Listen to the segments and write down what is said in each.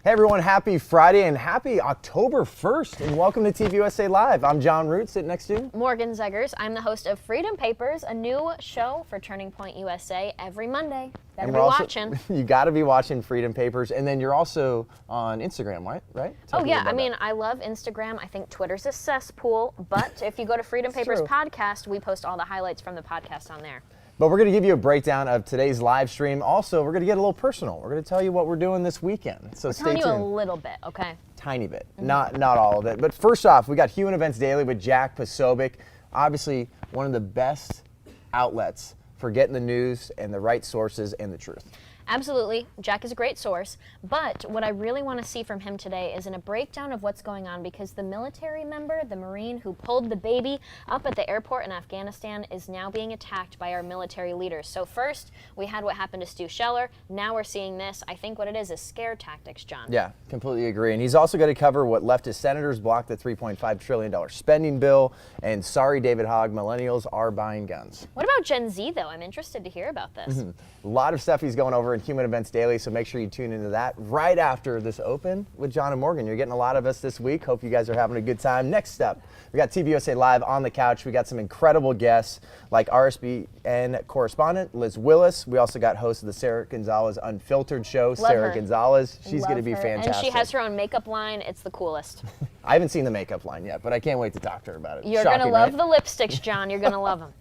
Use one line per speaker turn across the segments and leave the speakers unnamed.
Hey everyone, happy Friday and happy October 1st, and welcome to TPUSA Live. I'm Jon Root, sitting next to
Morgan Zeggers. I'm the host of Freedom Papers, a new show for Turning Point USA every Monday. Better be watching.
You got to be watching Freedom Papers, and then you're also on Instagram, right?
Oh yeah, I mean, I love Instagram. I think Twitter's a cesspool, but if you go to Freedom Papers podcast, we post all the highlights from the podcast on there.
But we're going to give you a breakdown of today's live stream. Also, we're going to get a little personal. We're going to tell you what we're doing this weekend. So stay tuned.
We're telling you a little bit, okay?
Tiny bit, not all of it. But first off, we got Human Events Daily with Jack Posobiec. Obviously, one of the best outlets for getting the news and the right sources and the truth.
Absolutely. Jack is a great source, but what I really want to see from him today is in a breakdown of what's going on, because the military member, the Marine who pulled the baby up at the airport in Afghanistan, is now being attacked by our military leaders. So first, we had what happened to Stu Scheller. Now we're seeing this. I think what it is scare tactics, John.
Yeah, completely agree. And he's also going to cover what leftist senators blocked the $3.5 trillion spending bill, and sorry, David Hogg, millennials are buying guns.
What about Gen Z, though? I'm interested to hear about this.
A lot of stuff he's going over in Human Events Daily, so make sure you tune into that right after this open with John and Morgan. You're getting a lot of us this week. Hope you guys are having a good time. Next up, we got TPUSA Live on the couch. We got some incredible guests like RSBN correspondent Liz Willis. We also got host of the Sara Gonzales Unfiltered show, Sara Gonzales. She's going to be fantastic.
And she has her own makeup line. It's the coolest.
I haven't seen the makeup line yet, but I can't wait to talk to her about it.
You're going to love the lipsticks, John. You're going to love them.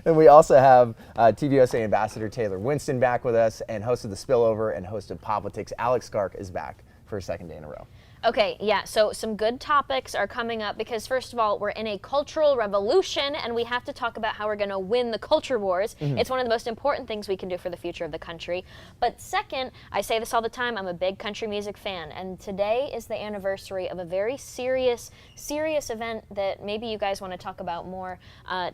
And we also have TPUSA Ambassador Taylor Winston back with us, and host of the Spillover and host of POPlitics, Alex Clark, is back for a second day in a row.
Okay, yeah, so some good topics are coming up because, first of all, we're in a cultural revolution and we have to talk about how we're going to win the culture wars. It's one of the most important things we can do for the future of the country. But second, I say this all the time, I'm a big country music fan, and today is the anniversary of a very serious event that maybe you guys want to talk about more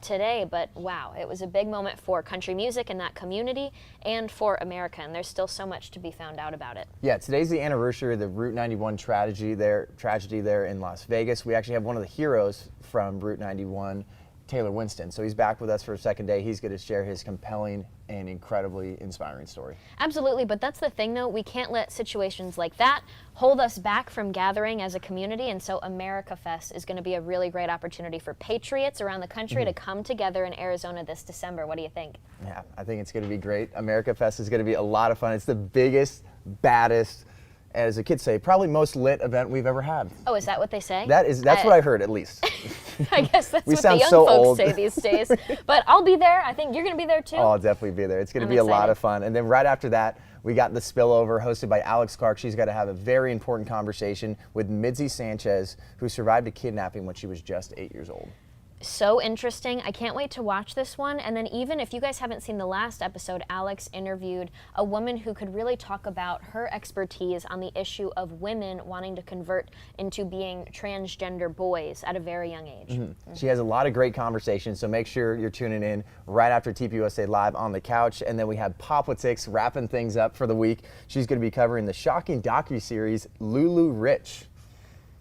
today, but wow, it was a big moment for country music and that community and for America, and there's still so much to be found out about it.
Yeah, today's the anniversary of the Route 91 tragedy there in Las Vegas. We actually have one of the heroes from Route 91, Taylor Winston. So he's back with us for a second day. He's going to share his compelling and incredibly inspiring story.
Absolutely, but that's the thing though, we can't let situations like that hold us back from gathering as a community, and so AmericaFest is going to be a really great opportunity for patriots around the country to come together in Arizona this December. What do you think?
Yeah, I think it's going to be great. AmericaFest is going to be a lot of fun. It's the biggest, baddest, as the kids say, probably most lit event we've ever had.
Oh, is that what they say?
That's what I heard, at least.
I guess that's what the young folks say these days. But I'll be there. I think you're going to be there too.
Oh, I'll definitely be there. It's going to be a lot of fun. And then right after that, we got the Spillover hosted by Alex Clark. She's got to have a very important conversation with Mitzi Sanchez, who survived a kidnapping when she was just 8 years old.
So interesting. I can't wait to watch this one. And then even if you guys haven't seen the last episode, Alex interviewed a woman who could really talk about her expertise on the issue of women wanting to convert into being transgender boys at a very young age.
She has a lot of great conversations, so make sure you're tuning in right after TPUSA Live on the couch. And then we have POPlitics wrapping things up for the week. She's going to be covering the shocking docuseries LulaRich.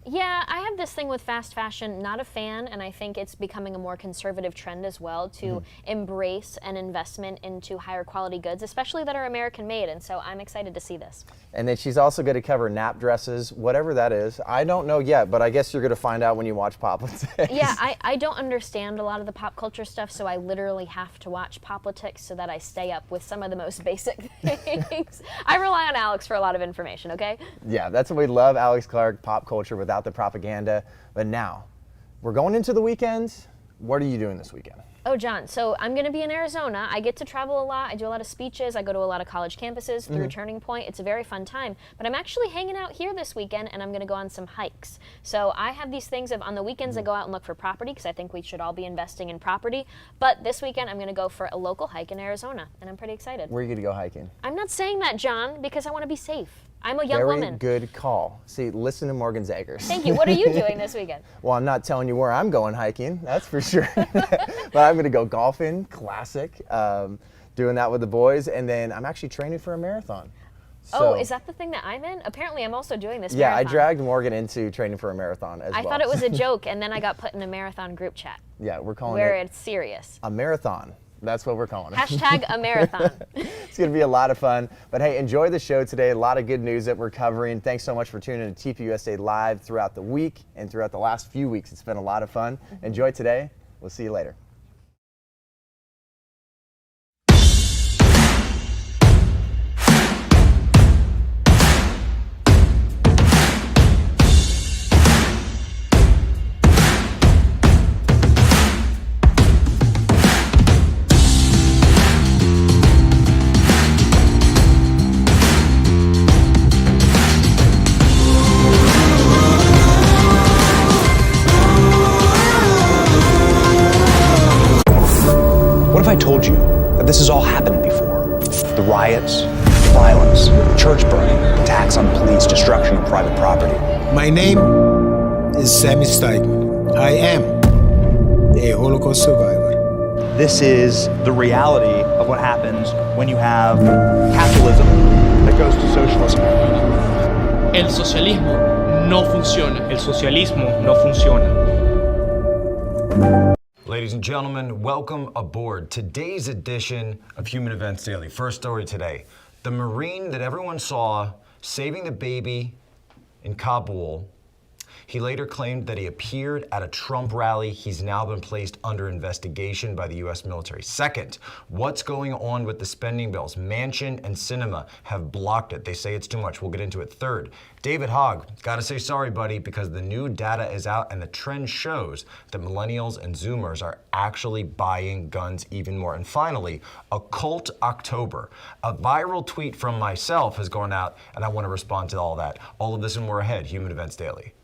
Yeah, I have this thing with fast fashion, not a fan, and I think it's becoming a more conservative trend as well to embrace an investment into higher quality goods, especially that are American made, and so I'm excited to see this.
And then she's also going to cover nap dresses, whatever that is. I don't know yet, but I guess you're going to find out when you watch POPlitics.
Yeah, I don't understand a lot of the pop culture stuff, so I literally have to watch POPlitics so that I stay up with some of the most basic things. I rely on Alex for a lot of information, okay?
Yeah, that's what we love, Alex Clark, pop culture without the propaganda. But now, we're going into the weekend. What are you doing this weekend?
Oh, John, so I'm going to be in Arizona. I get to travel a lot. I do a lot of speeches. I go to a lot of college campuses through Turning Point. It's a very fun time. But I'm actually hanging out here this weekend, and I'm going to go on some hikes. So I have these things of on the weekends I go out and look for property, because I think we should all be investing in property. But this weekend I'm going to go for a local hike in Arizona, and I'm pretty excited.
Where are you going to go hiking?
I'm not saying that, John, because I want to be safe. I'm a young woman.
Very good call. See, listen to Morgan Zeggers.
Thank you. What are you doing this weekend?
Well, I'm not telling you where I'm going hiking, that's for sure. But I'm going to go golfing, classic, doing that with the boys, and then I'm actually training for a marathon.
So, is that the thing that I'm in? Apparently, I'm also doing this
marathon.
Yeah,
I dragged Morgan into training for a marathon as well.
I thought it was a joke, and then I got put in a marathon group chat.
Yeah, we're calling
where it's serious.
A marathon. That's what we're calling it.
Hashtag a marathon.
It's going to be a lot of fun. But hey, enjoy the show today. A lot of good news that we're covering. Thanks so much for tuning in to TPUSA Live throughout the week and throughout the last few weeks. It's been a lot of fun. Enjoy today. We'll see you later.
I told you that this has all happened before. The riots, violence, church burning, attacks on police, destruction of private property.
My name is Sammy Steigman. I am a Holocaust survivor.
This is the reality of what happens when you have capitalism that goes to socialism.
El socialismo no funciona. El socialismo no funciona.
Ladies and gentlemen, welcome aboard today's edition of Human Events Daily. First story today. The Marine that everyone saw saving the baby in Kabul, he later claimed that he appeared at a Trump rally. He's now been placed under investigation by the U.S. military. Second, what's going on with the spending bills? Manchin and Sinema have blocked it. They say it's too much. We'll get into it. Third, David Hogg, gotta say sorry, buddy, because the new data is out and the trend shows that millennials and Zoomers are actually buying guns even more. And finally, a cult October. A viral tweet from myself has gone out and I want to respond to all that. All of this and more ahead. Human Events Daily.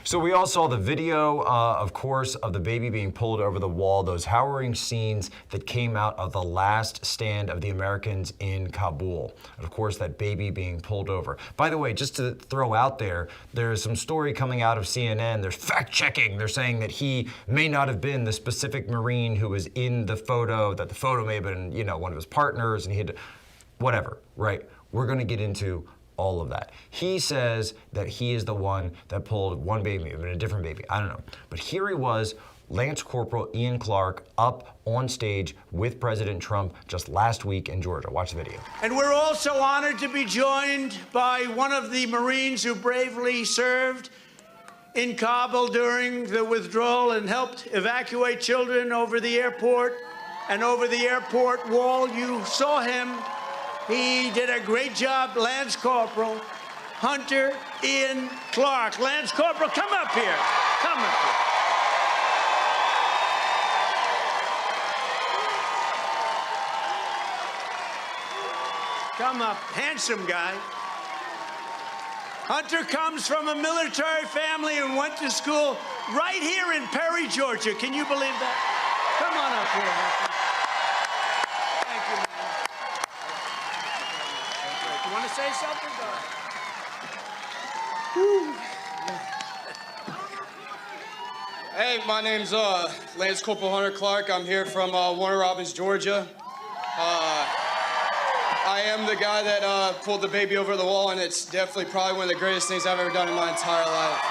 So we all saw the video, of course, of the baby being pulled over the wall, those harrowing scenes that came out of the last stand of the Americans in Kabul. And of course, that baby being pulled over. By the way, just to throw out there, there's some story coming out of CNN. There's fact-checking. They're saying that he may not have been the specific Marine who was in the photo, that the photo may have been, you know, one of his partners, and he had, whatever, right? We're going to get into all of that. He says that he is the one that pulled one baby, and a different baby. I don't know. But here he was, Lance Corporal Ian Clark, up on stage with President Trump just last week in Georgia. Watch the video.
And we're also honored to be joined by one of the Marines who bravely served in Kabul during the withdrawal and helped evacuate children over the airport and over the airport wall. You saw him. He did a great job, Lance Corporal Hunter Ian Clark. Lance Corporal, come up here. Come up here. Come up, handsome guy. Hunter comes from a military family and went to school right here in Perry, Georgia. Can you believe that? Come on up here, Hunter. Thank you, man. You want to say something?
Hey, my name's Lance Corporal Hunter Clark. I'm here from Warner Robins, Georgia. I am the guy that pulled the baby over the wall, and it's definitely probably one of the greatest things I've ever done in my entire life.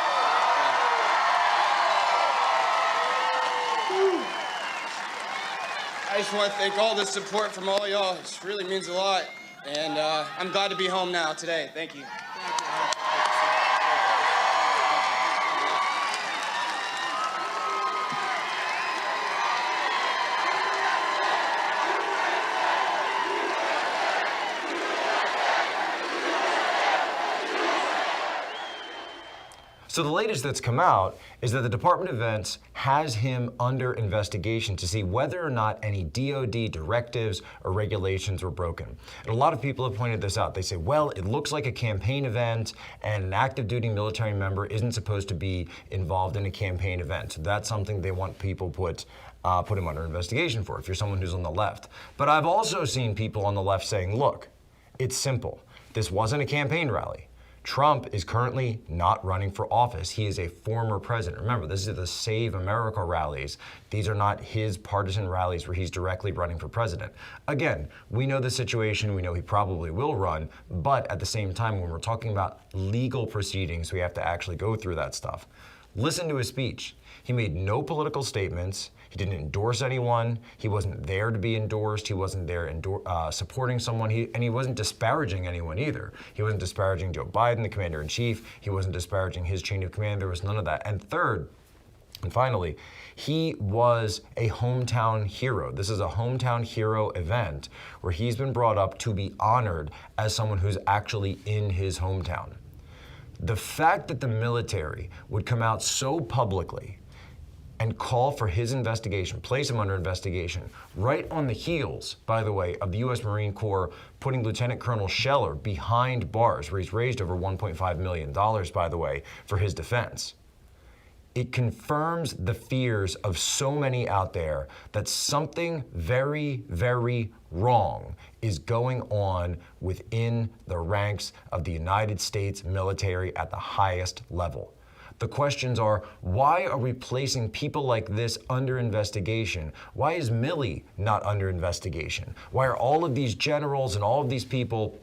I just want to thank all the support from all y'all. It really means a lot. And I'm glad to be home now today. Thank you.
So the latest that's come out is that the Department of Defense has him under investigation to see whether or not any DOD directives or regulations were broken. And a lot of people have pointed this out. They say, well, it looks like a campaign event and an active duty military member isn't supposed to be involved in a campaign event. So that's something they want people put him under investigation for, if you're someone who's on the left. But I've also seen people on the left saying, look, it's simple. This wasn't a campaign rally. Trump is currently not running for office. He is a former president. Remember, this is the Save America rallies. These are not his partisan rallies where he's directly running for president. Again, we know the situation. We know he probably will run. But at the same time, when we're talking about legal proceedings, we have to actually go through that stuff. Listen to his speech. He made no political statements. He didn't endorse anyone. He wasn't there to be endorsed. He wasn't there supporting someone. And he wasn't disparaging anyone either. He wasn't disparaging Joe Biden, the commander-in-chief. He wasn't disparaging his chain of command. There was none of that. And third, and finally, he was a hometown hero. This is a hometown hero event where he's been brought up to be honored as someone who's actually in his hometown. The fact that the military would come out so publicly and call for his investigation, place him under investigation, right on the heels, by the way, of the U.S. Marine Corps putting Lieutenant Colonel Scheller behind bars, where he's raised over $1.5 million, by the way, for his defense. It confirms the fears of so many out there that something very, very wrong is going on within the ranks of the United States military at the highest level. The questions are, why are we placing people like this under investigation? Why is Milley not under investigation? Why are all of these generals and all of these people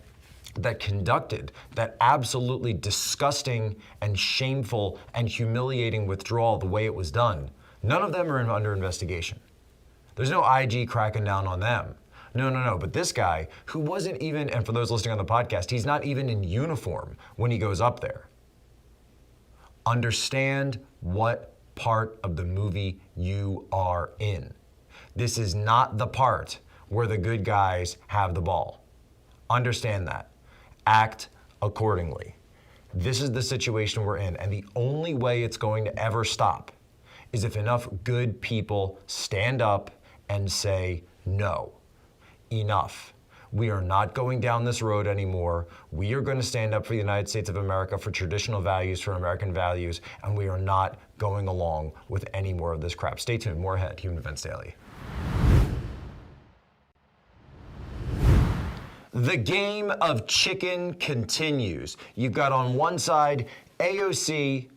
that conducted that absolutely disgusting and shameful and humiliating withdrawal the way it was done, none of them are under investigation? There's no IG cracking down on them. No. But this guy, who wasn't even, and for those listening on the podcast, he's not even in uniform when he goes up there. Understand what part of the movie you are in. This is not the part where the good guys have the ball. Understand that. Act accordingly. This is the situation we're in, and the only way it's going to ever stop is if enough good people stand up and say, no, enough. We are not going down this road anymore. We are going to stand up for the United States of America, for traditional values, for American values, and we are not going along with any more of this crap. Stay tuned. More ahead. Human Events Daily. The game of chicken continues. You've got on one side AOC,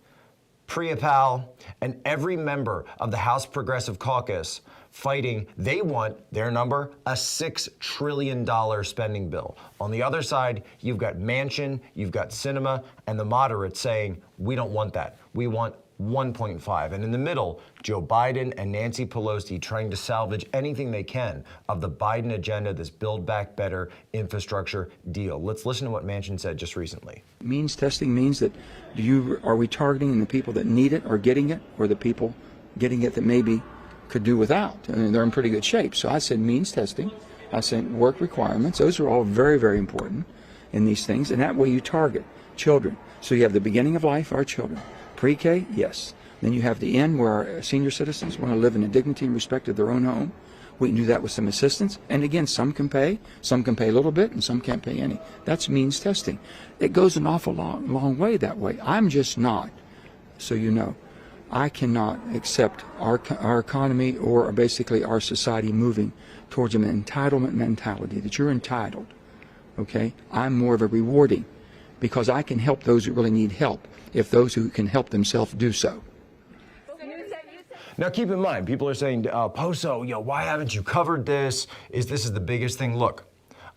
Priya Pal, and every member of the House Progressive Caucus fighting. They want their number, a $6 trillion spending bill. On the other side, you've got Manchin, you've got Sinema, and the moderates saying, we don't want that. We want 1.5. And in the middle, Joe Biden and Nancy Pelosi trying to salvage anything they can of the Biden agenda, this Build Back Better infrastructure deal. Let's listen to what Manchin said just recently.
Means testing means that are we targeting the people that need it or getting it, or the people getting it that maybe could do without? I mean, they're in pretty good shape. So I said means testing. I said work requirements. Those are all very, very important in these things. And that way you target children. So you have the beginning of life, our children. Pre-K, yes. Then you have the end where our senior citizens want to live in the dignity and respect of their own home. We can do that with some assistance. And again, some can pay a little bit, and some can't pay any. That's means testing. It goes an awful long way that way. I'm just not, so you know, I cannot accept our economy or basically our society moving towards an entitlement mentality, that you're entitled, okay? I'm more of a rewarding, because I can help those who really need help if those who can help themselves do so.
Now keep in mind, people are saying, Poso, why haven't you covered this? This is the biggest thing. Look,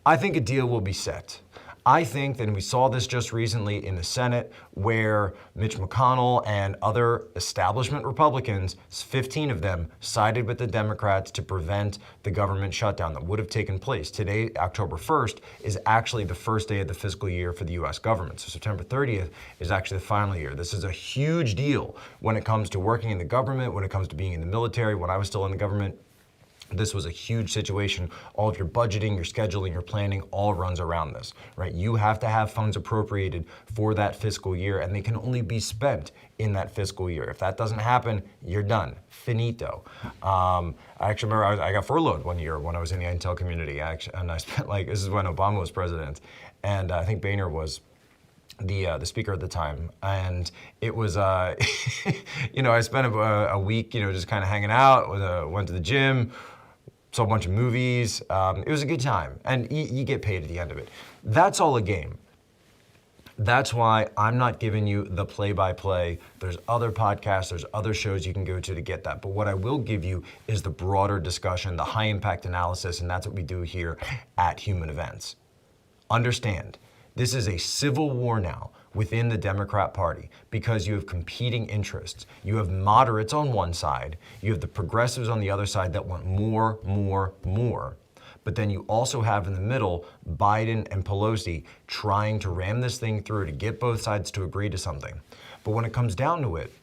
I think a deal will be set. I think that we saw this just recently in the Senate, where Mitch McConnell and other establishment Republicans, 15 of them, sided with the Democrats to prevent the government shutdown that would have taken place. Today, October 1st, is actually the first day of the fiscal year for the U.S. government. So September 30th is actually the final year. This is a huge deal when it comes to working in the government, when it comes to being in the military. When I was still in the government, this was a huge situation. All of your budgeting, your scheduling, your planning all runs around this, right? You have to have funds appropriated for that fiscal year, and they can only be spent in that fiscal year. If that doesn't happen, you're done. Finito. I actually remember I got furloughed one year when I was in the intel community, and I spent this is when Obama was president, and I think Boehner was the speaker at the time, and it was I spent a week just kind of hanging out, went to the gym, saw a bunch of movies. It was a good time, and you get paid at the end of it. That's all a game. That's why I'm not giving you the play-by-play. There's other podcasts, there's other shows you can go to get that. But what I will give you is the broader discussion, the high-impact analysis, and that's what we do here at Human Events. Understand, this is a civil war now within the Democrat Party because you have competing interests. You have moderates on one side, you have the progressives on the other side that want more, more, more. But then you also have in the middle Biden and Pelosi trying to ram this thing through to get both sides to agree to something. But when it comes down to it,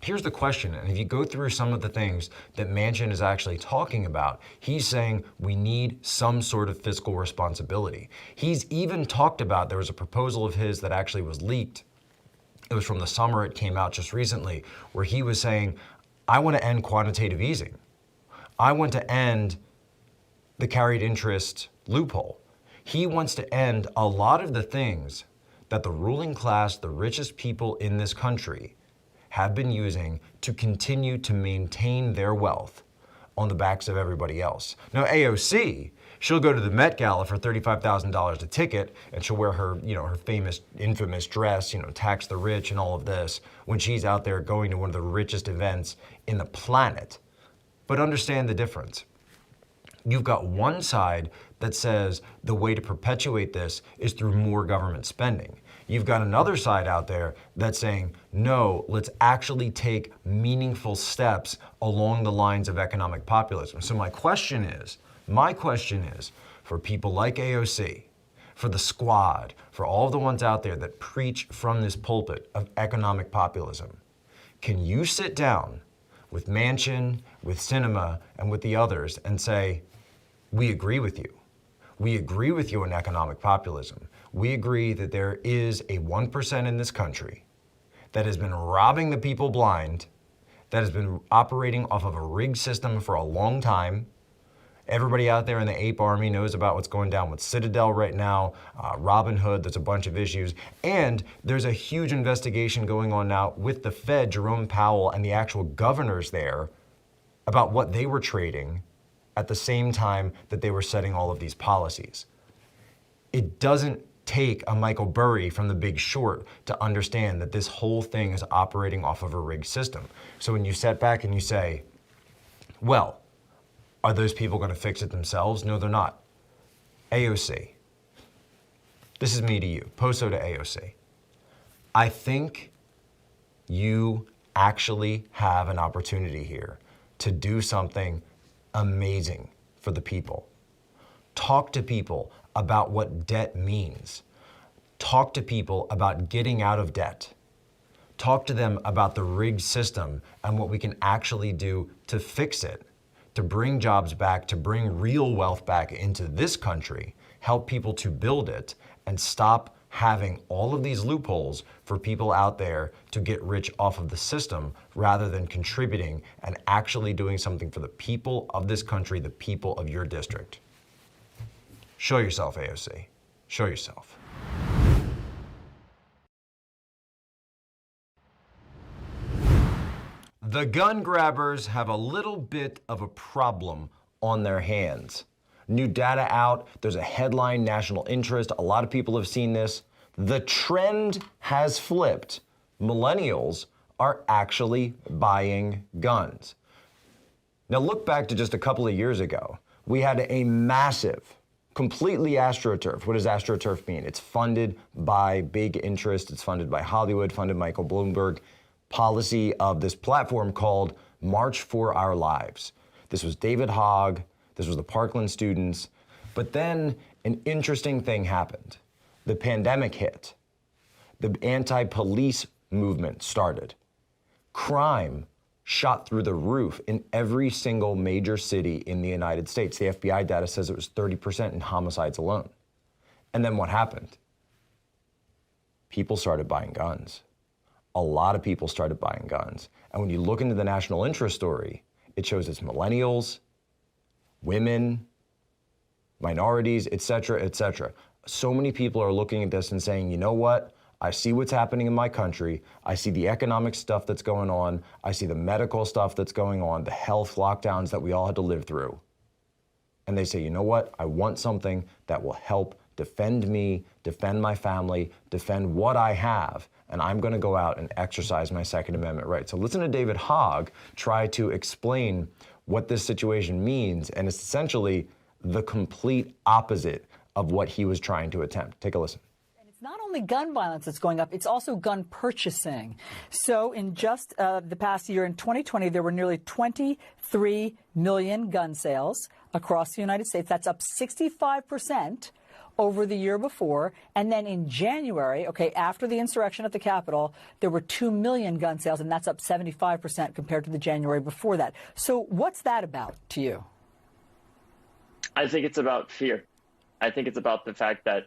here's the question, and if you go through some of the things that Manchin is actually talking about, he's saying we need some sort of fiscal responsibility. He's even talked about, there was a proposal of his that actually was leaked. It was from the summer, it came out just recently, where he was saying, I want to end quantitative easing. I want to end the carried interest loophole. He wants to end a lot of the things that the ruling class, the richest people in this country, have been using to continue to maintain their wealth on the backs of everybody else. Now, AOC, she'll go to the Met Gala for $35,000 a ticket, and she'll wear her, her famous, infamous dress, tax the rich and all of this, when she's out there going to one of the richest events in the planet. But understand the difference. You've got one side that says the way to perpetuate this is through more government spending. You've got another side out there that's saying, no, let's actually take meaningful steps along the lines of economic populism. So my question is, for people like AOC, for the squad, for all the ones out there that preach from this pulpit of economic populism, can you sit down with Manchin, with Sinema, and with the others and say, we agree with you. We agree with you on economic populism. We agree that there is a 1% in this country that has been robbing the people blind, that has been operating off of a rigged system for a long time. Everybody out there in the ape army knows about what's going down with Citadel right now, Robin Hood, there's a bunch of issues. And there's a huge investigation going on now with the Fed, Jerome Powell, and the actual governors there about what they were trading at the same time that they were setting all of these policies. It doesn't take a Michael Burry from The Big Short to understand that this whole thing is operating off of a rigged system. So when you sit back and you say, well, are those people going to fix it themselves? No, they're not. AOC. This is me to you, Poso to AOC. I think you actually have an opportunity here to do something amazing for the people. Talk to people about what debt means. Talk to people about getting out of debt. Talk to them about the rigged system and what we can actually do to fix it, to bring jobs back, to bring real wealth back into this country, help people to build it, and stop having all of these loopholes for people out there to get rich off of the system rather than contributing and actually doing something for the people of this country, the people of your district. Show yourself, AOC. Show yourself. The gun grabbers have a little bit of a problem on their hands. New data out, there's a headline, national interest. A lot of people have seen this. The trend has flipped. Millennials are actually buying guns. Now look back to just a couple of years ago. We had a massive, completely AstroTurf. What does AstroTurf mean? It's funded by big interest. It's funded by Hollywood, funded by Michael Bloomberg. Policy of this platform called March for Our Lives. This was David Hogg. This was the Parkland students. But then an interesting thing happened. The pandemic hit. The anti-police movement started. Crime shot through the roof in every single major city in the United States. The FBI data says it was 30% in homicides alone. And then what happened? People started buying guns. A lot of people started buying guns. And when you look into the national interest story, it shows it's millennials, women, minorities, et cetera, et cetera. So many people are looking at this and saying, you know what? I see what's happening in my country. I see the economic stuff that's going on. I see the medical stuff that's going on, the health lockdowns that we all had to live through. And they say, you know what? I want something that will help defend me, defend my family, defend what I have, and I'm going to go out and exercise my Second Amendment right. So listen to David Hogg try to explain what this situation means, and it's essentially the complete opposite of what he was trying to attempt. Take a listen.
Not only gun violence that's going up, it's also gun purchasing. So in just the past year, in 2020, there were nearly 23 million gun sales across the United States. That's up 65% over the year before. And then in January, after the insurrection at the Capitol, there were 2 million gun sales, and that's up 75% compared to the January before that. So what's that about to you?
I think it's about fear. I think it's about the fact that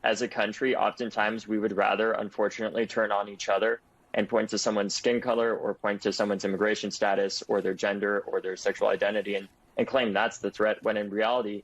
as a country, oftentimes we would rather, unfortunately, turn on each other and point to someone's skin color or point to someone's immigration status or their gender or their sexual identity and claim that's the threat, when in reality,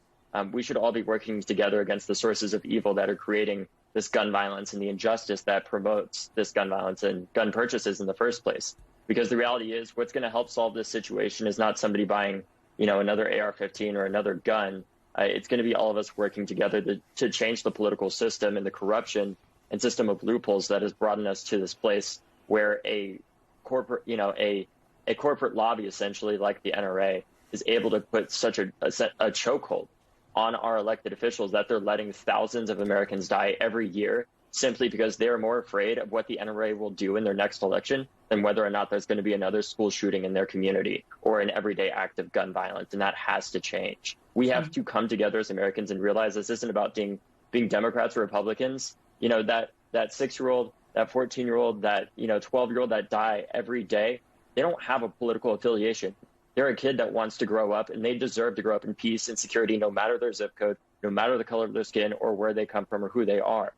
we should all be working together against the sources of evil that are creating this gun violence and the injustice that promotes this gun violence and gun purchases in the first place. Because the reality is, what's going to help solve this situation is not somebody buying, another AR-15 or another gun. It's going to be all of us working together to change the political system and the corruption and system of loopholes that has brought us to this place where a corporate, a corporate lobby, essentially like the NRA, is able to put such a chokehold on our elected officials that they're letting thousands of Americans die every year simply because they are more afraid of what the NRA will do in their next election than whether or not there's going to be another school shooting in their community or an everyday act of gun violence. And that has to change. We have to come together as Americans and realize this isn't about being Democrats or Republicans. That 6-year-old, that 14-year-old, that 12-year-old that die every day, they don't have a political affiliation. They're a kid that wants to grow up, and they deserve to grow up in peace and security, no matter their zip code, no matter the color of their skin or where they come from or who they are.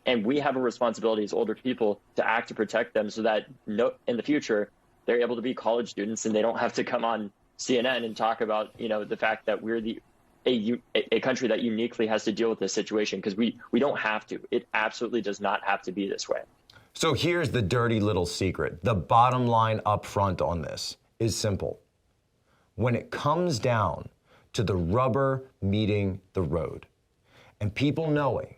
And we have a responsibility as older people to act to protect them so that in the future, they're able to be college students and they don't have to come on CNN and talk about, the fact that we're a country that uniquely has to deal with this situation, because we don't have to. It absolutely does not have to be this way.
So here's the dirty little secret. The bottom line up front on this is simple. When it comes down to the rubber meeting the road and people knowing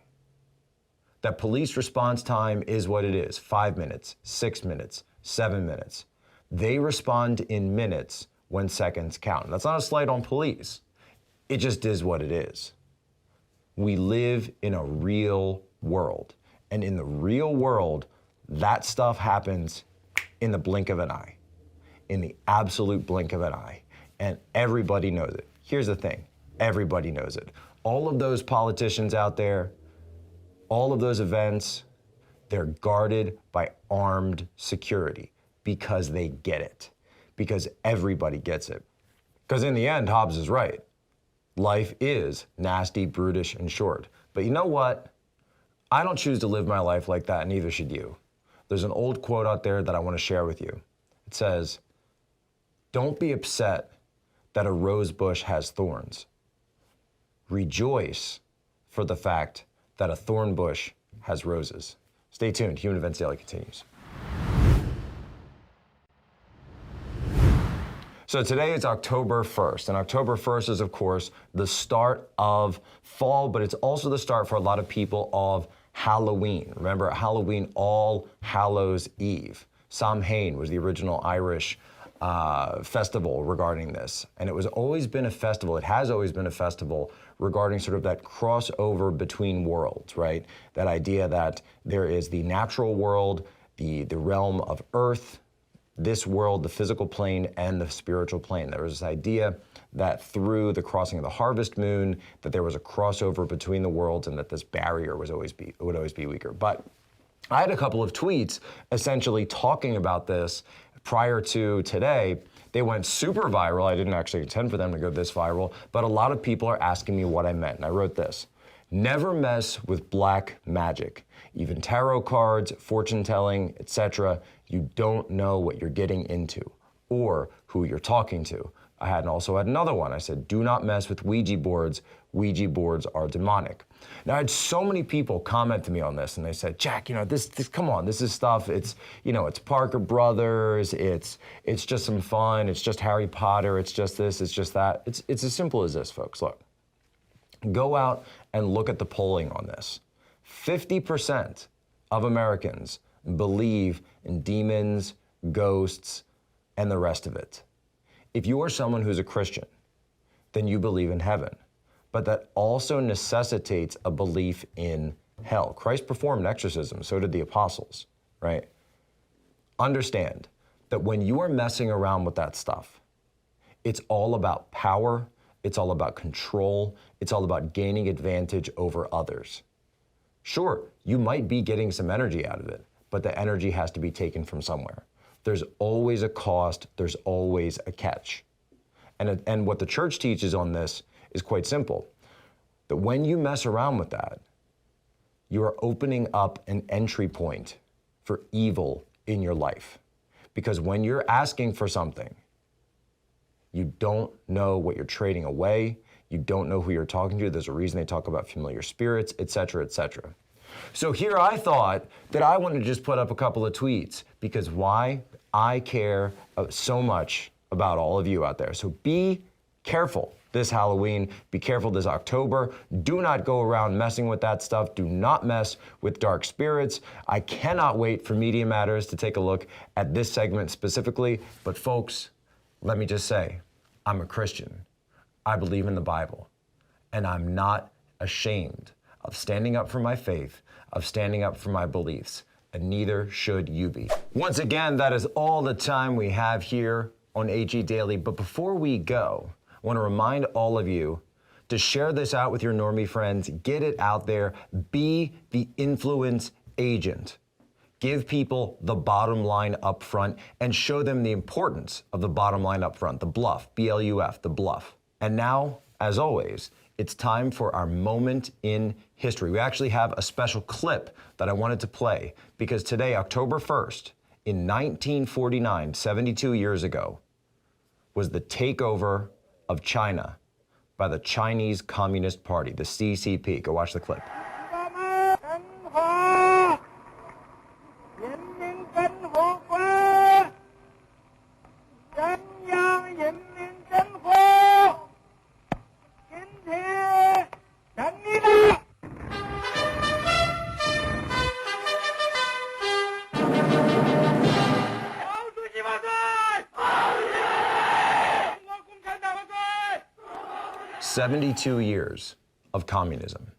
that police response time is what it is, 5 minutes, 6 minutes, 7 minutes, they respond in minutes when seconds count. That's not a slight on police. It just is what it is. We live in a real world. And in the real world, that stuff happens in the blink of an eye, in the absolute blink of an eye. And everybody knows it. Here's the thing, everybody knows it. All of those politicians out there, all of those events, they're guarded by armed security because they get it, because everybody gets it. Because in the end, Hobbes is right. Life is nasty, brutish, and short. But you know what? I don't choose to live my life like that, and neither should you. There's an old quote out there that I want to share with you. It says, "Don't be upset that a rose bush has thorns. Rejoice for the fact that a thorn bush has roses." Stay tuned. Human Events Daily continues. So today is October 1st, and October 1st is, of course, the start of fall, but it's also the start for a lot of people of Halloween. Remember, Halloween, All Hallows Eve. Samhain was the original Irish festival regarding this. And it has always been a festival regarding sort of that crossover between worlds, right? That idea that there is the natural world, the realm of Earth, this world, the physical plane, and the spiritual plane. There was this idea that through the crossing of the harvest moon, that there was a crossover between the worlds and that this barrier would always be weaker. But I had a couple of tweets essentially talking about this prior to today. They went super viral. I didn't actually intend for them to go this viral, but a lot of people are asking me what I meant. And I wrote this: never mess with black magic. Even tarot cards, fortune telling, etc. You don't know what you're getting into or who you're talking to. I also had another one. I said, do not mess with Ouija boards. Ouija boards are demonic. Now, I had so many people comment to me on this, and they said, Jack, this come on, this is stuff, it's Parker Brothers, it's just some fun, it's just Harry Potter, it's just this, it's just that. It's as simple as this, folks. Look, Go out and look at the polling on this. 50% of Americans believe in demons, ghosts, and the rest of it. If you are someone who's a Christian, then you believe in heaven. But that also necessitates a belief in hell. Christ performed exorcism, so did the apostles, right? Understand that when you are messing around with that stuff, it's all about power, it's all about control, it's all about gaining advantage over others. Sure, you might be getting some energy out of it, but the energy has to be taken from somewhere. There's always a cost, there's always a catch. And what the church teaches on this is quite simple, that when you mess around with that, you are opening up an entry point for evil in your life. Because when you're asking for something, you don't know what you're trading away, you don't know who you're talking to, there's a reason they talk about familiar spirits, etc., etc. So here I thought that I wanted to just put up a couple of tweets, because why? I care so much about all of you out there. So be careful this Halloween, be careful this October. Do not go around messing with that stuff. Do not mess with dark spirits. I cannot wait for Media Matters to take a look at this segment specifically. But folks, let me just say, I'm a Christian. I believe in the Bible. And I'm not ashamed of standing up for my faith, of standing up for my beliefs. And neither should you be. Once again, that is all the time we have here on AG Daily. But before we go, I want to remind all of you to share this out with your normie friends. Get it out there. Be the influence agent. Give people the bottom line up front and show them the importance of the bottom line up front, the bluff, B-L-U-F, the bluff. And now, as always, it's time for our moment in history. We actually have a special clip that I wanted to play because today, October 1st, in 1949, 72 years ago, was the takeover of China by the Chinese Communist Party, the CCP. Go watch the clip. "72 years of communism.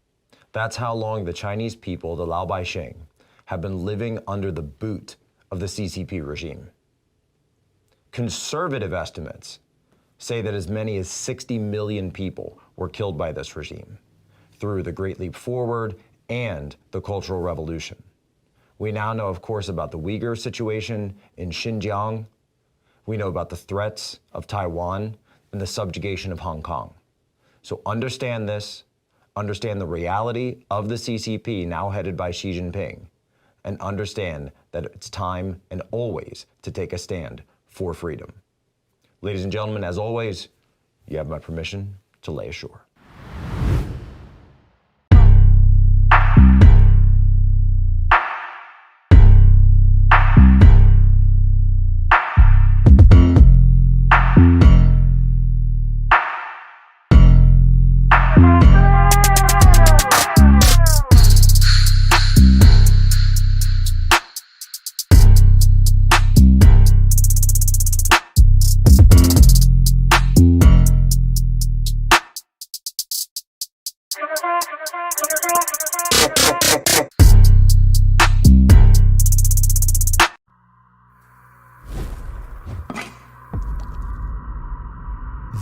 That's how long the Chinese people, the Laobaixing, have been living under the boot of the CCP regime. Conservative estimates say that as many as 60 million people were killed by this regime through the Great Leap Forward and the Cultural Revolution. We now know, of course, about the Uyghur situation in Xinjiang. We know about the threats of Taiwan and the subjugation of Hong Kong. So understand this, understand the reality of the CCP now headed by Xi Jinping, and understand that it's time and always to take a stand for freedom. Ladies and gentlemen, as always, you have my permission to lay ashore.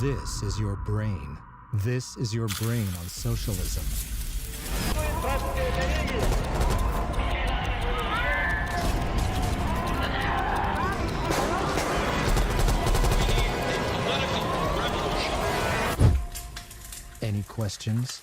This is your brain. This is your brain on socialism. Any questions?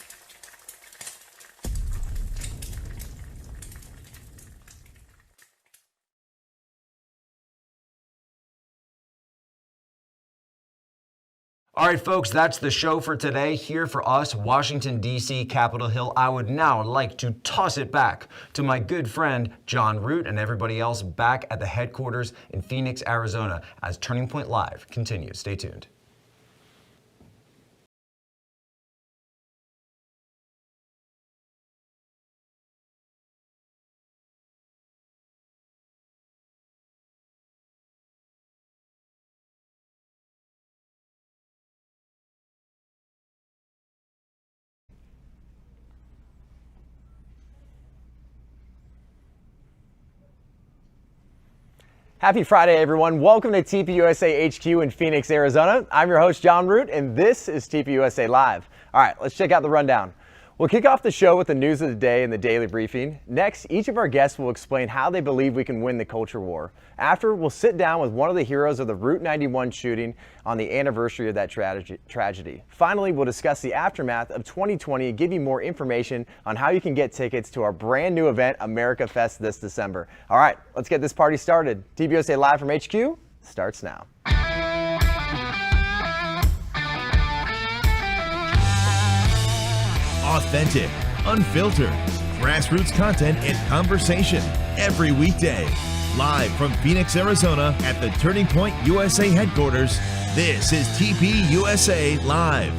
All right, folks, that's the show for today here for us, Washington, D.C., Capitol Hill. I would now like to toss it back to my good friend, Jon Root, and everybody else back at the headquarters in Phoenix, Arizona, as Turning Point Live continues. Stay tuned.
Happy Friday, everyone. Welcome to TPUSA HQ in Phoenix, Arizona. I'm your host, Jon Root, and this is TPUSA Live. All right, let's check out the rundown. We'll kick off the show with the news of the day and the daily briefing. Next, each of our guests will explain how they believe we can win the culture war. After, we'll sit down with one of the heroes of the Route 91 shooting on the anniversary of that tragedy. Finally, we'll discuss the aftermath of 2020 and give you more information on how you can get tickets to our brand new event, AmericaFest, this December. All right, let's get this party started. TPUSA Live from HQ starts now.
Authentic, unfiltered, grassroots content and conversation every weekday. Live from Phoenix, Arizona at the Turning Point USA headquarters, this is TPUSA Live.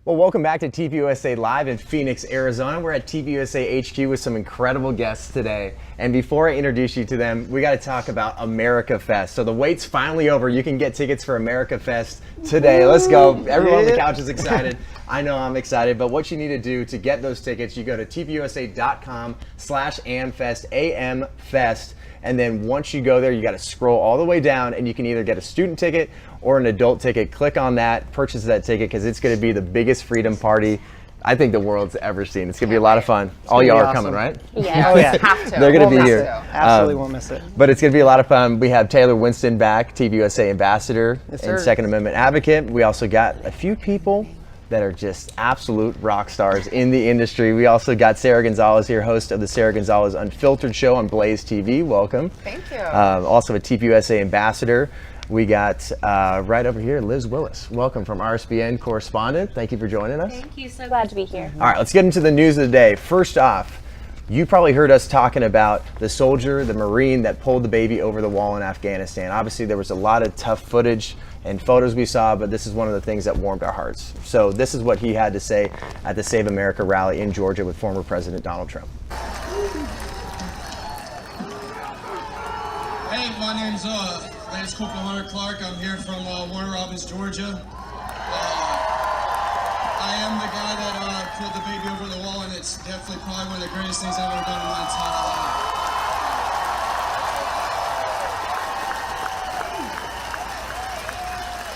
Well, welcome back to TPUSA Live in Phoenix, Arizona. We're at TPUSA HQ with some incredible guests today. And before I introduce you to them, we got to talk about AmericaFest. So the wait's finally over. You can get tickets for AmericaFest today. Let's go. Everyone on the couch is excited. I know I'm excited, but what you need to do to get those tickets, you go to tpusa.com/amfest, AMFest. And then once you go there, you got to scroll all the way down and you can either get a student ticket or an adult ticket. Click on that, purchase that ticket, because it's going to be the biggest freedom party I think the world's ever seen. It's going to be a lot of fun. All y'all are coming, right?
Yeah.
Oh yeah, have to.
They're going to be here.
Absolutely won't miss it.
But it's going to be a lot of fun. We have Taylor Winston back, TPUSA ambassador and Second Amendment advocate. We also got a few people that are just absolute rock stars in the industry. We also got Sara Gonzales here, host of the Sara Gonzales Unfiltered show on Blaze TV. Welcome.
Thank you.
Also a TPUSA ambassador. We got right over here, Liz Willis. Welcome from RSBN correspondent. Thank you for joining us.
Thank you. So glad to be here.
All right, let's get into the news of the day. First off, you probably heard us talking about the soldier, the Marine that pulled the baby over the wall in Afghanistan. Obviously, there was a lot of tough footage and photos we saw, but this is one of the things that warmed our hearts. So this is what he had to say at the Save America rally in Georgia with former President Donald Trump.
Hey, my name's Lance Corporal Hunter Clark. I'm here from Warner Robins, Georgia. I am the guy that pulled the baby over the wall, and it's definitely probably one of the greatest things I've ever done in my entire life.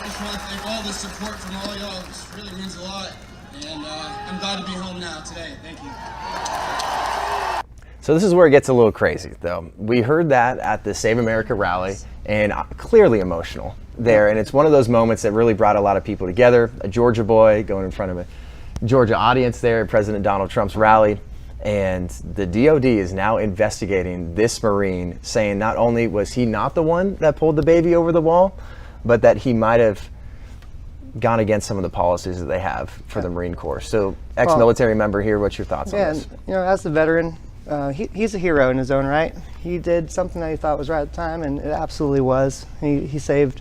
I just want to thank all the support from all y'all. This really means a lot, and I'm glad to be home now today. Thank you.
So this is where it gets a little crazy, though. We heard that at the Save America rally, and clearly emotional there. And it's one of those moments that really brought a lot of people together. A Georgia boy going in front of a Georgia audience there at President Donald Trump's rally. And the DOD is now investigating this Marine, saying not only was he not the one that pulled the baby over the wall, but that he might have gone against some of the policies that they have for the Marine Corps. So ex-military member here, what's your thoughts on this?
And, you know, as a veteran, he's a hero in his own right. He did something that he thought was right at the time, and it absolutely was. He saved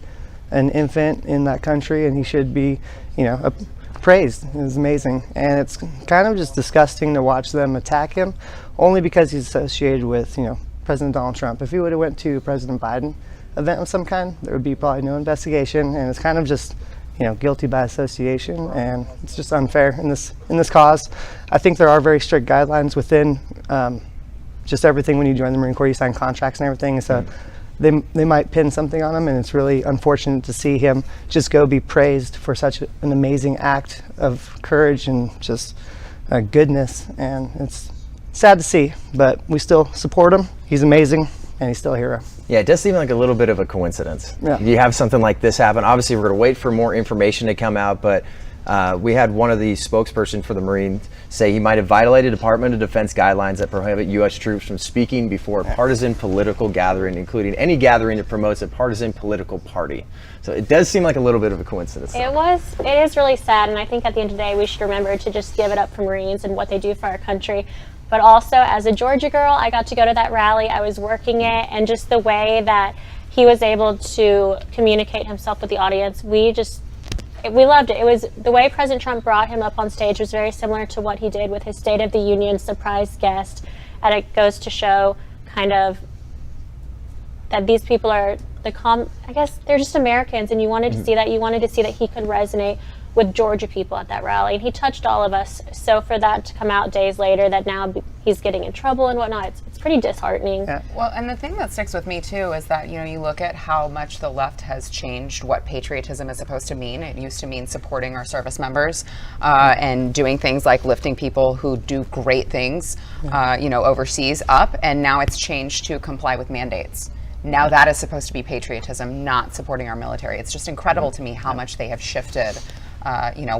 an infant in that country, and he should be, you know, praised. It was amazing. And it's kind of just disgusting to watch them attack him, only because he's associated with, you know, President Donald Trump. If he would have went to President Biden event of some kind, there would be probably no investigation, and it's kind of just, you know, guilty by association, and it's just unfair in this cause. I think there are very strict guidelines within just everything. When you join the Marine Corps, you sign contracts and everything, so they might pin something on him, and it's really unfortunate to see him just go be praised for such an amazing act of courage and just goodness, and it's sad to see, but we still support him. He's amazing, and he's still a hero.
Yeah, it does seem like a little bit of a coincidence.
Yeah.
You have something like this happen. Obviously, we're going to wait for more information to come out, but we had one of the spokesperson for the Marines say he might have violated Department of Defense guidelines that prohibit U.S. troops from speaking before a partisan political gathering, including any gathering that promotes a partisan political party. So it does seem like a little bit of a coincidence.
It is really sad, and I think at the end of the day, we should remember to just give it up for Marines and what they do for our country. But also, as a Georgia girl, I got to go to that rally. I was working it, and just the way that he was able to communicate himself with the audience, we loved it. It was the way President Trump brought him up on stage was very similar to what he did with his State of the Union surprise guest, and it goes to show kind of that these people are I guess they're just Americans, and you wanted to see that. You wanted to see that he could resonate with Georgia people at that rally, and he touched all of us. So for that to come out days later that now he's getting in trouble and whatnot, it's pretty disheartening.
Yeah. Well, and the thing that sticks with me too is that, you look at how much the left has changed what patriotism is supposed to mean. It used to mean supporting our service members and doing things like lifting people who do great things, overseas up, and now it's changed to comply with mandates. Now that is supposed to be patriotism, not supporting our military. It's just incredible to me how much they have shifted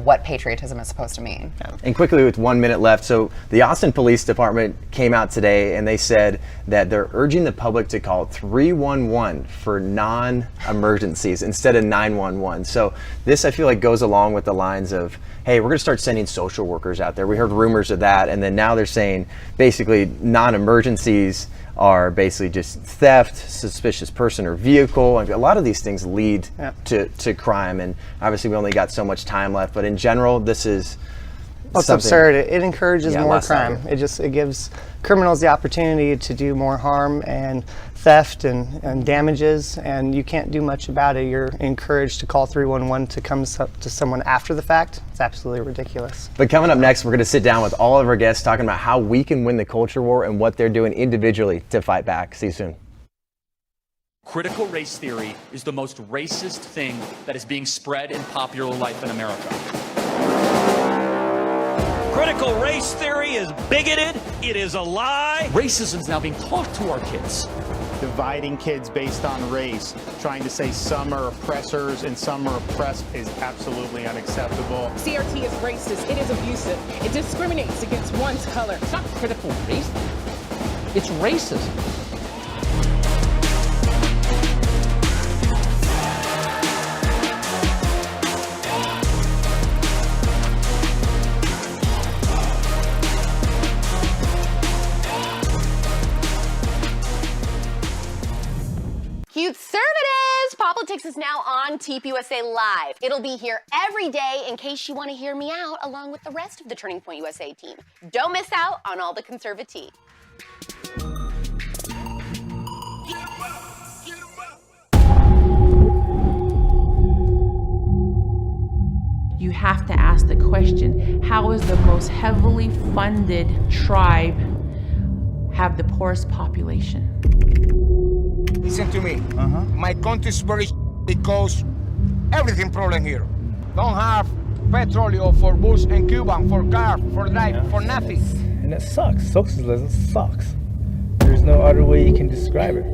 what patriotism is supposed to mean.
And quickly, with 1 minute left, so the Austin Police Department came out today and they said that they're urging the public to call 311 for non-emergencies instead of 911. So this, I feel like, goes along with the lines of, hey, we're going to start sending social workers out there. We heard rumors of that, and then now they're saying basically non-emergencies are basically just theft, suspicious person or vehicle. A lot of these things lead to crime, and obviously we only got so much time left, but in general, this is
it's absurd. It encourages more crime. It gives criminals the opportunity to do more harm and theft and damages, and you can't do much about it. You're encouraged to call 311 to come to someone after the fact. It's absolutely ridiculous.
But coming up next, we're going to sit down with all of our guests talking about how we can win the culture war and what they're doing individually to fight back. See you soon.
Critical race theory is the most racist thing that is being spread in popular life in America.
Critical race theory is bigoted. It is a lie.
Racism is now being taught to our kids.
Dividing kids based on race, trying to say some are oppressors and some are oppressed is absolutely unacceptable.
CRT is racist. It is abusive. It discriminates against one's color.
It's not critical race. It's racism.
Conservatives! POPlitics is now on TPUSA Live. It'll be here every day in case you want to hear me out along with the rest of the Turning Point USA team. Don't miss out on all the conservative.
You have to ask the question, how is the most heavily funded tribe have the poorest population?
Listen to me. My country is very because everything problem here. Don't have petroleum for Bush and Cuban, for car, for life, for nothing.
And it sucks. Socialism sucks. There's no other way you can describe it.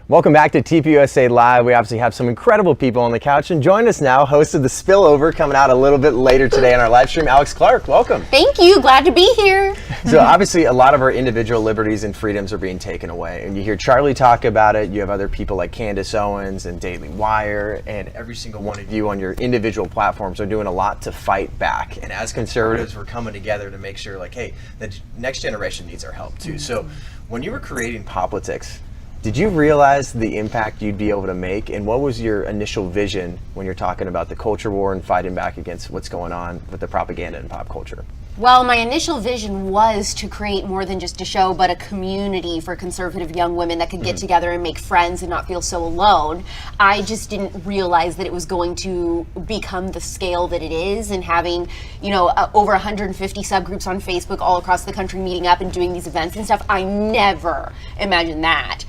Welcome back to TPUSA Live. We obviously have some incredible people on the couch, and join us now, host of The Spillover, coming out a little bit later today on our live stream, Alex Clark. Welcome.
Thank you. Glad to be here.
So obviously a lot of our individual liberties and freedoms are being taken away, and you hear Charlie talk about it. You have other people like Candace Owens and Daily Wire, and every single one of you on your individual platforms are doing a lot to fight back. And as conservatives, we're coming together to make sure, like, hey, the next generation needs our help too. So when you were creating POPlitics, did you realize the impact you'd be able to make, and what was your initial vision when you're talking about the culture war and fighting back against what's going on with the propaganda in pop culture?
Well, my initial vision was to create more than just a show, but a community for conservative young women that could get together and make friends and not feel so alone. I just didn't realize that it was going to become the scale that it is, and having, over 150 subgroups on Facebook all across the country meeting up and doing these events and stuff. I never imagined that.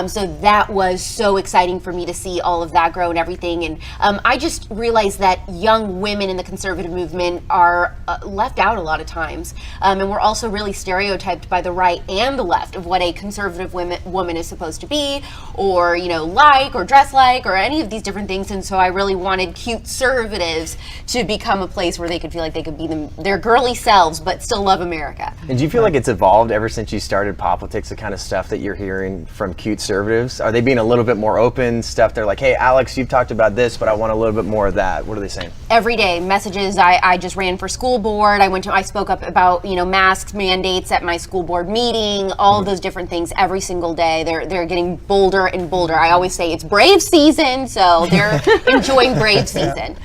So that was so exciting for me to see all of that grow and everything. And I just realized that young women in the conservative movement are left out a lot of times, and we're also really stereotyped by the right and the left of what a conservative woman is supposed to be, or like, or dress like, or any of these different things. And so I really wanted cute-servatives to become a place where they could feel like they could be their girly selves but still love America.
And do you feel like it's evolved ever since you started POPlitics, the kind of stuff that you're hearing from cute-servatives? Are they being a little bit more open, stuff they're like, hey Alex, you've talked about this, but I want a little bit more of that? What are they saying?
Every day messages. I just ran for school board. I spoke up about, masks mandates at my school board meeting, all of those different things every single day. They're getting bolder and bolder. I always say it's Brave season, so they're enjoying Brave season.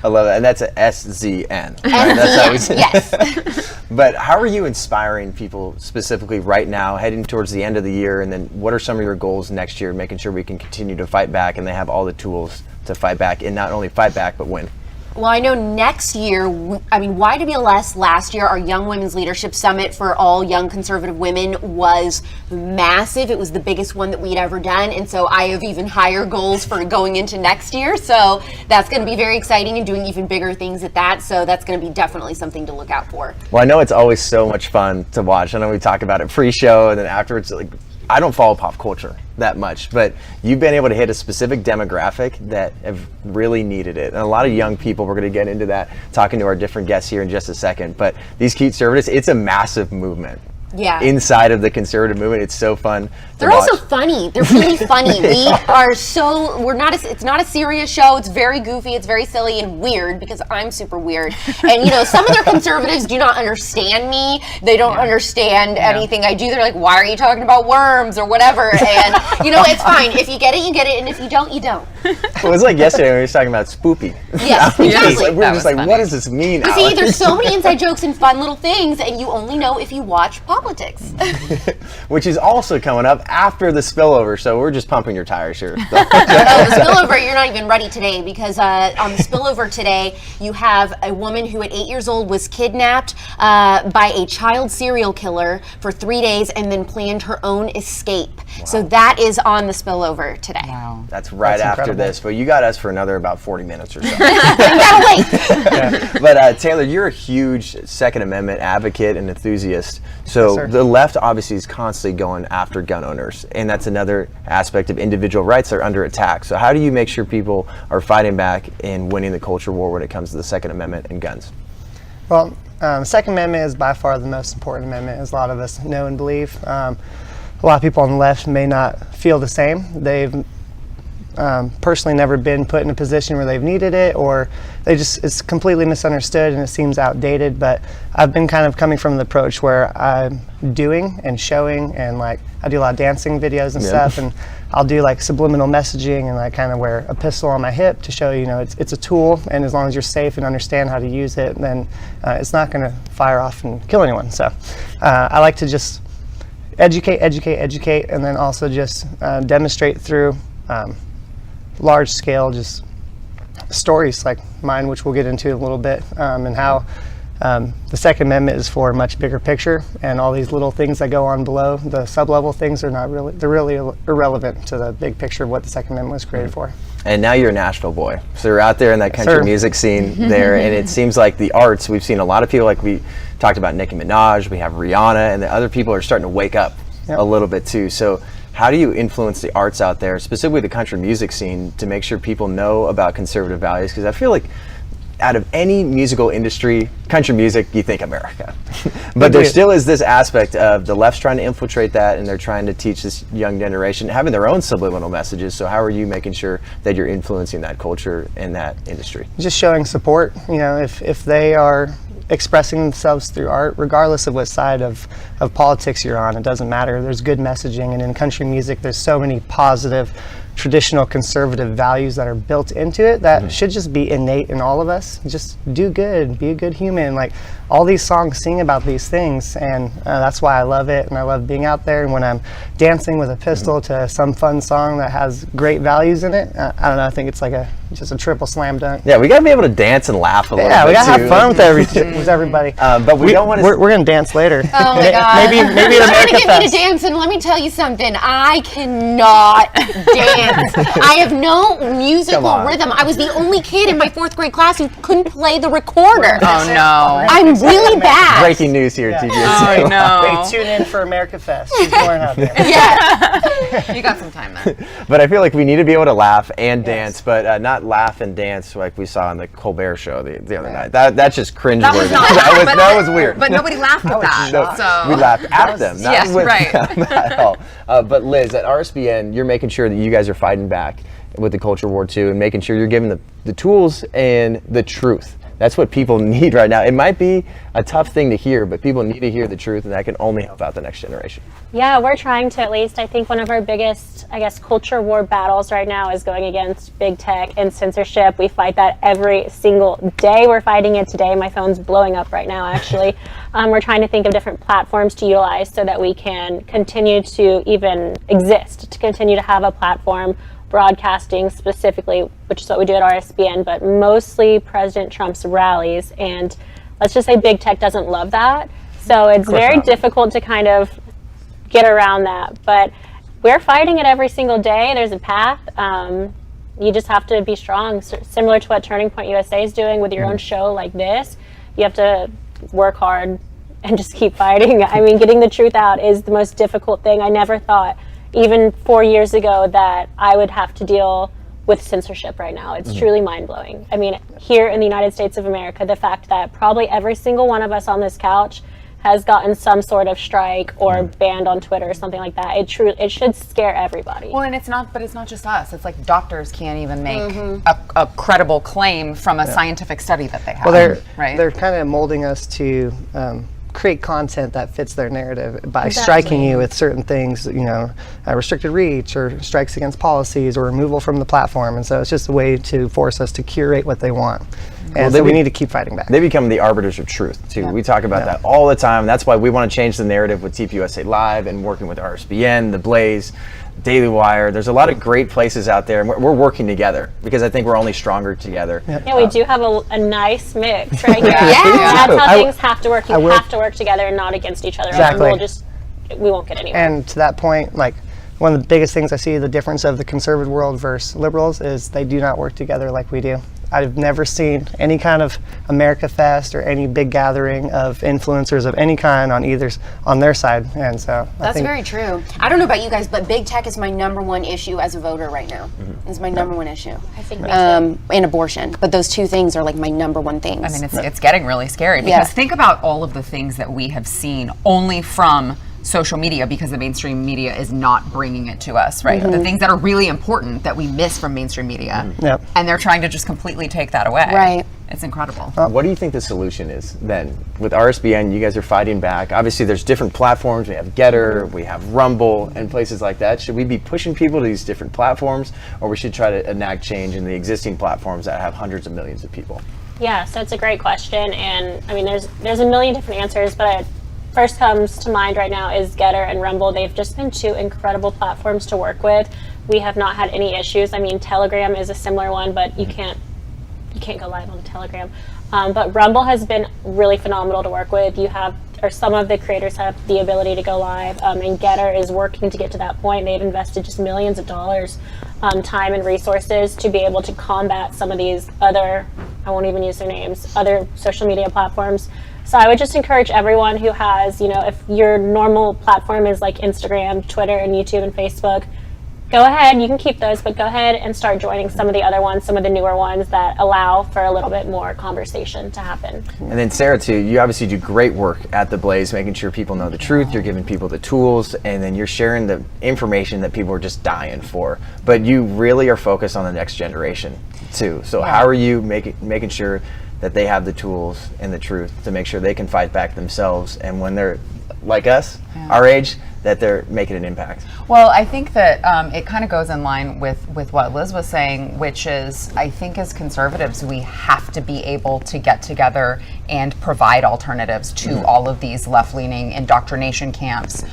I love that, and that's a SZN. Right? That's how we say
yes.
But how are you inspiring people specifically right now, heading towards the end of the year, and then what are some of your goals next year, making sure we can continue to fight back and they have all the tools to fight back, and not only fight back, but win?
Well, I know next year, YWLS last year, our Young Women's Leadership Summit for all young conservative women was massive. It was the biggest one that we'd ever done. And so I have even higher goals for going into next year. So that's going to be very exciting and doing even bigger things at that. So that's going to be definitely something to look out for.
Well, I know it's always so much fun to watch. I know we talk about it pre-show and then afterwards, like, I don't follow pop culture that much, but you've been able to hit a specific demographic that have really needed it. And a lot of young people, we're going to get into that, talking to our different guests here in just a second. But these cute conservatives, it's a massive movement.
Yeah.
Inside of the conservative movement, it's so fun to
They're
watch.
also funny. They're really funny. We are so, it's not a serious show. It's very goofy. It's very silly and weird because I'm super weird. And, some of their conservatives do not understand me. They don't understand anything I do. They're like, why are you talking about worms or whatever? And, it's fine. If you get it, you get it. And if you don't, you don't.
Well, it was like yesterday when we were talking about spoopy.
Yes, exactly.
We were just like, what does this mean,
But see,
Alex?
there's so many inside jokes and fun little things, and you only know if you watch POPlitics.
Which is also coming up after the spillover, so we're just pumping your tires here.
No, the spillover, you're not even ready today because on the spillover today, you have a woman who at 8 years old was kidnapped by a child serial killer for 3 days and then planned her own escape. Wow. So that is on the spillover today.
Wow.
That's right after this, but you got us for another about 40 minutes or so.
You gotta wait.
But Taylor, you're a huge Second Amendment advocate and enthusiast. So
Yes,
the left obviously is constantly going after gun owners, and that's another aspect of individual rights that are under attack. So how do you make sure people are fighting back and winning the culture war when it comes to the Second Amendment and guns?
Well, the Second Amendment is by far the most important amendment, as a lot of us know and believe. A lot of people on the left may not feel the same. They've personally never been put in a position where they've needed it, or it's completely misunderstood and it seems outdated. But I've been kind of coming from the approach where I'm doing and showing, and like I do a lot of dancing videos and stuff, and I'll do like subliminal messaging and like kind of wear a pistol on my hip to show it's a tool, and as long as you're safe and understand how to use it, then it's not going to fire off and kill anyone. So I like to just educate, and then also just demonstrate through large scale just stories like mine, which we'll get into a little bit, and how the Second Amendment is for a much bigger picture, and all these little things that go on below, the sub-level things, they're really irrelevant to the big picture of what the Second Amendment was created for.
And now you're a Nashville boy, so you're out there in that country music scene there, and it seems like the arts, we've seen a lot of people, like we talked about Nicki Minaj, we have Rihanna, and the other people are starting to wake up a little bit too. So how do you influence the arts out there, specifically the country music scene, to make sure people know about conservative values? Because I feel like out of any musical industry, country music, you think America. But there still is this aspect of the left's trying to infiltrate that, and they're trying to teach this young generation, having their own subliminal messages. So how are you making sure that you're influencing that culture in that industry?
Just showing support. If they are expressing themselves through art, regardless of what side of politics you're on, it doesn't matter. There's good messaging, and in country music there's so many positive traditional conservative values that are built into it that should just be innate in all of us. Just do good, be a good human. Like all these songs sing about these things, and that's why I love it, and I love being out there. And when I'm dancing with a pistol to some fun song that has great values in it, I don't know, I think it's like just a triple slam dunk.
Yeah, we gotta be able to dance and laugh a little bit.
Yeah, we gotta
too.
have fun with everybody.
But we don't want to.
We're gonna dance later.
Oh my God.
Maybe at
Trying to get me to
AmericaFest.
dance, and let me tell you something. I cannot dance. I have no musical rhythm. I was the only kid in my 4th grade class who couldn't play the recorder.
Oh no.
I'm really bad.
Breaking news here, TPUSA.
Oh no.
Wait, tune in for AmericaFest. She's learn how to dance.
Yeah.
You got some time then.
But I feel like we need to be able to laugh and dance, but not laugh and dance like we saw on the Colbert show the other night. That's just cringeworthy. That was weird.
But nobody laughed at that.
No,
So
we laughed at them, not
yes,
with
right.
them at all. But Liz, at RSBN, you're making sure that you guys are fighting back with the culture war too, and making sure you're giving the tools and the truth That's what people need right now. It might be a tough thing to hear, but people need to hear the truth, and that can only help out the next generation.
Yeah, we're trying to, at least. I think one of our biggest, I guess, culture war battles right now is going against big tech and censorship. We fight that every single day. We're fighting it today. My phone's blowing up right now, actually. We're trying to think of different platforms to utilize so that we can continue to even exist, to continue to have a platform broadcasting specifically, which is what we do at RSBN, but mostly President Trump's rallies. And let's just say big tech doesn't love that. So it's very difficult to kind of get around that. But we're fighting it every single day. There's a path. You just have to be strong, similar to what Turning Point USA is doing with your own show like this. You have to work hard and just keep fighting. I mean, getting the truth out is the most difficult thing. I never thought, even 4 years ago, that I would have to deal with censorship right now. It's truly mind-blowing. I mean, here in the United States of America, the fact that probably every single one of us on this couch has gotten some sort of strike or banned on Twitter or something like that. It should scare everybody.
Well, and it's not just us. It's like doctors can't even make a credible claim from a scientific study that they have.
Well,
right?
they're kind of molding us to create content that fits their narrative by striking you with certain things, restricted reach or strikes against policies or removal from the platform. And so it's just a way to force us to curate what they want. And so we need to keep fighting back.
They become the arbiters of truth, too. We talk about that all the time. That's why we want to change the narrative with TPUSA Live and working with RSBN, The Blaze, Daily Wire. There's a lot of great places out there, and we're working together because I think we're only stronger together.
Yeah, we do have a nice mix right here. That's how things have to work. You have to work together and not against each other.
Exactly.
We won't get anywhere.
And to that point, like, one of the biggest things I see the difference of the conservative world versus liberals is they do not work together like we do. I've never seen any kind of AmericaFest or any big gathering of influencers of any kind on their side, and so
that's very true. I don't know about you guys, but big tech is my #1 issue as a voter right now. It's my #1 issue.
I think
and abortion, but those two things are like my #1 things.
I mean, it's getting really scary because think about all of the things that we have seen only from social media because the mainstream media is not bringing it to us, right? The things that are really important that we miss from mainstream media, and they're trying to just completely take that away.
Right.
It's incredible.
What do you think the solution is then? With RSBN, you guys are fighting back. Obviously, there's different platforms. We have Getter, we have Rumble, and places like that. Should we be pushing people to these different platforms, or we should try to enact change in the existing platforms that have hundreds of millions of people?
Yeah, so it's a great question, and I mean, there's a million different answers, but first comes to mind right now is Getter and Rumble. They've just been two incredible platforms to work with. We have not had any issues. I mean, Telegram is a similar one, but you can't go live on Telegram. But Rumble has been really phenomenal to work with. Some of the creators have the ability to go live, and Getter is working to get to that point. They've invested just millions of dollars, time and resources to be able to combat some of these other, I won't even use their names, other social media platforms. So I would just encourage everyone who has, if your normal platform is like Instagram, Twitter, and YouTube and Facebook, go ahead, you can keep those, but go ahead and start joining some of the other ones, some of the newer ones that allow for a little bit more conversation to happen.
And then Sarah, too, you obviously do great work at The Blaze, making sure people know the truth, you're giving people the tools, and then you're sharing the information that people are just dying for. But you really are focused on the next generation, too. So how are you making sure that they have the tools and the truth to make sure they can fight back themselves, and when they're like us, our age, that they're making an impact?
Well, I think that it kind of goes in line with what Liz was saying, which is I think as conservatives we have to be able to get together and provide alternatives to all of these left-leaning indoctrination camps,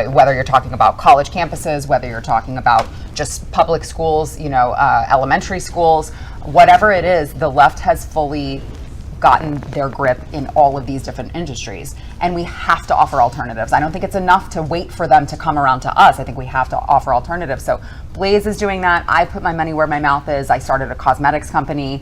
whether you're talking about college campuses, whether you're talking about just public schools, elementary schools, whatever it is, the left has fully gotten their grip in all of these different industries, and we have to offer alternatives. I don't think it's enough to wait for them to come around to us. I think we have to offer alternatives. So Blaze is doing that. I put my money where my mouth is. I started a cosmetics company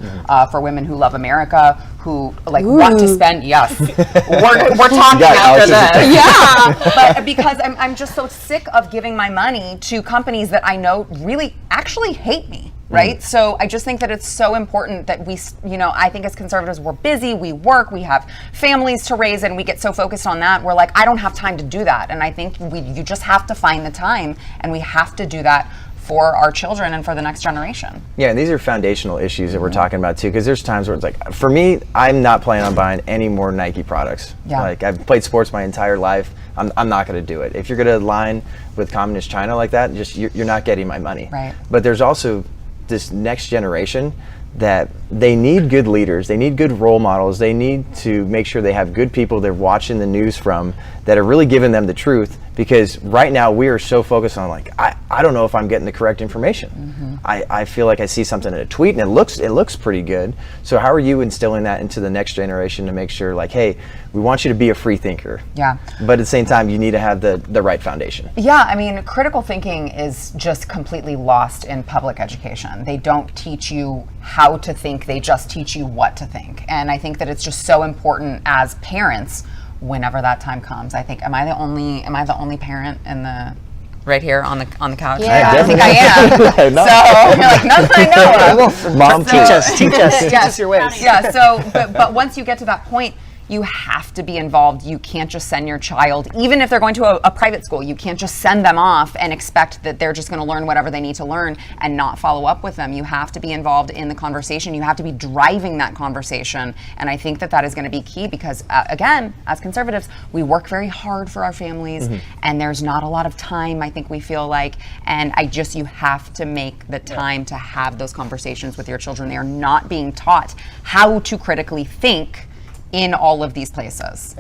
for women who love America, who want to spend. Yes, we're talking after this. Yeah, but because I'm just so sick of giving my money to companies that I know really actually hate me. Right? So I just think that it's so important that we, I think as conservatives, we're busy, we work, we have families to raise, and we get so focused on that. We're like, I don't have time to do that. And I think you just have to find the time, and we have to do that for our children and for the next generation.
Yeah, and these are foundational issues that we're talking about too, because there's times where it's like, for me, I'm not planning on buying any more Nike products.
Yeah.
Like, I've played sports my entire life. I'm not going to do it. If you're going to align with communist China like that, just you're not getting my money.
Right.
But there's also this next generation that they need good leaders, they need good role models, they need to make sure they have good people they're watching the news from that are really giving them the truth, because right now we are so focused on like, I don't know if I'm getting the correct information. I feel like I see something in a tweet and it looks pretty good. So how are you instilling that into the next generation to make sure like, hey, we want you to be a free thinker,
Yeah.
but at the same time you need to have the right foundation?
Yeah, I mean, critical thinking is just completely lost in public education. They don't teach you how to think, they just teach you what to think. And I think that it's just so important as parents, whenever that time comes. I think, am I the only parent in the right here on the couch?
Yeah.
I think I am.
No.
So you're like, no, I know.
Mom,
So-
teach us your ways.
Yeah, so, but once you get to that point, you have to be involved. You can't just send your child, even if they're going to a private school, you can't just send them off and expect that they're just going to learn whatever they need to learn and not follow up with them. You have to be involved in the conversation. You have to be driving that conversation. And I think that is going to be key because, again, as conservatives, we work very hard for our families and there's not a lot of time, I think we feel like. And you have to make the time to have those conversations with your children. They are not being taught how to critically think in all of these places.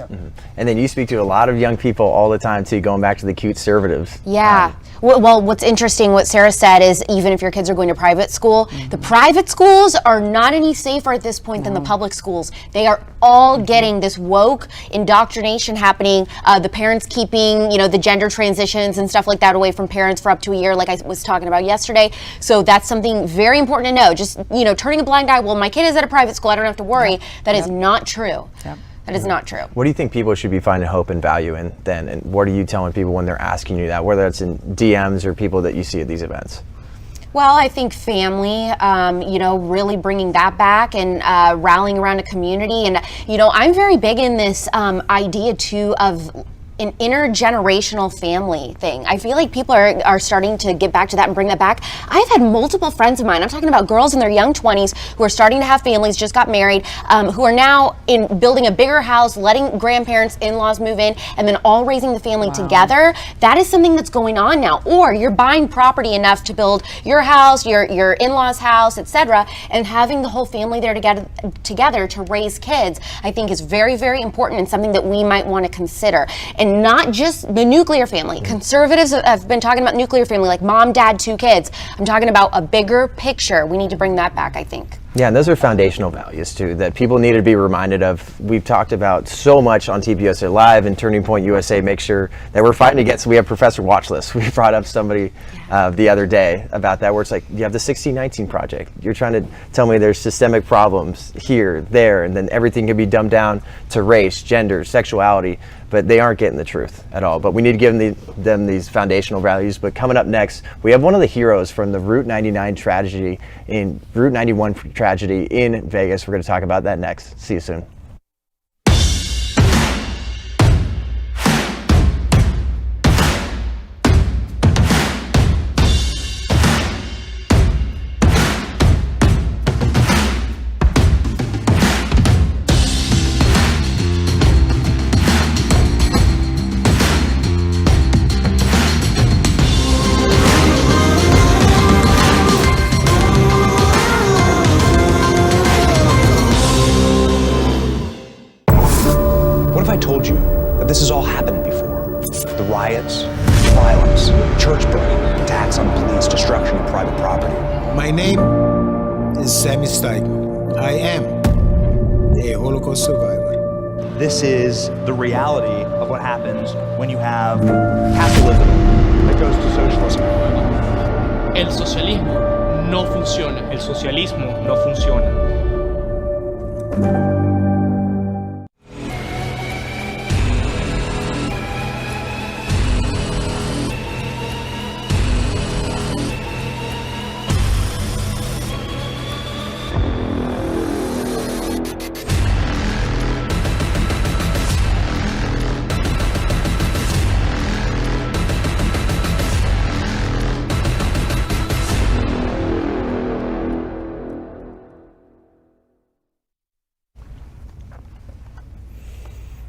And then you speak to a lot of young people all the time too, going back to the cute conservatives.
Yeah. Well, what's interesting, what Sarah said is even if your kids are going to private school, the private schools are not any safer at this point than the public schools. They are all getting this woke indoctrination happening. The parents keeping, the gender transitions and stuff like that away from parents for up to a year, like I was talking about yesterday. So that's something very important to know. Just, turning a blind eye, well, my kid is at a private school, I don't have to worry. That is not true. That is not true.
What do you think people should be finding hope and value in then? And what are you telling people when they're asking you that, whether it's in DMs or people that you see at these events?
Well, I think family, really bringing that back and rallying around a community. And, I'm very big in this idea, too, of an intergenerational family thing. I feel like people are starting to get back to that and bring that back. I've had multiple friends of mine, I'm talking about girls in their young 20s who are starting to have families, just got married, who are now in building a bigger house, letting grandparents, in-laws move in, and then all raising the family together. That is something that's going on now. Or you're buying property enough to build your house, your in-laws' house, etc., and having the whole family there together to raise kids, I think is very, very important and something that we might want to consider. And not just the nuclear family. Conservatives have been talking about nuclear family, like mom, dad, 2 kids. I'm talking about a bigger picture. We need to bring that back, I think.
Yeah, and those are foundational values too that people need to be reminded of. We've talked about so much on TPUSA Live and Turning Point USA. Make sure that we're fighting against. We have Professor Watchlist. We brought up somebody the other day about that, where it's like you have the 1619 Project. You're trying to tell me there's systemic problems here, there, and then everything can be dumbed down to race, gender, sexuality, but they aren't getting the truth at all. But we need to give them these foundational values. But coming up next, we have one of the heroes from the Route 91 tragedy in Vegas. We're going to talk about that next. See you soon.
This has all happened before. The riots, violence, church burning, attacks on police, destruction of private property.
My name is Sammy Steigman. I am a Holocaust survivor.
This is the reality of what happens when you have capitalism that goes to socialism.
El socialismo no funciona. El socialismo no funciona.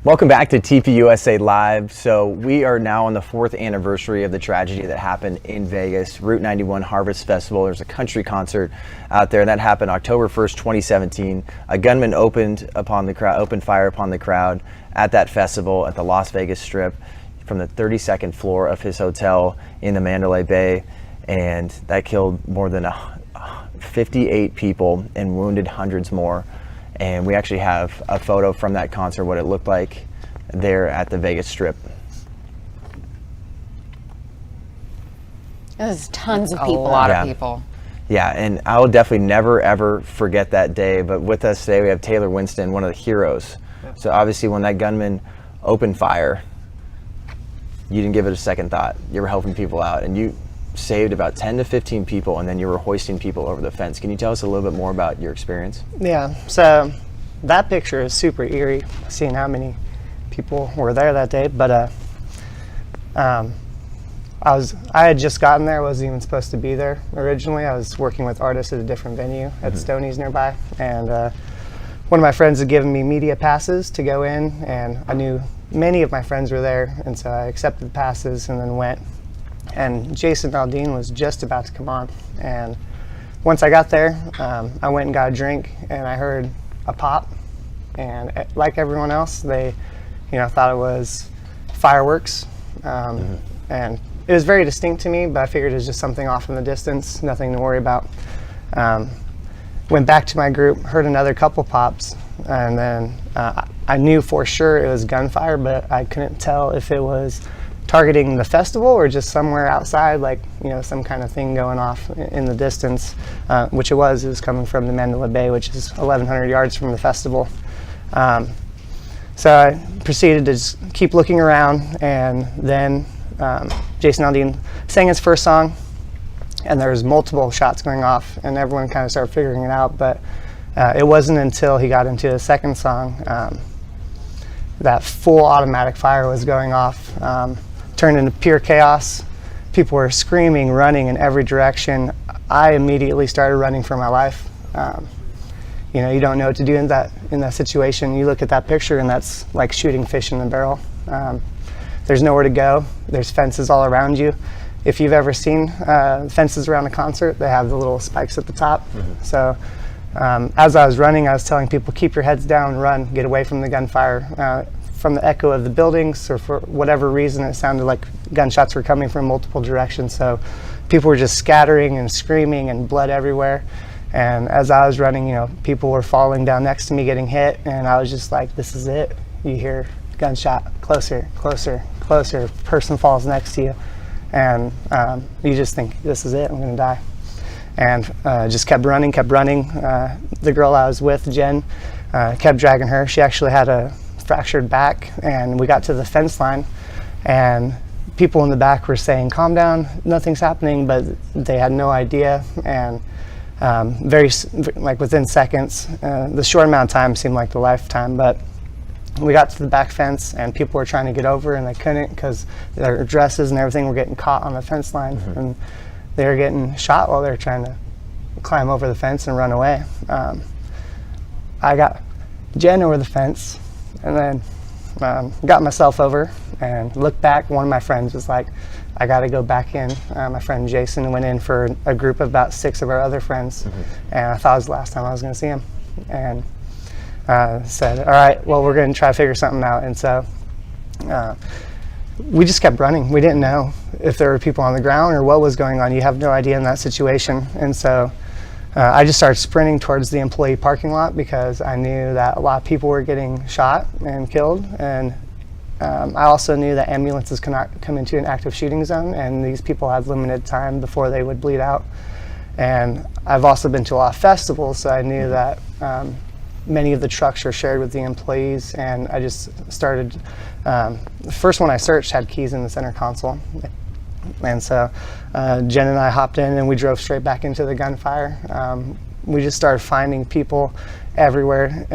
Welcome back to TPUSA Live. So we are now on the 4th anniversary of the tragedy that happened in Vegas, Route 91 Harvest Festival. There's a country concert out there, and that happened October 1st, 2017. A gunman opened fire upon the crowd at that festival at the Las Vegas Strip from the 32nd floor of his hotel in the Mandalay Bay, and that killed more than 58 people and wounded hundreds more. And we actually have a photo from that concert, what it looked like there at the Vegas Strip.
There's tons of people.
A lot of people.
Yeah, and I will definitely never, ever forget that day. But with us today, we have Taylor Winston, one of the heroes. So obviously when that gunman opened fire, you didn't give it a second thought. You were helping people out, and you saved about 10 to 15 people, and then you were hoisting people over the fence. Can you tell us a little bit more about your experience?
Yeah, so that picture is super eerie, seeing how many people were there that day. But I had just gotten there, wasn't even supposed to be there originally. I was working with artists at a different venue at Stoney's nearby, and one of my friends had given me media passes to go in, and I knew many of my friends were there, and so I accepted the passes and then went. And Jason Aldean was just about to come on, and once I got there, I went and got a drink, and I heard a pop, and like everyone else, they, thought it was fireworks, and it was very distinct to me, but I figured it was just something off in the distance, nothing to worry about. Went back to my group, heard another couple pops, and then I knew for sure it was gunfire, but I couldn't tell if it was targeting the festival or just somewhere outside, like some kind of thing going off in the distance, which it was coming from the Mandalay Bay, which is 1,100 yards from the festival. So I proceeded to just keep looking around, and then Jason Aldean sang his first song, and there was multiple shots going off, and everyone kind of started figuring it out, but it wasn't until he got into the second song that full automatic fire was going off. Turned into pure chaos. People were screaming, running in every direction. I immediately started running for my life. You don't know what to do in that situation. You look at that picture, and that's like shooting fish in a barrel. There's nowhere to go. There's fences all around you. If you've ever seen fences around a concert, they have the little spikes at the top. So as I was running, I was telling people, keep your heads down, run, get away from the gunfire. From the echo of the buildings, or for whatever reason, it sounded like gunshots were coming from multiple directions. So people were just scattering and screaming, and blood everywhere. And as I was running, people were falling down next to me, getting hit, and I was just like, this is it. You hear gunshot, closer, closer, closer. Person falls next to you, and you just think, this is it. I'm gonna die. And just kept running. The girl I was with, Jen, kept dragging her. She actually had a fractured back, and we got to the fence line, and people in the back were saying, calm down, nothing's happening, but they had no idea. And within seconds, the short amount of time seemed like the lifetime, but we got to the back fence, and people were trying to get over, and they couldn't because their dresses and everything were getting caught on the fence line, and they were getting shot while they were trying to climb over the fence and run away. I got Jen over the fence, and then got myself over and looked back. One of my friends was like, I got to go back in. My friend Jason went in for a group of about 6 of our other friends, and I thought it was the last time I was going to see him. And said, all right, well, we're going to try to figure something out. And so we just kept running. We didn't know if there were people on the ground or what was going on. You have no idea in that situation. And so I just started sprinting towards the employee parking lot, because I knew that a lot of people were getting shot and killed, and I also knew that ambulances cannot come into an active shooting zone, and these people had limited time before they would bleed out. And I've also been to a lot of festivals, so I knew that many of the trucks are shared with the employees, and I just started, the first one I searched had keys in the center console. And so Jen and I hopped in, and we drove straight back into the gunfire. We just started finding people everywhere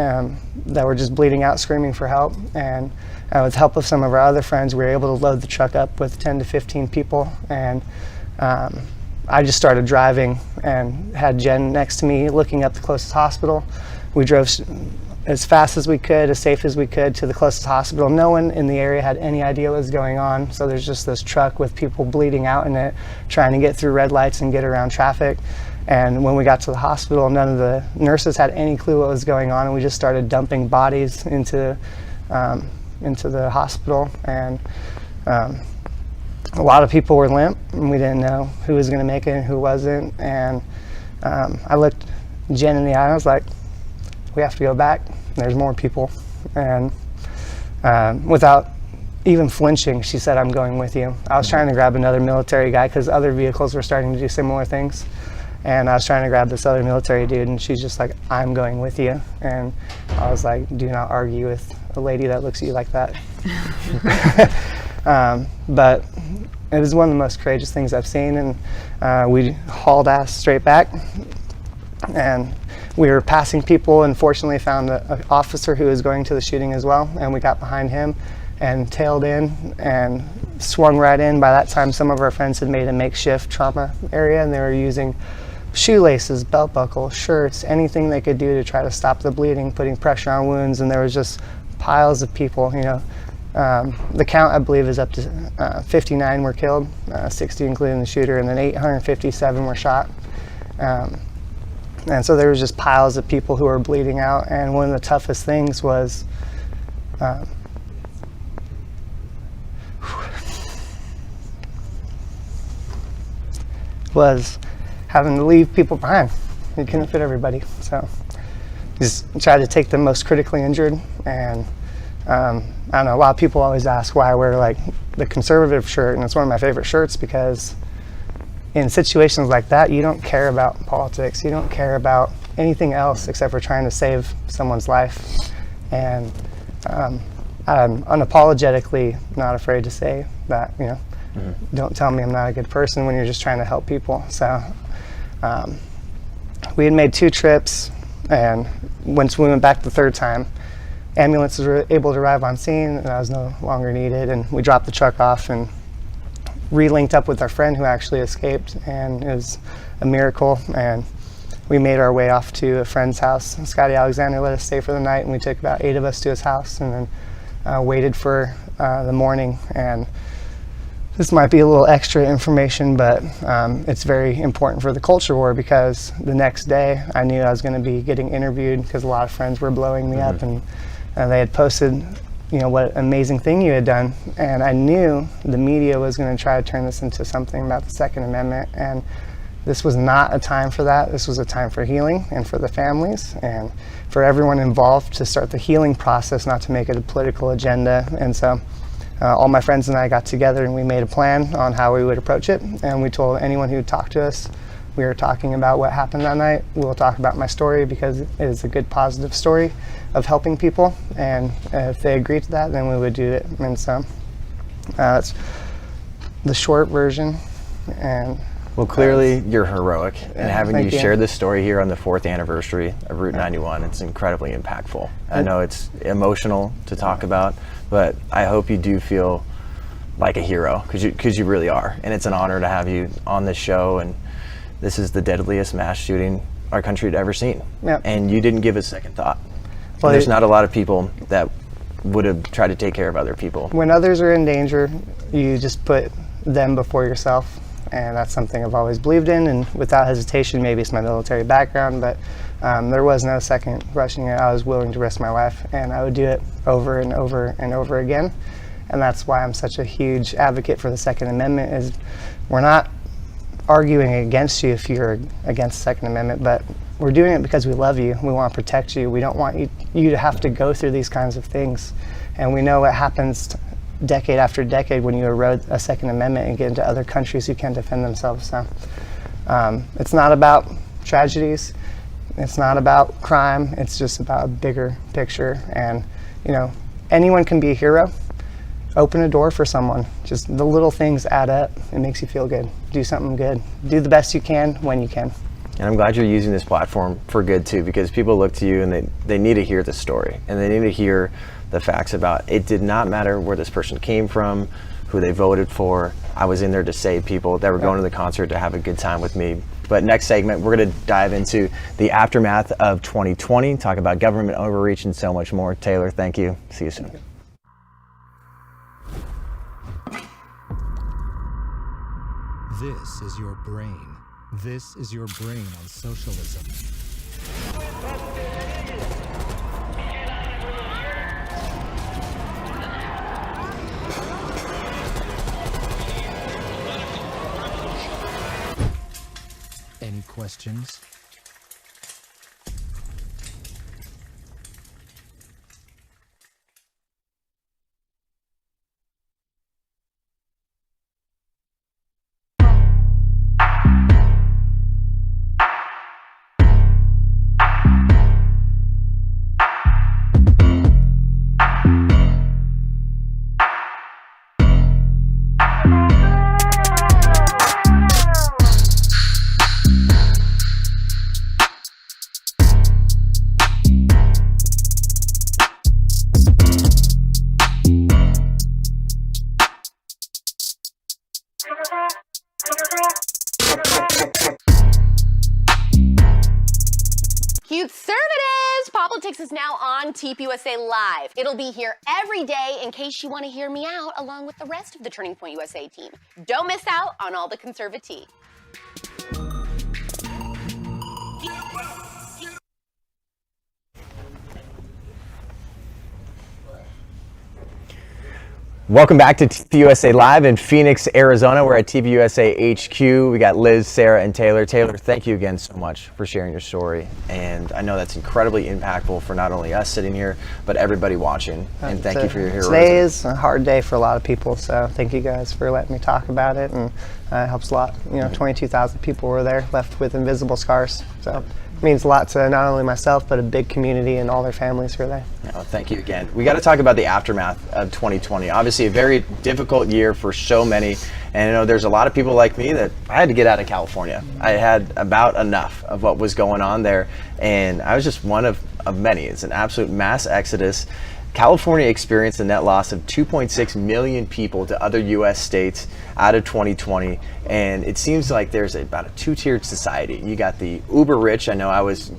that were just bleeding out, screaming for help. And with the help of some of our other friends, we were able to load the truck up with 10 to 15 people. And I just started driving and had Jen next to me looking up the closest hospital. We drove as fast as we could, as safe as we could, to the closest hospital. No one in the area had any idea what was going on, so there's just this truck with people bleeding out in it, trying to get through red lights and get around traffic. And when we got to the hospital, none of the nurses had any clue what was going on, and we just started dumping bodies into the hospital. And a lot of people were limp, and we didn't know who was going to make it and who wasn't. And I looked Jen in the eye, I was like, we have to go back. There's more people. And without even flinching, she said, I'm going with you. I was trying to grab another military guy because other vehicles were starting to do similar things. And I was trying to grab this other military dude, and she's just like, I'm going with you. And I was like, do not argue with a lady that looks at you like that. But it was one of the most courageous things I've seen. And we hauled ass straight back. And we were passing people, and fortunately found an officer who was going to the shooting as well, and we got behind him and tailed in and swung right in. By that time, some of our friends had made a makeshift trauma area, and they were using shoelaces, belt buckles, shirts, anything they could do to try to stop the bleeding, putting pressure on wounds. And there was just piles of people, you know. The count, I believe, is up to 59 were killed, 60 including the shooter, and then 857 were shot. And so there was just piles of people who were bleeding out. And one of the toughest things was having to leave people behind. You couldn't fit everybody. So just tried to take the most critically injured. And I don't know, a lot of people always ask why I wear like the conservative shirt, and it's one of my favorite shirts because in situations like that, you don't care about politics. You don't care about anything else except for trying to save someone's life. And I'm unapologetically not afraid to say that, you know, don't tell me I'm not a good person when you're just trying to help people. So we had made 2 trips, and once we went back the 3rd time, ambulances were able to arrive on scene, and I was no longer needed. And we dropped the truck off and re-linked up with our friend who actually escaped, and it was a miracle. And we made our way off to a friend's house. Scotty Alexander let us stay for the night, and we took about 8 of us to his house, and then waited for the morning. And this might be a little extra information, but it's very important for the culture war, because the next day I knew I was going to be getting interviewed because a lot of friends were blowing me up, and they had posted, you know, what amazing thing you had done. And I knew the media was going to try to turn this into something about the Second Amendment, and this was not a time for that. This was a time for healing and for the families and for everyone involved to start the healing process, not to make it a political agenda. And so all my friends and I got together, and we made a plan on how we would approach it. And we told anyone who would talk to us, we were talking about what happened that night. We'll talk about my story because it is a good, positive story of helping people. And if they agreed to that, then we would do it. And so that's the short version. And
well, clearly you're heroic, and having you
you.
share this story here on the 4th anniversary of Route 91, it's incredibly impactful. I know it's emotional to talk about, but I hope you do feel like a hero, because you really are. And it's an honor to have you on this show, and this is the deadliest mass shooting our country had ever seen.
Yep.
And you didn't give a second thought.
Well,
there's not a lot of people that would have tried to take care of other people.
When others are in danger, you just put them before yourself. And that's something I've always believed in, and without hesitation. Maybe it's my military background, but there was no second rushing it. I was willing to risk my life, and I would do it over and over and over again. And that's why I'm such a huge advocate for the Second Amendment. Is we're not arguing against you if you're against the Second Amendment, but we're doing it because we love you. We want to protect you. We don't want you to have to go through these kinds of things. And we know what happens decade after decade when you erode a Second Amendment and get into other countries who can't defend themselves. So it's not about tragedies. It's not about crime. It's just about a bigger picture. And, you know, anyone can be a hero. Open a door for someone. Just the little things add up. It makes you feel good. Do something good. Do the best you can when you can.
And I'm glad you're using this platform for good too, because people look to you and they need to hear the story, and they need to hear the facts about it. Did not matter where this person came from, who they voted for. I was in there to save people that were going to the concert to have a good time with me. But next segment, we're going to dive into the aftermath of 2020, talk about government overreach and so much more. Taylor, thank you. See you soon.
This is your brain. This is your brain on socialism. Any questions?
Conservatives! POPlitics is now on TPUSA Live. It'll be here every day in case you want to hear me out along with the rest of the Turning Point USA team. Don't miss out on all the conservative.
Welcome back to TPUSA Live in Phoenix, Arizona. We're at TPUSA HQ. We got Liz, Sarah, and Taylor. Taylor, thank you again so much for sharing your story. And I know that's incredibly impactful for not only us sitting here, but everybody watching. And thank you for your heroism.
Today is a hard day for a lot of people, so thank you guys for letting me talk about it. And it helps a lot. 22,000 people were there, left with invisible scars. So it means a lot to not only myself, but a big community and all their families who are there.
Oh, thank you again. We got to talk about the aftermath of 2020. Obviously, a very difficult year for so many. And I know there's a lot of people like me that I had to get out of California. I had about enough of what was going on there. And I was just one of many. It's an absolute mass exodus. California experienced a net loss of 2.6 million people to other U.S. states out of 2020, and it seems like there's about a two-tiered society. You got the uber rich. I know I was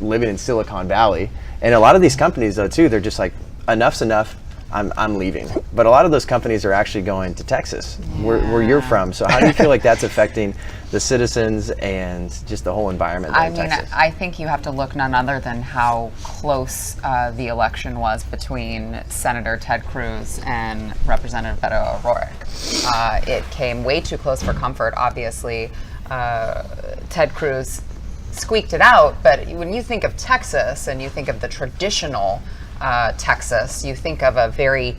living in Silicon Valley, and a lot of these companies, though, too, they're just like, enough's enough. I'm leaving. But a lot of those companies are actually going to Texas, where you're from. So how do you feel like that's affecting the citizens and just the whole environment there in Texas?
I think you have to look none other than how close the election was between Senator Ted Cruz and Representative Beto O'Rourke. It came way too close for comfort, obviously. Ted Cruz squeaked it out, but when you think of Texas and you think of the traditional Texas, you think of a very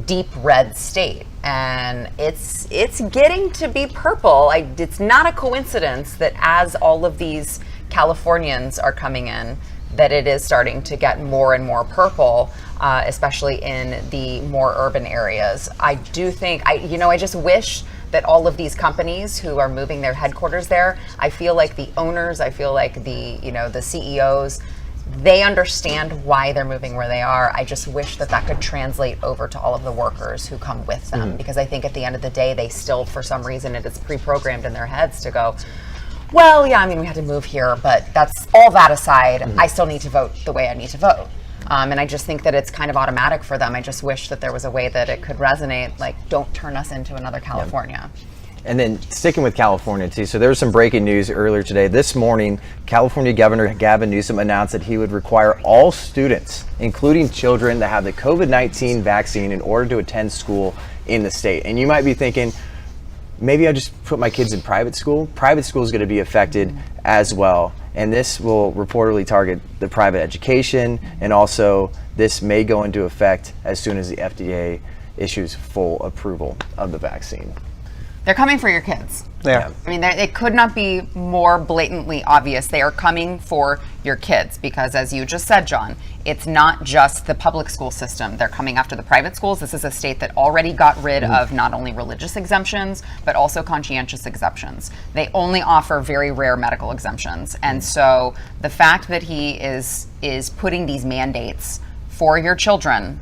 deep red state, and it's getting to be purple. It's not a coincidence that as all of these Californians are coming in, that it is starting to get more and more purple, especially in the more urban areas. I do think, I just wish that all of these companies who are moving their headquarters there, I feel like the owners, I feel like the CEOs, they understand why they're moving where they are. I just wish that could translate over to all of the workers who come with them, because I think at the end of the day, they still, for some reason, it is pre-programmed in their heads to go, well, yeah, we had to move here, but that's all that aside, I still need to vote the way I need to vote. And I just think that it's kind of automatic for them. I just wish that there was a way that it could resonate, like, don't turn us into another California.
Yeah. And then sticking with California too, so there was some breaking news earlier today. This morning, California Governor Gavin Newsom announced that he would require all students, including children, to have the COVID-19 vaccine in order to attend school in the state. And you might be thinking, maybe I'll just put my kids in private school. Private school is going to be affected as well. And this will reportedly target the private education, and also this may go into effect as soon as the FDA issues full approval of the vaccine.
They're coming for your kids.
Yeah.
I mean, it could not be more blatantly obvious. They are coming for your kids because, as you just said, John, it's not just the public school system. They're coming after the private schools. This is a state that already got rid of not only religious exemptions, but also conscientious exemptions. They only offer very rare medical exemptions. And so the fact that he is putting these mandates for your children,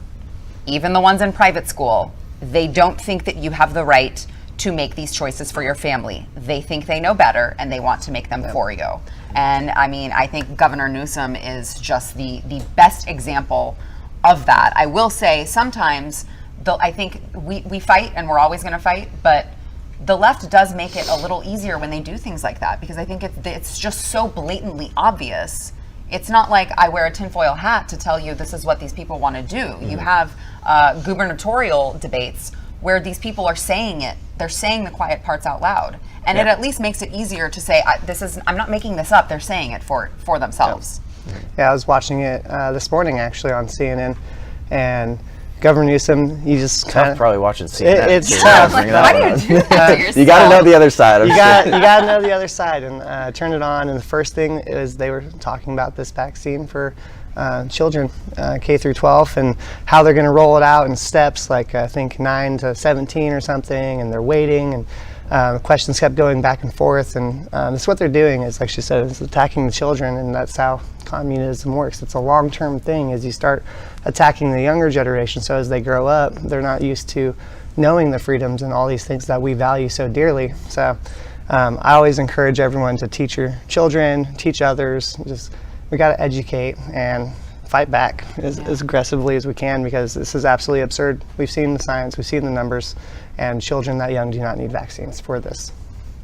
even the ones in private school, they don't think that you have the right to make these choices for your family. They think they know better and they want to make them for you. And I mean, I think Governor Newsom is just the best example of that. I will say sometimes, I think we fight and we're always gonna fight, but the left does make it a little easier when they do things like that, because I think it's just so blatantly obvious. It's not like I wear a tinfoil hat to tell you this is what these people want to do. You have gubernatorial debates where these people are saying it. They're saying the quiet parts out loud. And it at least makes it easier to say, I'm not making this up. They're saying it for themselves.
Yeah, I was watching it this morning actually on CNN, and Governor Newsom, you just kind of
probably watching CNN.
It's tough.
Why do you do that to yourself?
You got to know the other side.
You got to know the other side, and turn it on. And the first thing is they were talking about this vaccine for children, K through 12, and how they're going to roll it out in steps, like I think 9 to 17 or something, and they're waiting, and questions kept going back and forth, and that's what they're doing. Is like she said, it's attacking the children, and that's how communism works. It's a long-term thing. As you start attacking the younger generation, so as they grow up, they're not used to knowing the freedoms and all these things that we value so dearly. So I always encourage everyone to teach your children, teach others. We got to educate and fight back as aggressively as we can, because this is absolutely absurd. We've seen the science, we've seen the numbers, and children that young do not need vaccines for this.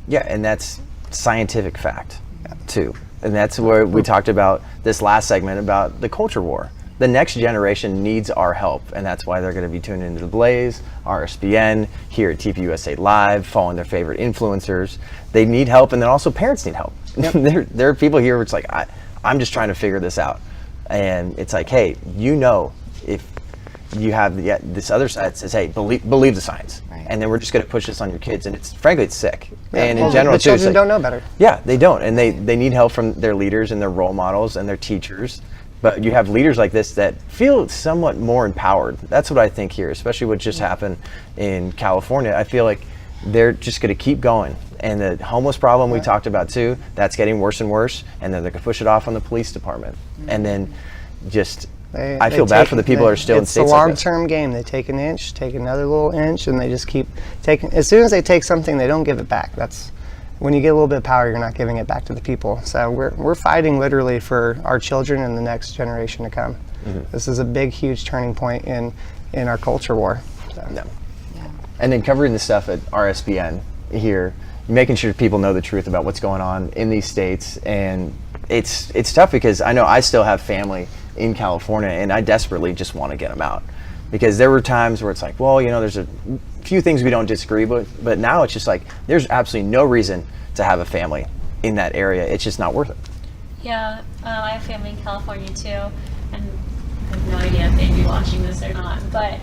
Yeah, and that's scientific fact too. And that's where we talked about this last segment about the culture war. The next generation needs our help, and that's why they're going to be tuning into The Blaze, RSBN, here at TPUSA Live, following their favorite influencers. They need help, and then also parents need help. Yep. there are people here where it's like, I'm just trying to figure this out. And it's like, hey, if you have this other side that says, hey, believe the science. Right. And then we're just going to push this on your kids. And frankly, it's sick.
Yeah,
and in general,
the children don't know better.
Yeah, they don't. And they need help from their leaders and their role models and their teachers. But you have leaders like this that feel somewhat more empowered. That's what I think here, especially what just happened in California. I feel like they're just going to keep going. And the homeless problem we talked about too, that's getting worse and worse. And then they're going to push it off on the police department. And then just... I feel bad for the people that are still in states like this.
It's a long-term game. They take an inch, take another little inch, and they just keep taking. As soon as they take something, they don't give it back. That's when you get a little bit of power, you're not giving it back to the people. So we're fighting literally for our children and the next generation to come. Mm-hmm. This is a big, huge turning point in our culture war. So.
Yeah. And then covering the stuff at RSBN here, making sure people know the truth about what's going on in these states, and it's tough because I know I still have family in California, and I desperately just want to get them out, because there were times where it's like, well, there's a few things we don't disagree with, but now it's just like there's absolutely no reason to have a family in that area. It's just not worth it.
Yeah, I have family in California too, and I have no idea if they'd be watching this or not, but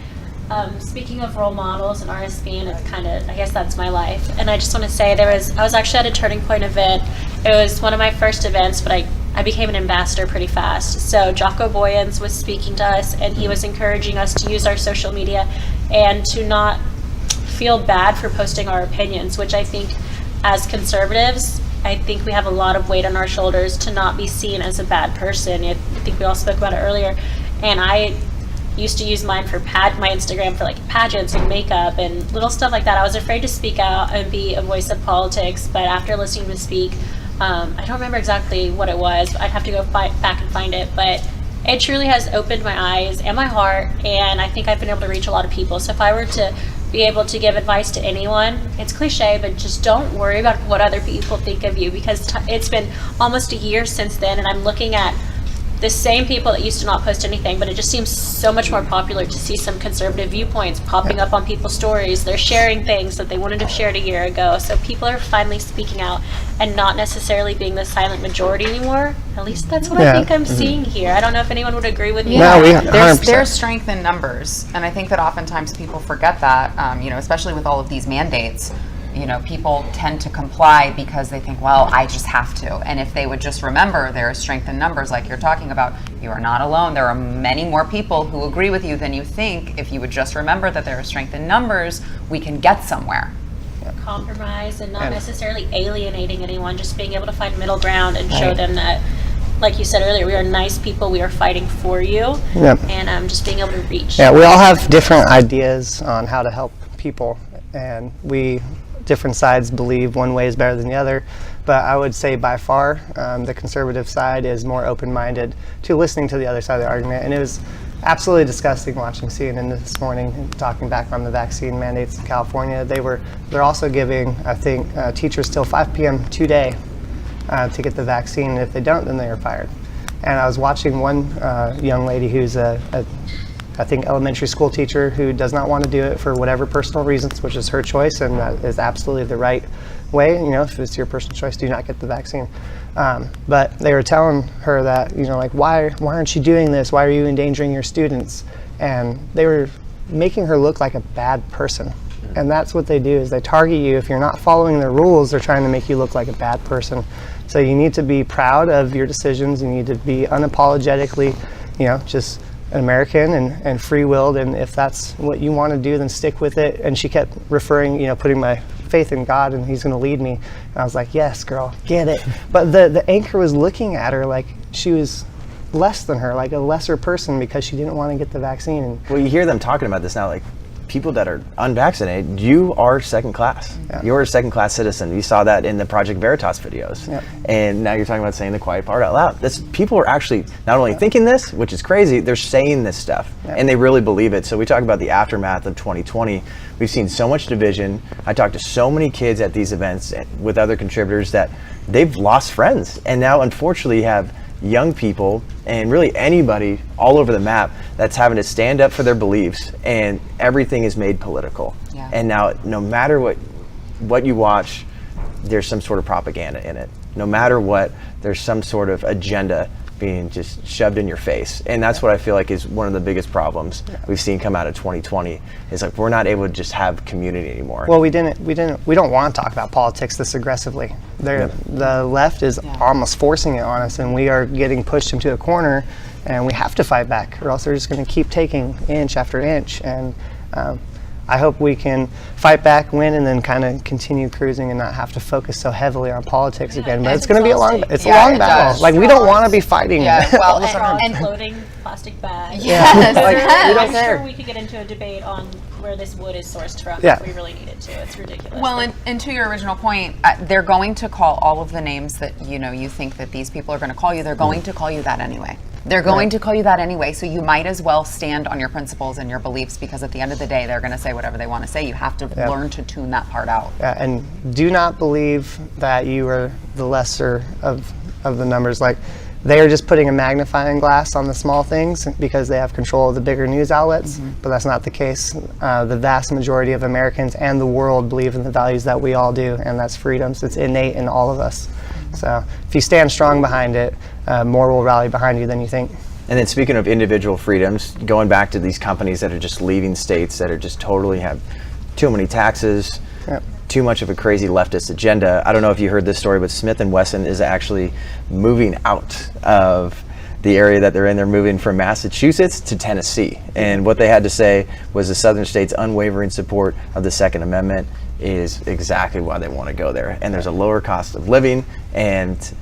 speaking of role models and RSBN, it's kind of, I guess that's my life. And I just want to say I was actually at a Turning Point event. It was one of my first events, but I became an ambassador pretty fast. So Jocko Boyens was speaking to us, and he was encouraging us to use our social media and to not feel bad for posting our opinions, which I think as conservatives, I think we have a lot of weight on our shoulders to not be seen as a bad person. I think we all spoke about it earlier. And I used to use mine for my Instagram for like pageants and makeup and little stuff like that. I was afraid to speak out and be a voice of politics, but after listening to speak, I don't remember exactly what it was. I'd have to go back and find it, but it truly has opened my eyes and my heart, and I think I've been able to reach a lot of people. So if I were to be able to give advice to anyone, it's cliche, but just don't worry about what other people think of you, because it's been almost a year since then, and I'm looking at the same people that used to not post anything, but it just seems so much more popular to see some conservative viewpoints popping up on people's stories. They're sharing things that they wouldn't have shared a year ago. So people are finally speaking out and not necessarily being the silent majority anymore. At least that's what I think I'm seeing here. I don't know if anyone would agree with me.
Yeah, there's strength in numbers, and I think that oftentimes people forget that, especially with all of these mandates. People tend to comply because they think, well, I just have to. And if they would just remember there is strength in numbers, like you're talking about, you are not alone. There are many more people who agree with you than you think. If you would just remember that there is strength in numbers, we can get somewhere.
Compromise and not necessarily alienating anyone, just being able to find middle ground and show them that like you said earlier, we are nice people. We are fighting for you.
Yep.
And just being able to reach.
Yeah, we all have different ideas on how to help people, and different sides believe one way is better than the other. But I would say by far, the conservative side is more open-minded to listening to the other side of the argument. And it was absolutely disgusting watching CNN this morning and talking back on the vaccine mandates in California. They're also giving, I think, teachers till 5 p.m. today to get the vaccine. And if they don't, then they are fired. And I was watching one young lady who's I think elementary school teacher who does not want to do it for whatever personal reasons, which is her choice, and that is absolutely the right way. You know, if it's your personal choice, do not get the vaccine. But they were telling her that, you know, like, why aren't you doing this? Why are you endangering your students? And they were making her look like a bad person. And that's what they do, is they target you. If you're not following their rules, they're trying to make you look like a bad person. So you need to be proud of your decisions. You need to be unapologetically, you know, just an American and free-willed, and if that's what you want to do, then stick with it. And she kept referring, you know, putting my faith in God, and he's going to lead me. And I was like, yes, girl, get it. But the anchor was looking at her like she was less than her, like a lesser person, because she didn't want to get the vaccine. And
well, you hear them talking about this now, like, people that are unvaccinated, you are second class. Yeah. You're a second class citizen. You saw that in the Project Veritas videos. Yep. And now you're talking about saying the quiet part out loud. People are actually not only thinking this, which is crazy, they're saying this stuff. Yep. And they really believe it. So we talk about the aftermath of 2020. We've seen so much division. I talked to so many kids at these events with other contributors that they've lost friends. And now, unfortunately, you have young people and really anybody all over the map that's having to stand up for their beliefs, and everything is made political. Yeah. And now, no matter what you watch, there's some sort of propaganda in it. No matter what, there's some sort of agenda being just shoved in your face. And that's what I feel like is one of the biggest problems we've seen come out of 2020, is like we're not able to just have community anymore.
Well, we don't want to talk about politics this aggressively. The left is almost forcing it on us, and we are getting pushed into a corner, and we have to fight back, or else they're just going to keep taking inch after inch. And I hope we can fight back, win, and then kind of continue cruising and not have to focus so heavily on politics again. But it's going to be a long battle.
Does.
Like, we don't want to be fighting all the time.
And floating plastic bags.
Yes.
We don't care. I'm sure we could get into a debate on where this wood is sourced from if we really needed to. It's ridiculous.
Well, and to your original point, they're going to call all of the names that you think that these people are going to call you. They're going to call you that anyway. They're going to call you that anyway, so you might as well stand on your principles and your beliefs, because at the end of the day, they're going to say whatever they want to say. You have to learn to tune that part out.
Yeah, and do not believe that you are the lesser of the numbers. Like, they are just putting a magnifying glass on the small things because they have control of the bigger news outlets, but that's not the case. The vast majority of Americans and the world believe in the values that we all do, and that's freedoms. It's innate in all of us. So if you stand strong behind it, more will rally behind you than you think.
And then, speaking of individual freedoms, going back to these companies that are just leaving states, that are just totally have too many taxes, too much of a crazy leftist agenda. I don't know if you heard this story, but Smith & Wesson is actually moving out of the area that they're in. They're moving from Massachusetts to Tennessee. And what they had to say was the southern states' unwavering support of the Second Amendment is exactly why they want to go there. And there's a lower cost of living. And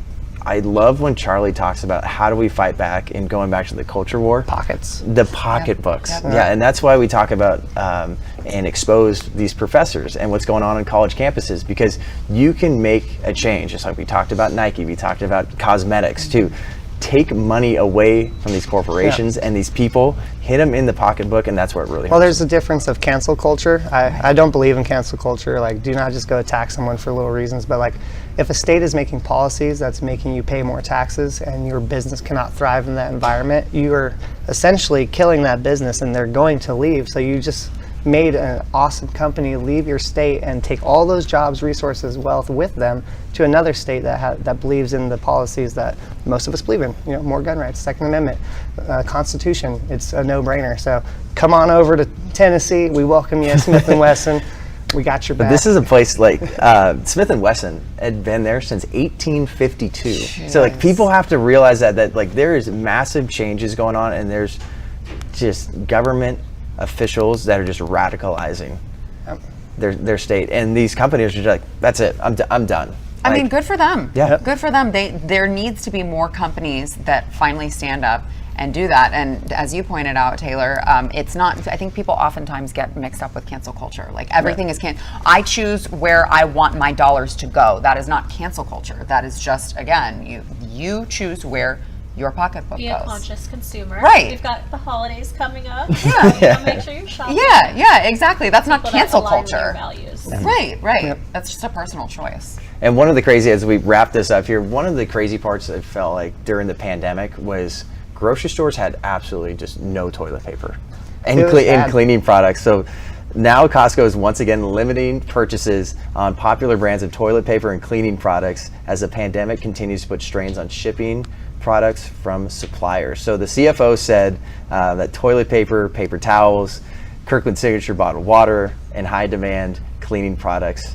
I love when Charlie talks about how do we fight back, and going back to the culture war.
Pockets.
The pocketbooks. Yeah, and that's why we talk about and expose these professors and what's going on college campuses, because you can make a change. Just like we talked about Nike, we talked about cosmetics too. Take money away from these corporations and these people, hit them in the pocketbook, and that's where it really hurts.
Well, there's a difference of cancel culture. I don't believe in cancel culture. Like, do not just go attack someone for little reasons, but like, if a state is making policies that's making you pay more taxes and your business cannot thrive in that environment, you are essentially killing that business, and they're going to leave. So you just made an awesome company leave your state and take all those jobs, resources, wealth with them to another state that believes in the policies that most of us believe in. You know, more gun rights, Second Amendment, Constitution. It's a no-brainer. So come on over to Tennessee. We welcome you, Smith & Wesson. We got your back.
But this is a place like Smith & Wesson had been there since 1852. Jeez. So like, people have to realize that like there is massive changes going on, and there's just government officials that are just radicalizing their state, and these companies are just like, that's it, I'm done.
I mean, good for them.
Yeah.
Good for them. There needs to be more companies that finally stand up and do that. And as you pointed out, Taylor, it's not, I think people oftentimes get mixed up with cancel culture. Like everything is I choose where I want my dollars to go. That is not cancel culture. That is just, again, you choose where your pocketbook
Be
goes.
a conscious consumer.
Right.
We've got the holidays coming up.
Yeah.
Make sure you're shopping.
Yeah, exactly. That's not
People that
cancel
align with your
culture.
values.
Right. That's just a personal choice.
And one of the crazy, as we wrap this up here, one of the crazy parts that felt like during the pandemic was grocery stores had absolutely just no toilet paper and cleaning products. So now Costco is once again limiting purchases on popular brands of toilet paper and cleaning products as the pandemic continues to put strains on shipping products from suppliers. So the CFO said that toilet paper, paper towels, Kirkland Signature bottled water, and high demand cleaning products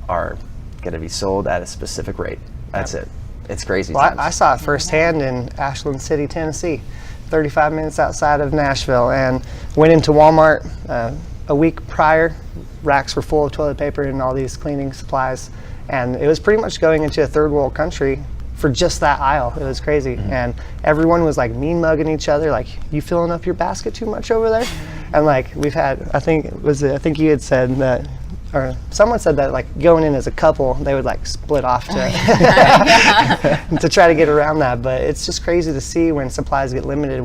are going to be sold at a specific rate. That's it. It's crazy.
Well, I saw it firsthand in Ashland City, Tennessee, 35 minutes outside of Nashville, and went into Walmart a week prior. Racks were full of toilet paper and all these cleaning supplies, and it was pretty much going into a third world country for just that aisle. It was crazy. And everyone was like mean mugging each other, like, you filling up your basket too much over there? And like we've had, I think you had said that, or someone said that like going in as a couple, they would like split off to to try to get around that. But it's just crazy to see when supplies get limited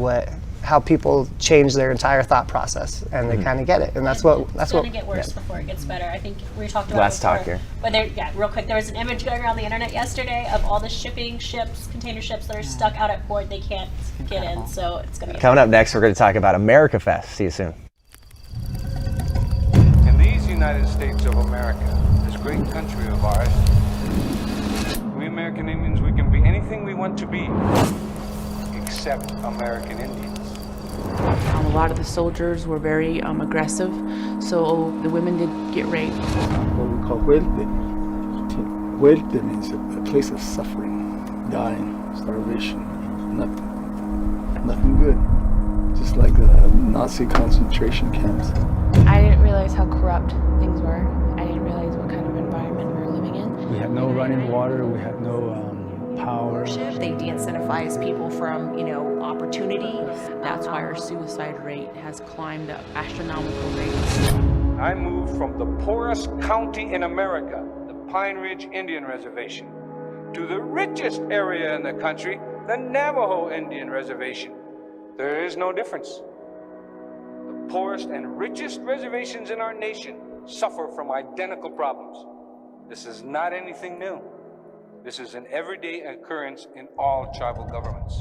how people change their entire thought process, and they kind of get it. And that's what
it's going to get worse before it gets better. I think we talked about
last
it before,
talk here.
But real quick, there was an image going around the internet yesterday of all the container ships that are stuck out at port. They can't get in, so it's going to get
Coming up next, we're going to talk about AmericaFest. See you soon.
In these United States of America, this great country of ours, we American Indians, we can be anything we want to be, except American Indians.
A lot of the soldiers were very aggressive, so the women did get raped.
What we call huerte. Huerte means a place of suffering, dying, starvation, nothing good. Just like the Nazi concentration camps.
I didn't realize how corrupt things were. I didn't realize what kind of environment we were living in.
We had no running water, we had no power.
They de-incentivize people from, opportunity.
That's why our suicide rate has climbed up astronomical rates.
I moved from the poorest county in America, the Pine Ridge Indian Reservation, to the richest area in the country, the Navajo Indian Reservation. There is no difference. The poorest and richest reservations in our nation suffer from identical problems. This is not anything new. This is an everyday occurrence in all tribal governments.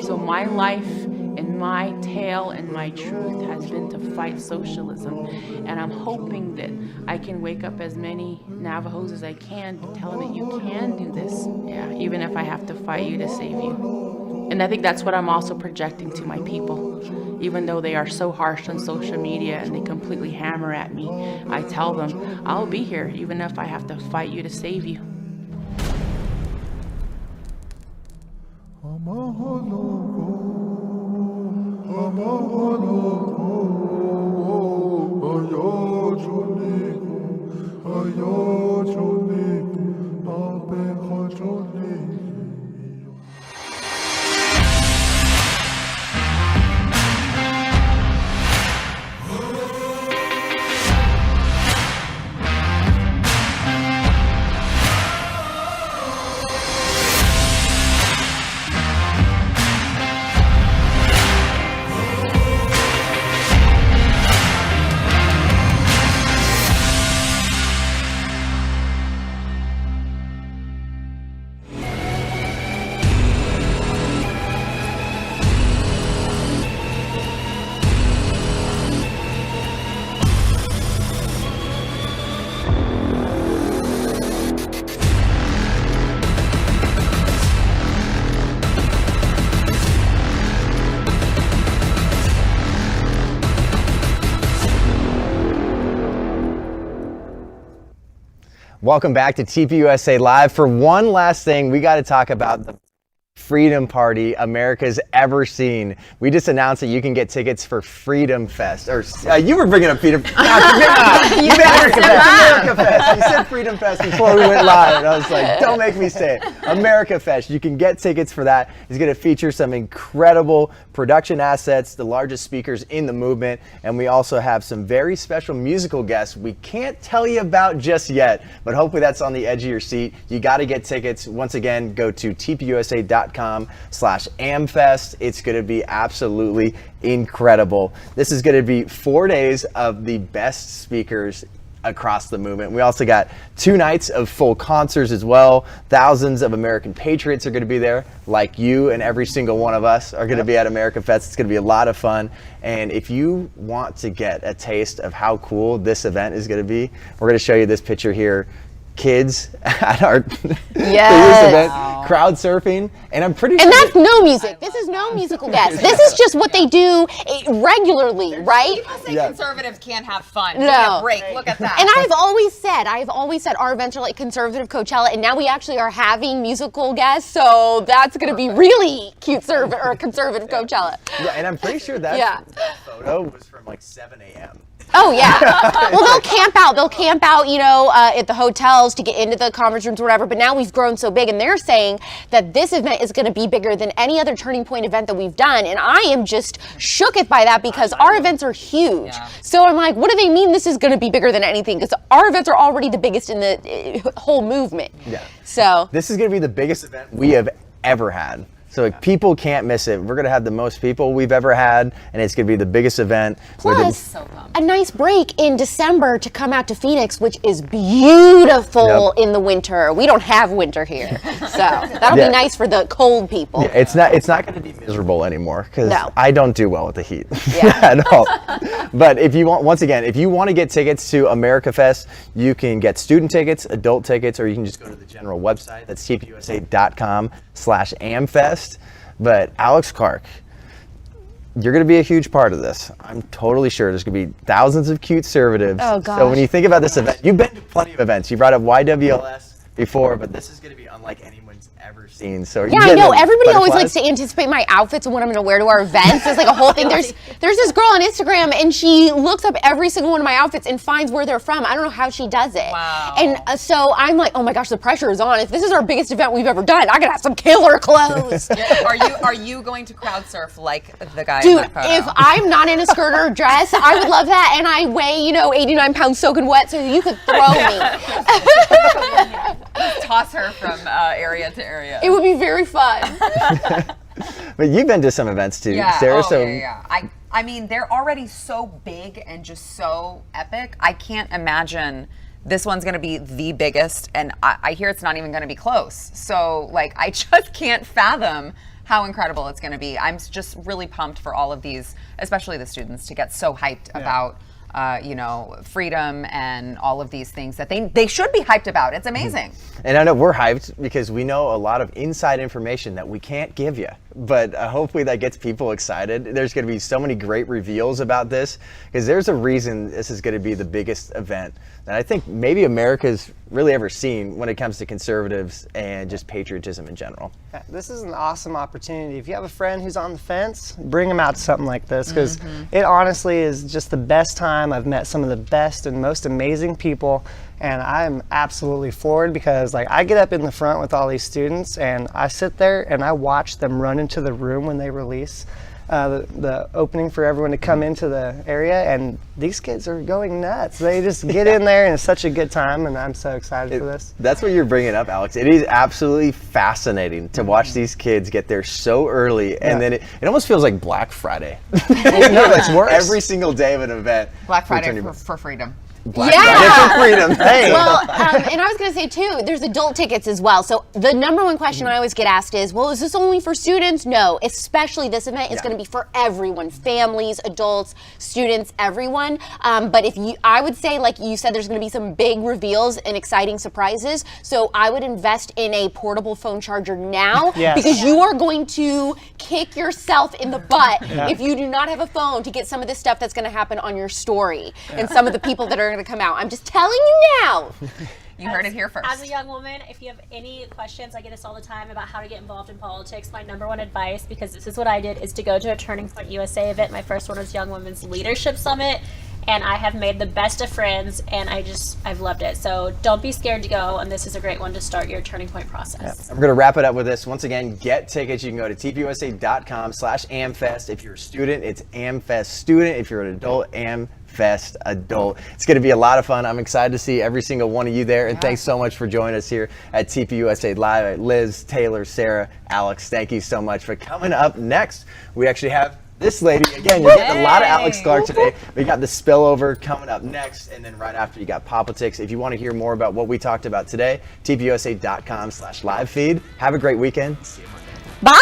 So my life and my tale and my truth has been to fight socialism, and I'm hoping that I can wake up as many Navajos as I can to tell them that you can do this, even if I have to fight you to save you. And I think that's what I'm also projecting to my people. Even though they are so harsh on social media and they completely hammer at me, I tell them, I'll be here even if I have to fight you to save you.
Welcome back to TPUSA Live. For one last thing, we got to talk about the freedom party America's ever seen. We just announced that you can get tickets for Freedom Fest. Or you were bringing up Freedom. You said AmericaFest. You said Freedom Fest before we went live, and I was like, don't make me say it. AmericaFest. You can get tickets for that. It's going to feature some incredible production assets, the largest speakers in the movement, and we also have some very special musical guests we can't tell you about just yet, but hopefully that's on the edge of your seat. You got to get tickets. Once again, go to tpusa.com/amfest. It's going to be absolutely incredible. This is going to be 4 days of the best speakers across the movement. We also got 2 nights of full concerts as well. Thousands of American patriots are going to be there, like you and every single one of us are going to be at AmericaFest. It's going to be a lot of fun. And if you want to get a taste of how cool this event is going to be, we're going to show you this picture here. Kids at our event, crowd surfing, and I'm pretty sure.
And that's no music. This is no musical guest. This is just what they do regularly, right?
People say conservatives can't have fun.
No.
Give me a break. Look at that.
And I've always said our events are like conservative Coachella, and now we actually are having musical guests, so that's going to be really conservative Coachella.
Yeah, and I'm pretty sure that photo was from like 7 a.m.
Oh yeah. Well, they'll camp out. At the hotels to get into the conference rooms or whatever. But now we've grown so big, and they're saying that this event is going to be bigger than any other Turning Point event that we've done. And I am just shooketh by that because our events are huge. Yeah. So I'm like, what do they mean this is going to be bigger than anything? Because our events are already the biggest in the whole movement.
Yeah.
So
this is going to be the biggest event we have ever had. So people can't miss it. We're going to have the most people we've ever had, and it's going to be the biggest event.
Plus, a nice break in December to come out to Phoenix, which is beautiful in the winter. We don't have winter here, so that'll be nice for the cold people.
Yeah, it's not going to be miserable anymore because I don't do well with the heat
Yeah.
at all. But if you want to get tickets to AmericaFest, you can get student tickets, adult tickets, or you can just go to the general website. That's tpusa.com/amfest. But Alex Clark, you're going to be a huge part of this. I'm totally sure there's going to be thousands of cute conservatives.
Oh, gosh.
So when you think about this event, you've been to plenty of events. You brought up YWLS before, but this is going to be unlike anyone's ever seen. So
Yeah, I know. Everybody always likes to anticipate my outfits and what I'm going to wear to our events. It's like a whole thing. There's this girl on Instagram, and she looks up every single one of my outfits and finds where they're from. I don't know how she does it.
Wow.
And so I'm like, oh my gosh, the pressure is on. If this is our biggest event we've ever done, I gotta have some killer clothes.
Are you going to crowd surf like the guy
Dude,
in that photo?
if I'm not in a skirt or a dress, I would love that. And I weigh, 89 pounds soaking wet, so you could throw me.
Toss her from area to area.
It would be very fun.
But you've been to some events too,
Yeah.
Sarah.
I mean, they're already so big and just so epic. I can't imagine this one's going to be the biggest, and I hear it's not even going to be close. So, I just can't fathom how incredible it's going to be. I'm just really pumped for all of these, especially the students, to get so hyped about freedom and all of these things that they should be hyped about. It's amazing.
And I know we're hyped because we know a lot of inside information that we can't give you. But hopefully that gets people excited. There's going to be so many great reveals about this because there's a reason this is going to be the biggest event that I think maybe America's really ever seen when it comes to conservatives and just patriotism in general.
Yeah, this is an awesome opportunity. If you have a friend who's on the fence, bring them out to something like this because it honestly is just the best time. I've met some of the best and most amazing people, and I'm absolutely floored because I get up in the front with all these students and I sit there and I watch them run into the room when they release the opening for everyone to come into the area, and these kids are going nuts. They just get in there and it's such a good time, and I'm so excited for this.
That's what you're bringing up, Alex. It is absolutely fascinating to watch these kids get there so early, and then it almost feels like Black Friday. It's more every single day of an event.
Black Friday for freedom.
Black Friday for freedom. Hey.
Well, and I was going to say too, there's adult tickets as well. So the number one question I always get asked is, well, is this only for students? No, especially this event is going to be for everyone, families, adults, students, everyone. But I would say, like you said, there's going to be some big reveals and exciting surprises. So I would invest in a portable phone charger now because you are going to kick yourself in the butt if you do not have a phone to get some of this stuff that's going to happen on your story and some of the people that are going to come out. I'm just telling you now.
You heard it here first.
As a young woman, if you have any questions, I get this all the time about how to get involved in politics. My number one advice, because this is what I did, is to go to a Turning Point USA event. My first one was Young Women's Leadership Summit, and I have made the best of friends, and I've loved it. So don't be scared to go, and this is a great one to start your Turning Point process.
We're going to wrap it up with this. Once again, get tickets. You can go to tpusa.com/AmFest. If you're a student, it's AmFest student. If you're an adult, AmFest adult. It's going to be a lot of fun. I'm excited to see every single one of you there. And thanks so much for joining us here at TPUSA Live. Liz, Taylor, Sarah, Alex, thank you so much for coming. Up next, we actually have this lady. Again, you're getting a lot of Alex Clark today. We got the Spillover coming up next, and then right after you got POPlitics. If you want to hear more about what we talked about today, tpusa.com/live feed. Have a great weekend. See you Monday.
Bye.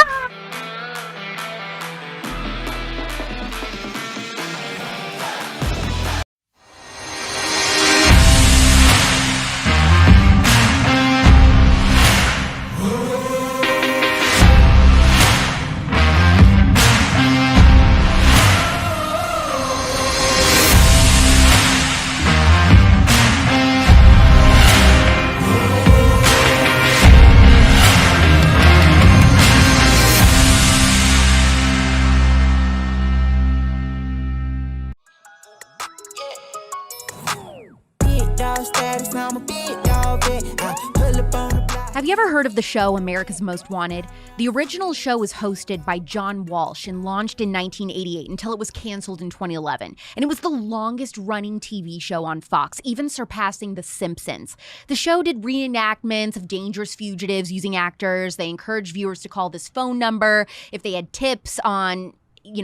Have you ever heard of the show America's Most Wanted? The original show was hosted by John Walsh and launched in 1988 until it was canceled in 2011. And it was the longest running TV show on Fox, even surpassing The Simpsons. The show did reenactments of dangerous fugitives using actors. They encouraged viewers to call this phone number if they had tips on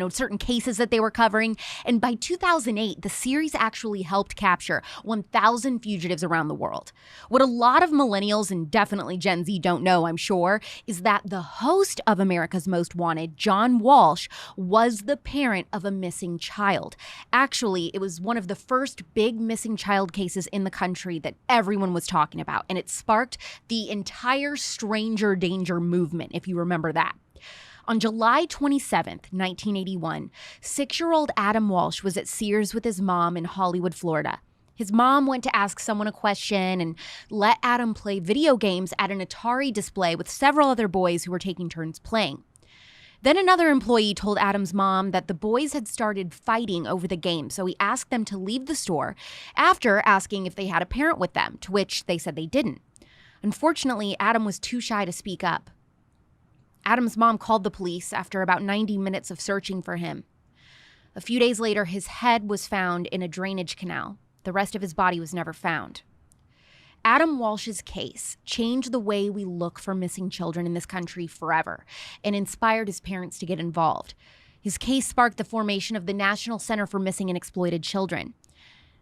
certain cases that they were covering. And by 2008, the series actually helped capture 1,000 fugitives around the world. What a lot of millennials and definitely Gen Z don't know, I'm sure, is that the host of America's Most Wanted, John Walsh, was the parent of a missing child. Actually, it was one of the first big missing child cases in the country that everyone was talking about, and it sparked the entire stranger danger movement, if you remember that. On July 27th, 1981, 6-year-old Adam Walsh was at Sears with his mom in Hollywood, Florida. His mom went to ask someone a question and let Adam play video games at an Atari display with several other boys who were taking turns playing. Then another employee told Adam's mom that the boys had started fighting over the game, so he asked them to leave the store after asking if they had a parent with them, to which they said they didn't. Unfortunately, Adam was too shy to speak up. Adam's mom called the police after about 90 minutes of searching for him. A few days later, his head was found in a drainage canal. The rest of his body was never found. Adam Walsh's case changed the way we look for missing children in this country forever and inspired his parents to get involved. His case sparked the formation of the National Center for Missing and Exploited Children.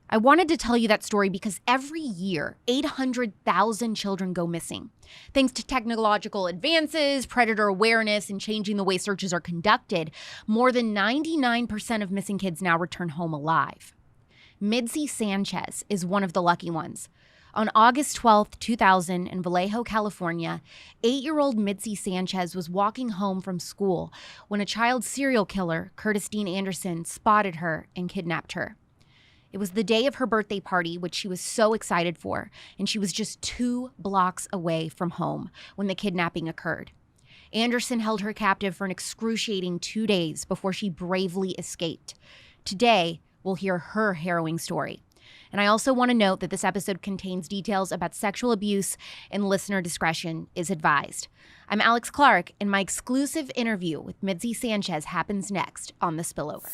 I wanted to tell you that story because every year, 800,000 children go missing. Thanks to technological advances, predator awareness, and changing the way searches are conducted, more than 99% of missing kids now return home alive. Mitzi Sanchez is one of the lucky ones. On August 12, 2000, in Vallejo, California, 8-year-old Mitzi Sanchez was walking home from school when a child serial killer, Curtis Dean Anderson, spotted her and kidnapped her. It was the day of her birthday party, which she was so excited for, and she was just 2 blocks away from home when the kidnapping occurred. Anderson held her captive for an excruciating 2 days before she bravely escaped. Today, we'll hear her harrowing story. And I also want to note that this episode contains details about sexual abuse and listener discretion is advised. I'm Alex Clark, and my exclusive interview with Mitzi Sanchez happens next on The Spillover.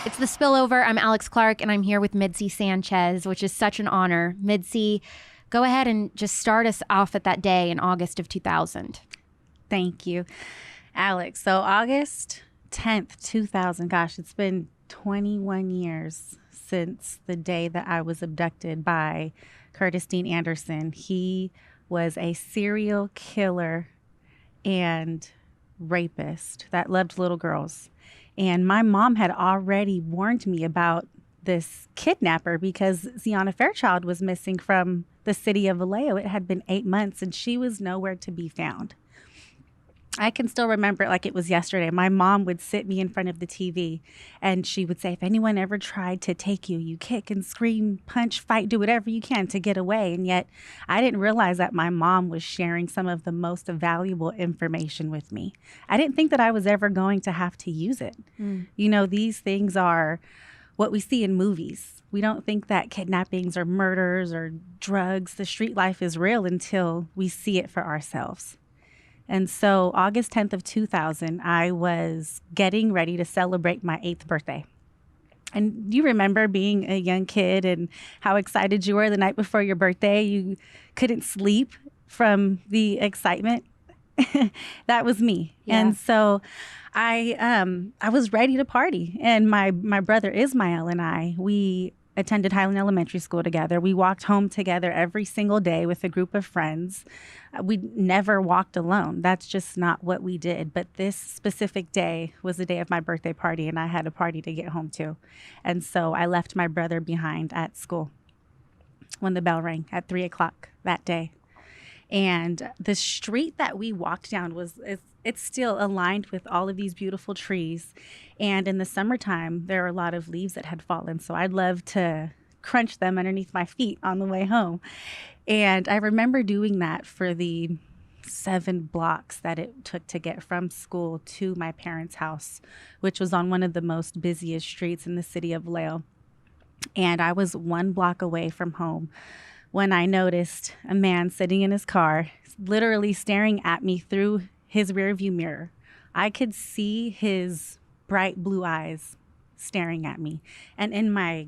It's The Spillover. I'm Alex Clark, and I'm here with Mitzi Sanchez, which is such an honor. Mitzi, go ahead and just start us off at that day in August of 2000.
Thank you, Alex. So August 10th, 2000, gosh, it's been 21 years since the day that I was abducted by Curtis Dean Anderson. He was a serial killer and rapist that loved little girls. And my mom had already warned me about this kidnapper because Ziana Fairchild was missing from the city of Vallejo. It had been 8 months and she was nowhere to be found. I can still remember it like it was yesterday. My mom would sit me in front of the TV and she would say, if anyone ever tried to take you, you kick and scream, punch, fight, do whatever you can to get away. And yet I didn't realize that my mom was sharing some of the most valuable information with me. I didn't think that I was ever going to have to use it. You know, these things are what we see in movies. We don't think that kidnappings or murders or drugs, the street life is real until we see it for ourselves. And so August 10th of 2000, I was getting ready to celebrate my 8th birthday. And you remember being a young kid and how excited you were the night before your birthday. You couldn't sleep from the excitement. That was me. Yeah. And so I was ready to party. And my brother Ismael and I, we attended Highland Elementary School together. We walked home together every single day with a group of friends. We never walked alone. That's just not what we did. But this specific day was the day of my birthday party, and I had a party to get home to. And so I left my brother behind at school when the bell rang at 3 o'clock that day. And the street that we walked down it's still aligned with all of these beautiful trees. And in the summertime, there are a lot of leaves that had fallen. So I'd love to crunch them underneath my feet on the way home. And I remember doing that for the 7 blocks that it took to get from school to my parents' house, which was on one of the most busiest streets in the city of Vallejo. And I was 1 block away from home when I noticed a man sitting in his car, literally staring at me through his rearview mirror. I could see his bright blue eyes staring at me. And in my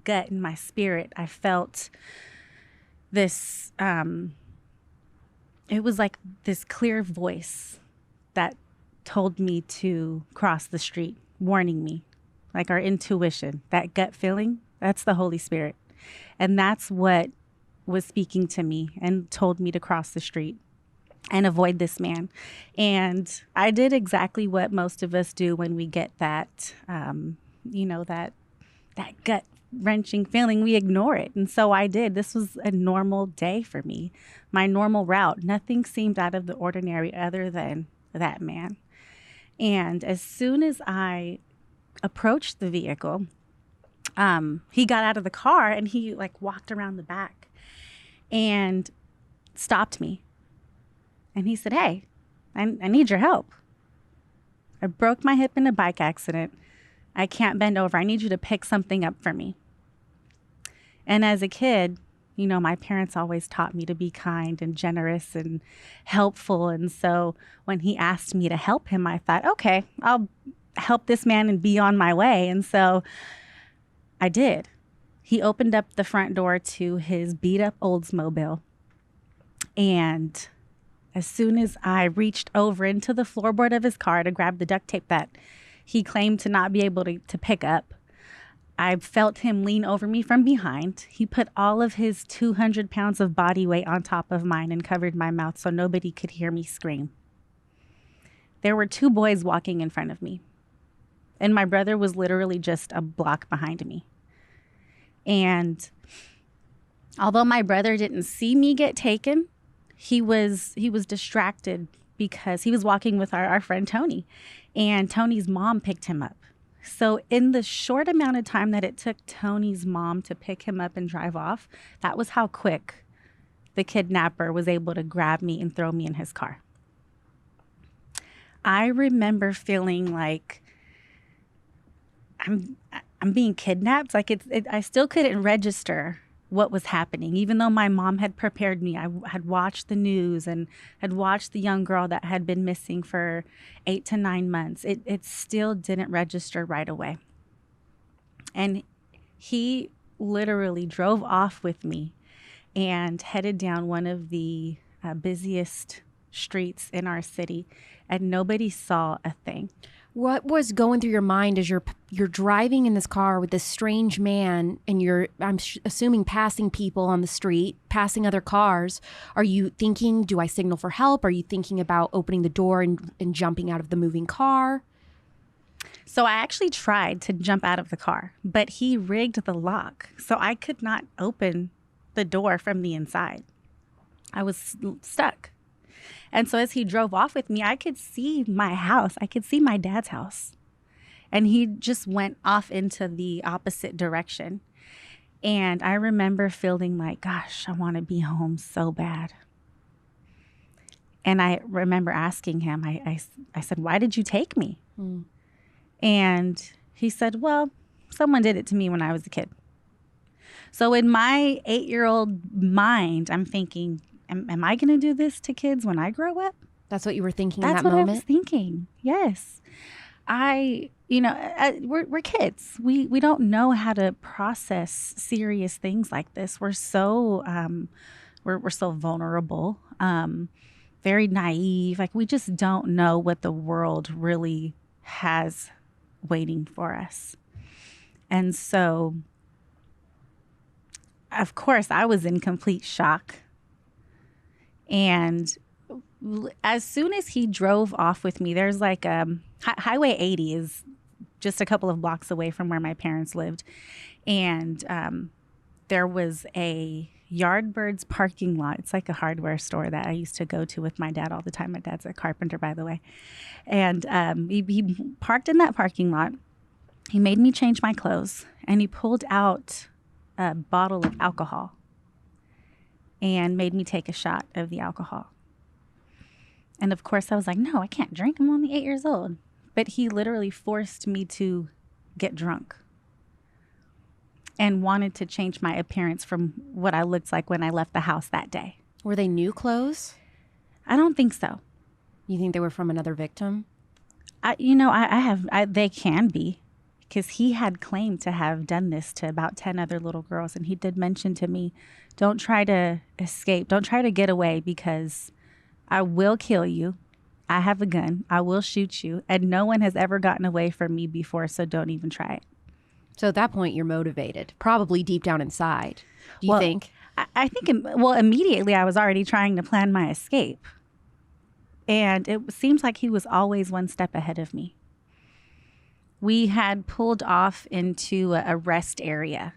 gut, in my spirit, I felt this, it was like this clear voice that told me to cross the street, warning me, like our intuition, that gut feeling, that's the Holy Spirit. And that's what was speaking to me and told me to cross the street and avoid this man. And I did exactly what most of us do when we get that, that gut wrenching feeling. We ignore it. And so I did. This was a normal day for me, my normal route. Nothing seemed out of the ordinary other than that man. And as soon as I approached the vehicle, he got out of the car and he walked around the back and stopped me. And he said, "Hey, I need your help. I broke my hip in a bike accident. I can't bend over. I need you to pick something up for me." And as a kid, my parents always taught me to be kind and generous and helpful. And so when he asked me to help him, I thought, okay, I'll help this man and be on my way. And so I did. He opened up the front door to his beat up Oldsmobile. And as soon as I reached over into the floorboard of his car to grab the duct tape that he claimed to not be able to pick up, I felt him lean over me from behind. He put all of his 200 pounds of body weight on top of mine and covered my mouth so nobody could hear me scream. There were 2 boys walking in front of me, and my brother was literally just a block behind me. And although my brother didn't see me get taken, he was distracted because he was walking with our friend Tony, and Tony's mom picked him up. So in the short amount of time that it took Tony's mom to pick him up and drive off, that was how quick the kidnapper was able to grab me and throw me in his car. I remember feeling like I'm being kidnapped. I still couldn't register what was happening. Even though my mom had prepared me, I had watched the news and had watched the young girl that had been missing for 8 to 9 months. It still didn't register right away. And he literally drove off with me and headed down one of the busiest streets in our city, and nobody saw a thing.
What was going through your mind as you're driving in this car with this strange man and I'm assuming passing people on the street, passing other cars? Are you thinking, do I signal for help? Are you thinking about opening the door and jumping out of the moving car?
So I actually tried to jump out of the car, but he rigged the lock, so I could not open the door from the inside. I was stuck. And so as he drove off with me, I could see my house. I could see my dad's house. And he just went off into the opposite direction. And I remember feeling like, gosh, I want to be home so bad. And I remember asking him, I said, why did you take me? And he said, well, someone did it to me when I was a kid. So in my 8-year-old mind, I'm thinking, am I going to do this to kids when I grow up?
That's what you were thinking in
That's
that
what
moment?
I was thinking. Yes. We're kids. We don't know how to process serious things like this. We're so we're so vulnerable, very naive. Like we just don't know what the world really has waiting for us. And so, of course, I was in complete shock. And as soon as he drove off with me, there's like Highway 80 is just a couple of blocks away from where my parents lived. And there was a Yardbirds parking lot. It's like a hardware store that I used to go to with my dad all the time. My dad's a carpenter, by the way. And he parked in that parking lot. He made me change my clothes, and he pulled out a bottle of alcohol and made me take a shot of the alcohol. And of course I was like, no, I can't drink. I'm only 8 years old. But he literally forced me to get drunk and wanted to change my appearance from what I looked like when I left the house that day.
Were they new clothes?
I don't think so.
You think they were from another victim?
They can be, because he had claimed to have done this to about 10 other little girls. And he did mention to me, don't try to escape. Don't try to get away, because I will kill you. I have a gun. I will shoot you. And no one has ever gotten away from me before, so don't even try it.
So at that point, you're motivated, probably deep down inside. Do you think?
I think, immediately I was already trying to plan my escape. And it seems like he was always one step ahead of me. We had pulled off into a rest area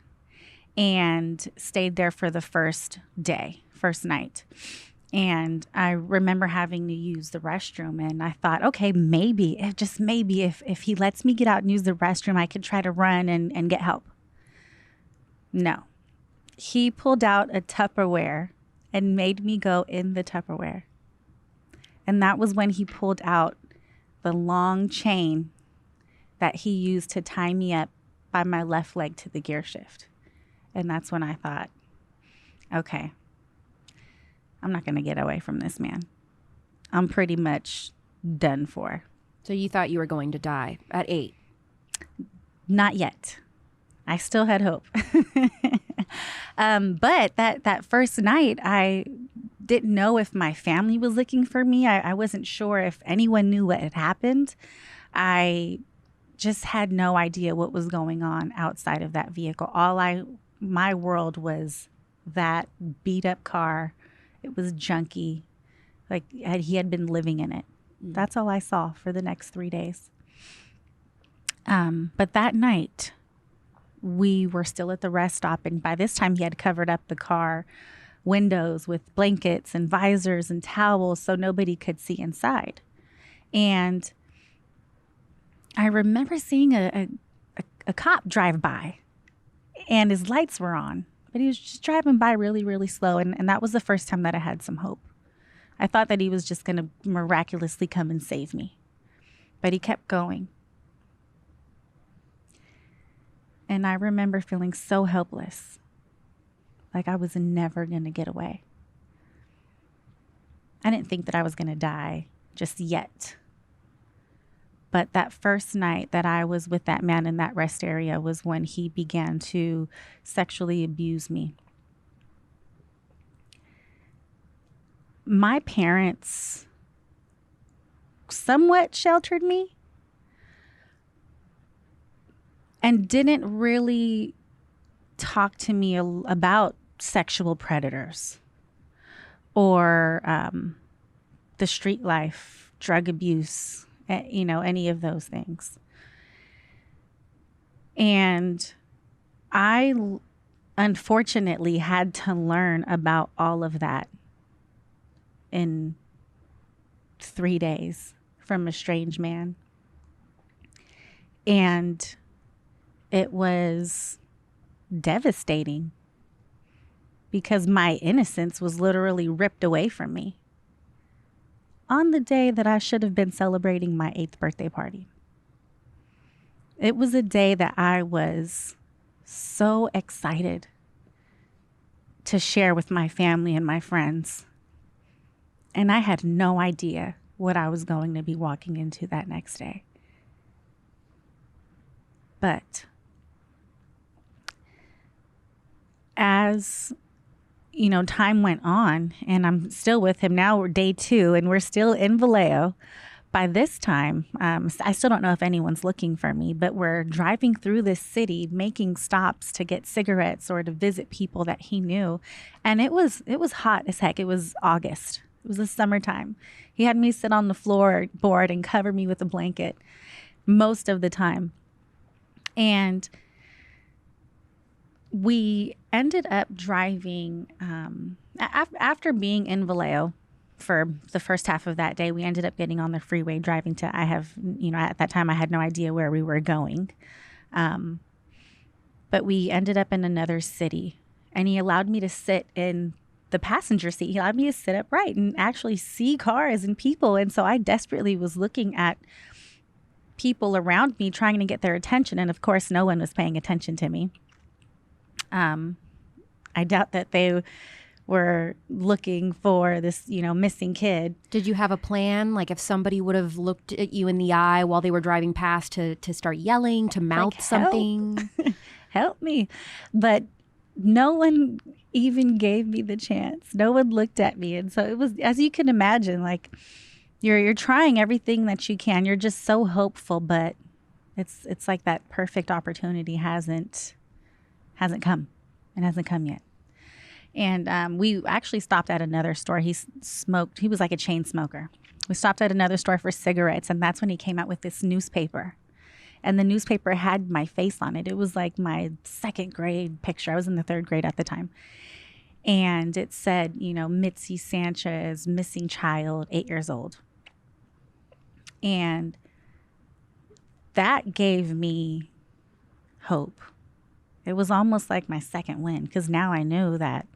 and stayed there for the first night. And I remember having to use the restroom, and I thought, okay, maybe if he lets me get out and use the restroom, I could try to run and get help. No. He pulled out a Tupperware and made me go in the Tupperware. And that was when he pulled out the long chain that he used to tie me up by my left leg to the gear shift. And that's when I thought, okay, I'm not going to get away from this man. I'm pretty much done for.
So you thought you were going to die at 8?
Not yet. I still had hope. But that first night, I didn't know if my family was looking for me. I wasn't sure if anyone knew what had happened. I just had no idea what was going on outside of that vehicle. My world was that beat up car. It was junky, like he had been living in it. That's all I saw for the next 3 days. But that night, we were still at the rest stop, and by this time he had covered up the car windows with blankets and visors and towels so nobody could see inside. And I remember seeing a cop drive by, and his lights were on. But he was just driving by really, really slow. And that was the first time that I had some hope. I thought that he was just going to miraculously come and save me. But he kept going. And I remember feeling so helpless. Like I was never going to get away. I didn't think that I was going to die just yet. But that first night that I was with that man in that rest area was when he began to sexually abuse me. My parents somewhat sheltered me and didn't really talk to me about sexual predators or the street life, drug abuse, any of those things. And I unfortunately had to learn about all of that in 3 days from a strange man. And it was devastating because my innocence was literally ripped away from me on the day that I should have been celebrating my 8th birthday party. It was a day that I was so excited to share with my family and my friends. And I had no idea what I was going to be walking into that next day. But as time went on, and I'm still with him now, we're day 2 and we're still in Vallejo. By this time, I still don't know if anyone's looking for me, but we're driving through this city, making stops to get cigarettes or to visit people that he knew. And it was hot as heck. It was August. It was the summertime. He had me sit on the floorboard and cover me with a blanket most of the time. And we ended up driving, after being in Vallejo for the first half of that day, we ended up getting on the freeway driving to, at that time I had no idea where we were going. But we ended up in another city, and he allowed me to sit in the passenger seat. He allowed me to sit upright and actually see cars and people. And so I desperately was looking at people around me, trying to get their attention. And of course, no one was paying attention to me. I doubt that they were looking for this, missing kid.
Did you have a plan? Like if somebody would have looked at you in the eye while they were driving past to start yelling, to mouth something?
Help me. But no one even gave me the chance. No one looked at me. And so it was, as you can imagine, like you're trying everything that you can. You're just so hopeful, but it's like that perfect opportunity hasn't come. It hasn't come yet. And we actually stopped at another store. He smoked. He was like a chain smoker. We stopped at another store for cigarettes, and that's when he came out with this newspaper. And the newspaper had my face on it. It was like my 2nd grade picture. I was in the 3rd grade at the time. And it said, Mitzi Sanchez, missing child, 8 years old. And that gave me hope. It was almost like my second win, because now I knew that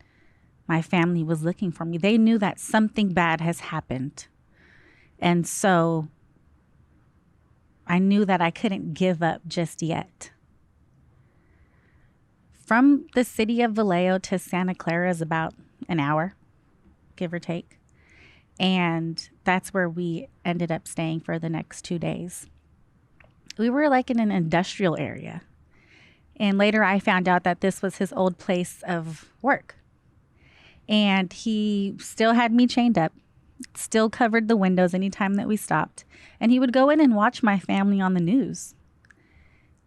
my family was looking for me. They knew that something bad has happened. And so I knew that I couldn't give up just yet. From the city of Vallejo to Santa Clara is about an hour, give or take. And that's where we ended up staying for the next 2 days. We were like in an industrial area. And later I found out that this was his old place of work. And he still had me chained up, still covered the windows anytime that we stopped. And he would go in and watch my family on the news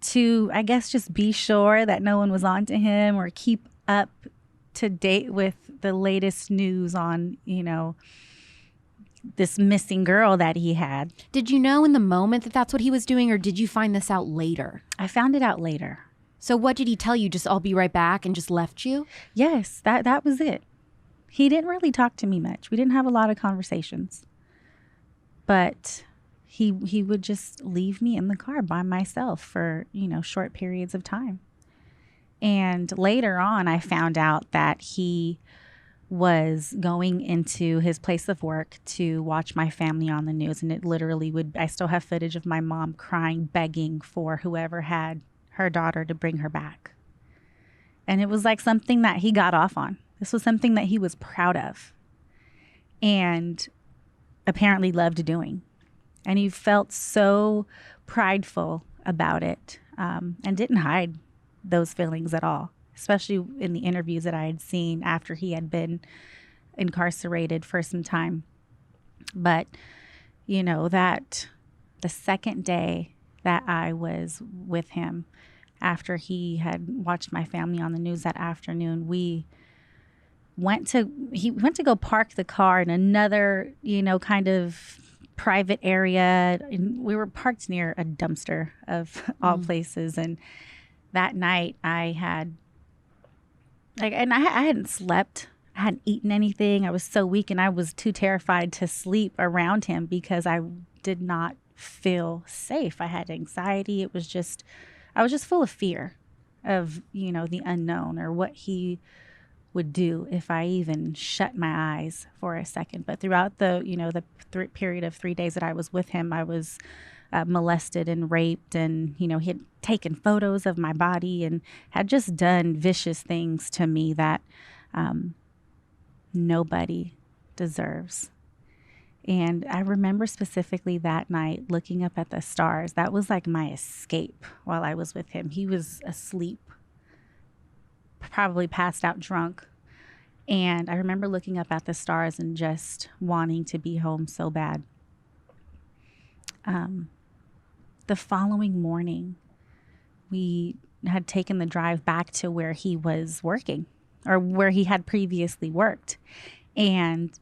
to, I guess, just be sure that no one was on to him or keep up to date with the latest news on, this missing girl that he had.
Did you know in the moment that that's what he was doing, or did you find this out later?
I found it out later.
So what did he tell you? Just, I'll be right back, and just left you?
Yes, that was it. He didn't really talk to me much. We didn't have a lot of conversations. But he would just leave me in the car by myself for, short periods of time. And later on, I found out that he was going into his place of work to watch my family on the news. And it literally I still have footage of my mom crying, begging for whoever had her daughter to bring her back. And it was like something that he got off on. This was something that he was proud of and apparently loved doing. And he felt so prideful about it, and didn't hide those feelings at all, especially in the interviews that I had seen after he had been incarcerated for some time. But, that the second day that I was with him, after he had watched my family on the news that afternoon, he went to go park the car in another, kind of private area. And we were parked near a dumpster of all places. And that night I hadn't slept. I hadn't eaten anything. I was so weak, and I was too terrified to sleep around him because I did not feel safe. I had anxiety. I was just full of fear of, the unknown or what he would do if I even shut my eyes for a second. But throughout the period of 3 days that I was with him, I was molested and raped, and he had taken photos of my body and had just done vicious things to me that nobody deserves. And I remember specifically that night looking up at the stars. That was like my escape while I was with him. He was asleep, probably passed out drunk. And I remember looking up at the stars and just wanting to be home so bad. The following morning, we had taken the drive back to where he was working, or where he had previously worked, and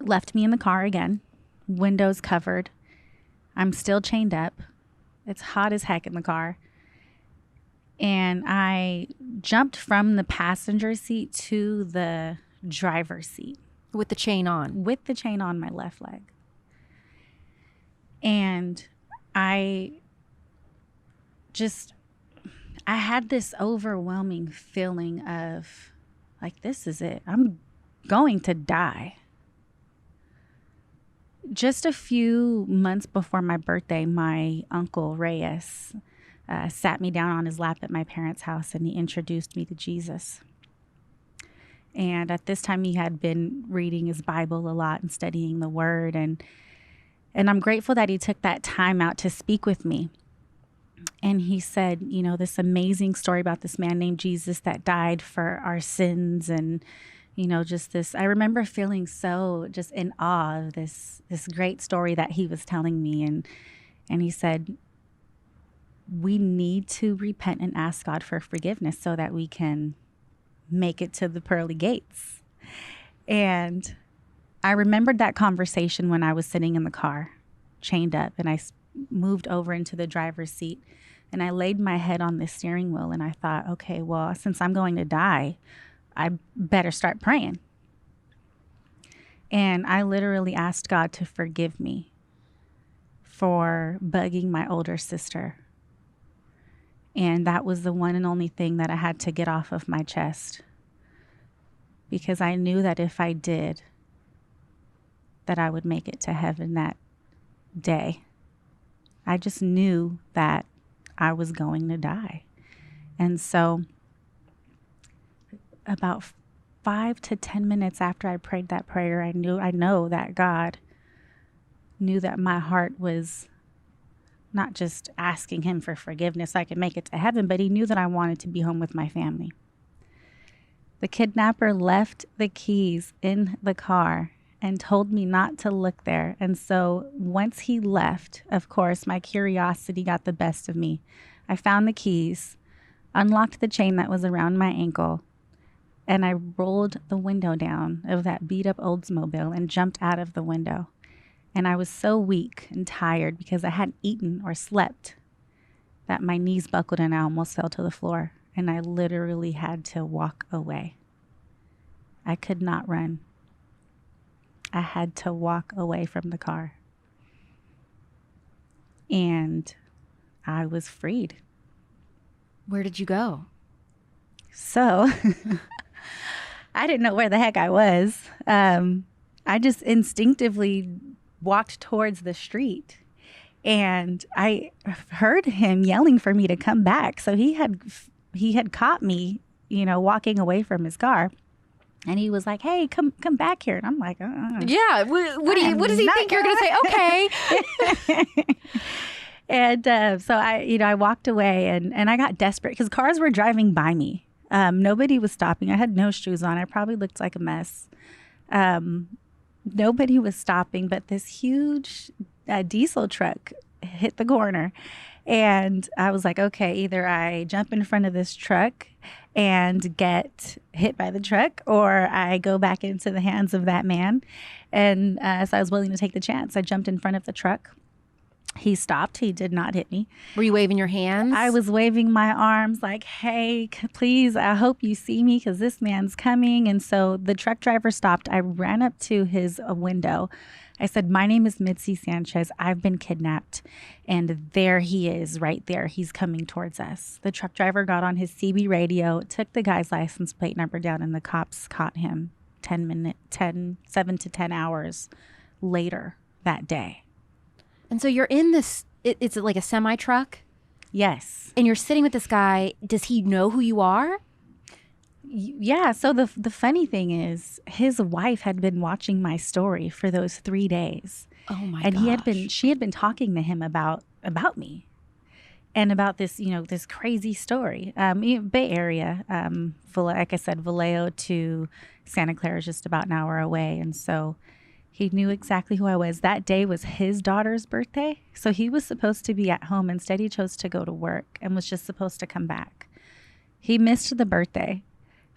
left me in the car again, windows covered. I'm still chained up. It's hot as heck in the car. And I jumped from the passenger seat to the driver's seat.
With the chain on?
With the chain on my left leg. And I had this overwhelming feeling of, like, this is it. I'm going to die. Just a few months before my birthday, my uncle Reyes sat me down on his lap at my parents' house, and he introduced me to Jesus. And at this time, he had been reading his Bible a lot and studying the Word, and I'm grateful that he took that time out to speak with me. And he said, this amazing story about this man named Jesus that died for our sins, and just this, I remember feeling so just in awe of this great story that he was telling me. And he said, we need to repent and ask God for forgiveness so that we can make it to the pearly gates. And I remembered that conversation when I was sitting in the car, chained up, and I moved over into the driver's seat, and I laid my head on the steering wheel, and I thought, okay, well, since I'm going to die, I better start praying. And I literally asked God to forgive me for bugging my older sister. And that was the one and only thing that I had to get off of my chest, because I knew that if I did, that I would make it to heaven that day. I just knew that I was going to die. And so about 5 to 10 minutes after I prayed that prayer, I know that God knew that my heart was not just asking him for forgiveness so I could make it to heaven, but he knew that I wanted to be home with my family. The kidnapper left the keys in the car and told me not to look there. And so once he left, of course, my curiosity got the best of me. I found the keys, unlocked the chain that was around my ankle, and I rolled the window down of that beat up Oldsmobile and jumped out of the window. And I was so weak and tired because I hadn't eaten or slept that my knees buckled and I almost fell to the floor. And I literally had to walk away. I could not run. I had to walk away from the car. And I was freed.
Where did you go?
So I didn't know where the heck I was. I just instinctively walked towards the street, and I heard him yelling for me to come back. So he had caught me, walking away from his car. And he was like, "Hey, come back here." And I'm like,
Yeah. What does he think you're going to say? Okay.
And so I walked away, and I got desperate because cars were driving by me. Nobody was stopping. I had no shoes on. I probably looked like a mess. Nobody was stopping, but this huge diesel truck hit the corner. And I was like, okay, either I jump in front of this truck and get hit by the truck, or I go back into the hands of that man. And so I was willing to take the chance. I jumped in front of the truck, He stopped. He did not hit me.
Were you waving your hands?
I was waving my arms like, hey, please, I hope you see me because this man's coming. And so the truck driver stopped. I ran up to his window. I said, my name is Mitzi Sanchez. I've been kidnapped. And there he is right there. He's coming towards us. The truck driver got on his CB radio, took the guy's license plate number down, and the cops caught him 7 to 10 hours later that day.
And so you're in this, it's like a semi truck?
Yes.
And you're sitting with this guy. Does he know who you are?
Yeah. So the funny thing is, his wife had been watching my story for those 3 days.
Oh my
and
gosh.
she had been talking to him about me and about this, this crazy story. Bay Area, like I said, Vallejo to Santa Clara is just about an hour away. And so he knew exactly who I was. That day was his daughter's birthday. So he was supposed to be at home. Instead, he chose to go to work and was just supposed to come back. He missed the birthday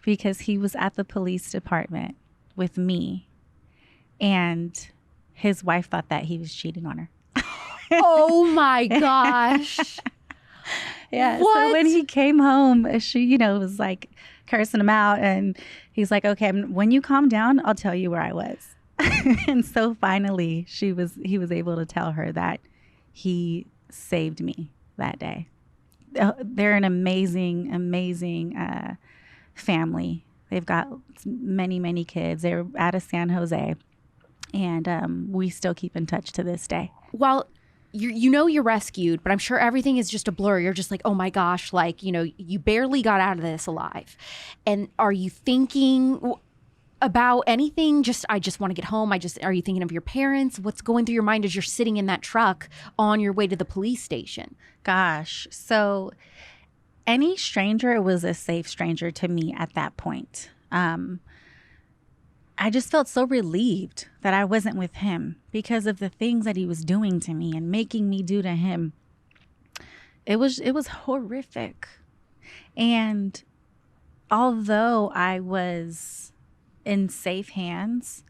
because he was at the police department with me. And his wife thought that he was cheating on her.
Oh my gosh.
Yeah.
What?
So when he came home, she, was like cursing him out. And he's like, okay, when you calm down, I'll tell you where I was. And so finally he was able to tell her that he saved me that day. They're an amazing family. They've got many, many kids. They're out of San Jose, and we still keep in touch to this day.
Well, you're rescued, but I'm sure everything is just a blur. You're just like, oh my gosh, you barely got out of this alive. And are you thinking about anything? I just want to get home. Are you thinking of your parents? What's going through your mind as you're sitting in that truck on your way to the police station?
Gosh. So any stranger was a safe stranger to me at that point. I just felt so relieved that I wasn't with him because of the things that he was doing to me and making me do to him. It was horrific. And although I was in safe hands,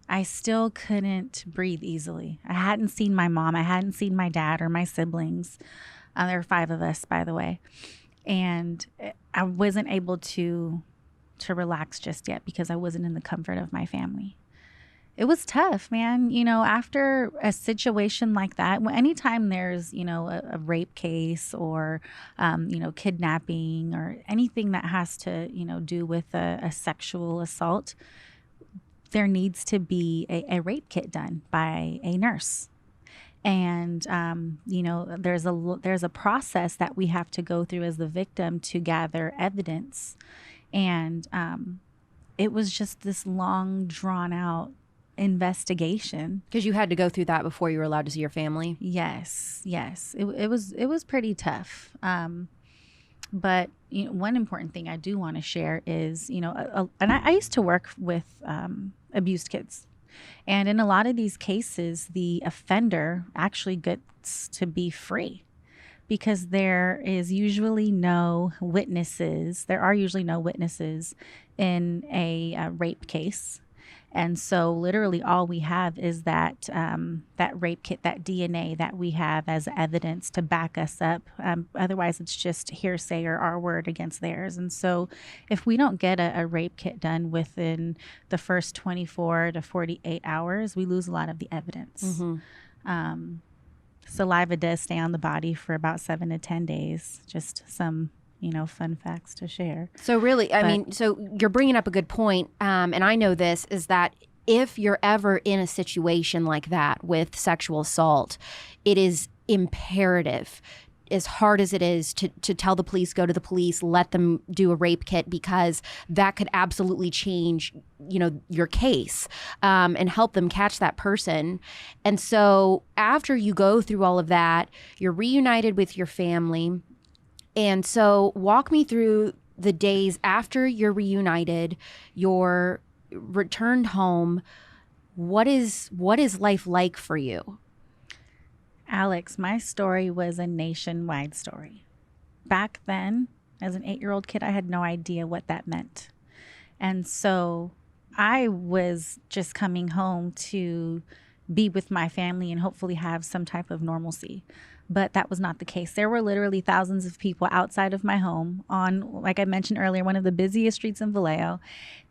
I still couldn't breathe easily. I hadn't seen my mom. I hadn't seen my dad or my siblings. There were 5 of us, by the way. And I wasn't able to relax just yet because I wasn't in the comfort of my family. It was tough, man. After a situation like that, anytime there's, a rape case or, kidnapping or anything that has to, do with a sexual assault, there needs to be a rape kit done by a nurse. And, there's a process that we have to go through as the victim to gather evidence. And it was just this long, drawn out investigation.
Because you had to go through that before you were allowed to see your family?
Yes. It was pretty tough. But one important thing I do want to share is, and I used to work with abused kids. And in a lot of these cases, the offender actually gets to be free because there are usually no witnesses in a rape case. And so literally all we have is that rape kit, that DNA that we have as evidence to back us up. Otherwise, it's just hearsay or our word against theirs. And so if we don't get a rape kit done within the first 24 to 48 hours, we lose a lot of the evidence.
Mm-hmm.
Saliva does stay on the body for about 7 to 10 days. Just some fun facts to share.
So really, so you're bringing up a good point. And I know this is that if you're ever in a situation like that with sexual assault, it is imperative, as hard as it is, to tell the police, go to the police, let them do a rape kit, because that could absolutely change, your case, and help them catch that person. And so after you go through all of that, you're reunited with your family. And so walk me through the days after you're reunited, you're returned home. What is life like for you?
Alex, my story was a nationwide story. Back then, as an 8-year-old kid, I had no idea what that meant. And so I was just coming home to be with my family and hopefully have some type of normalcy. But that was not the case. There were literally thousands of people outside of my home on, like I mentioned earlier, one of the busiest streets in Vallejo.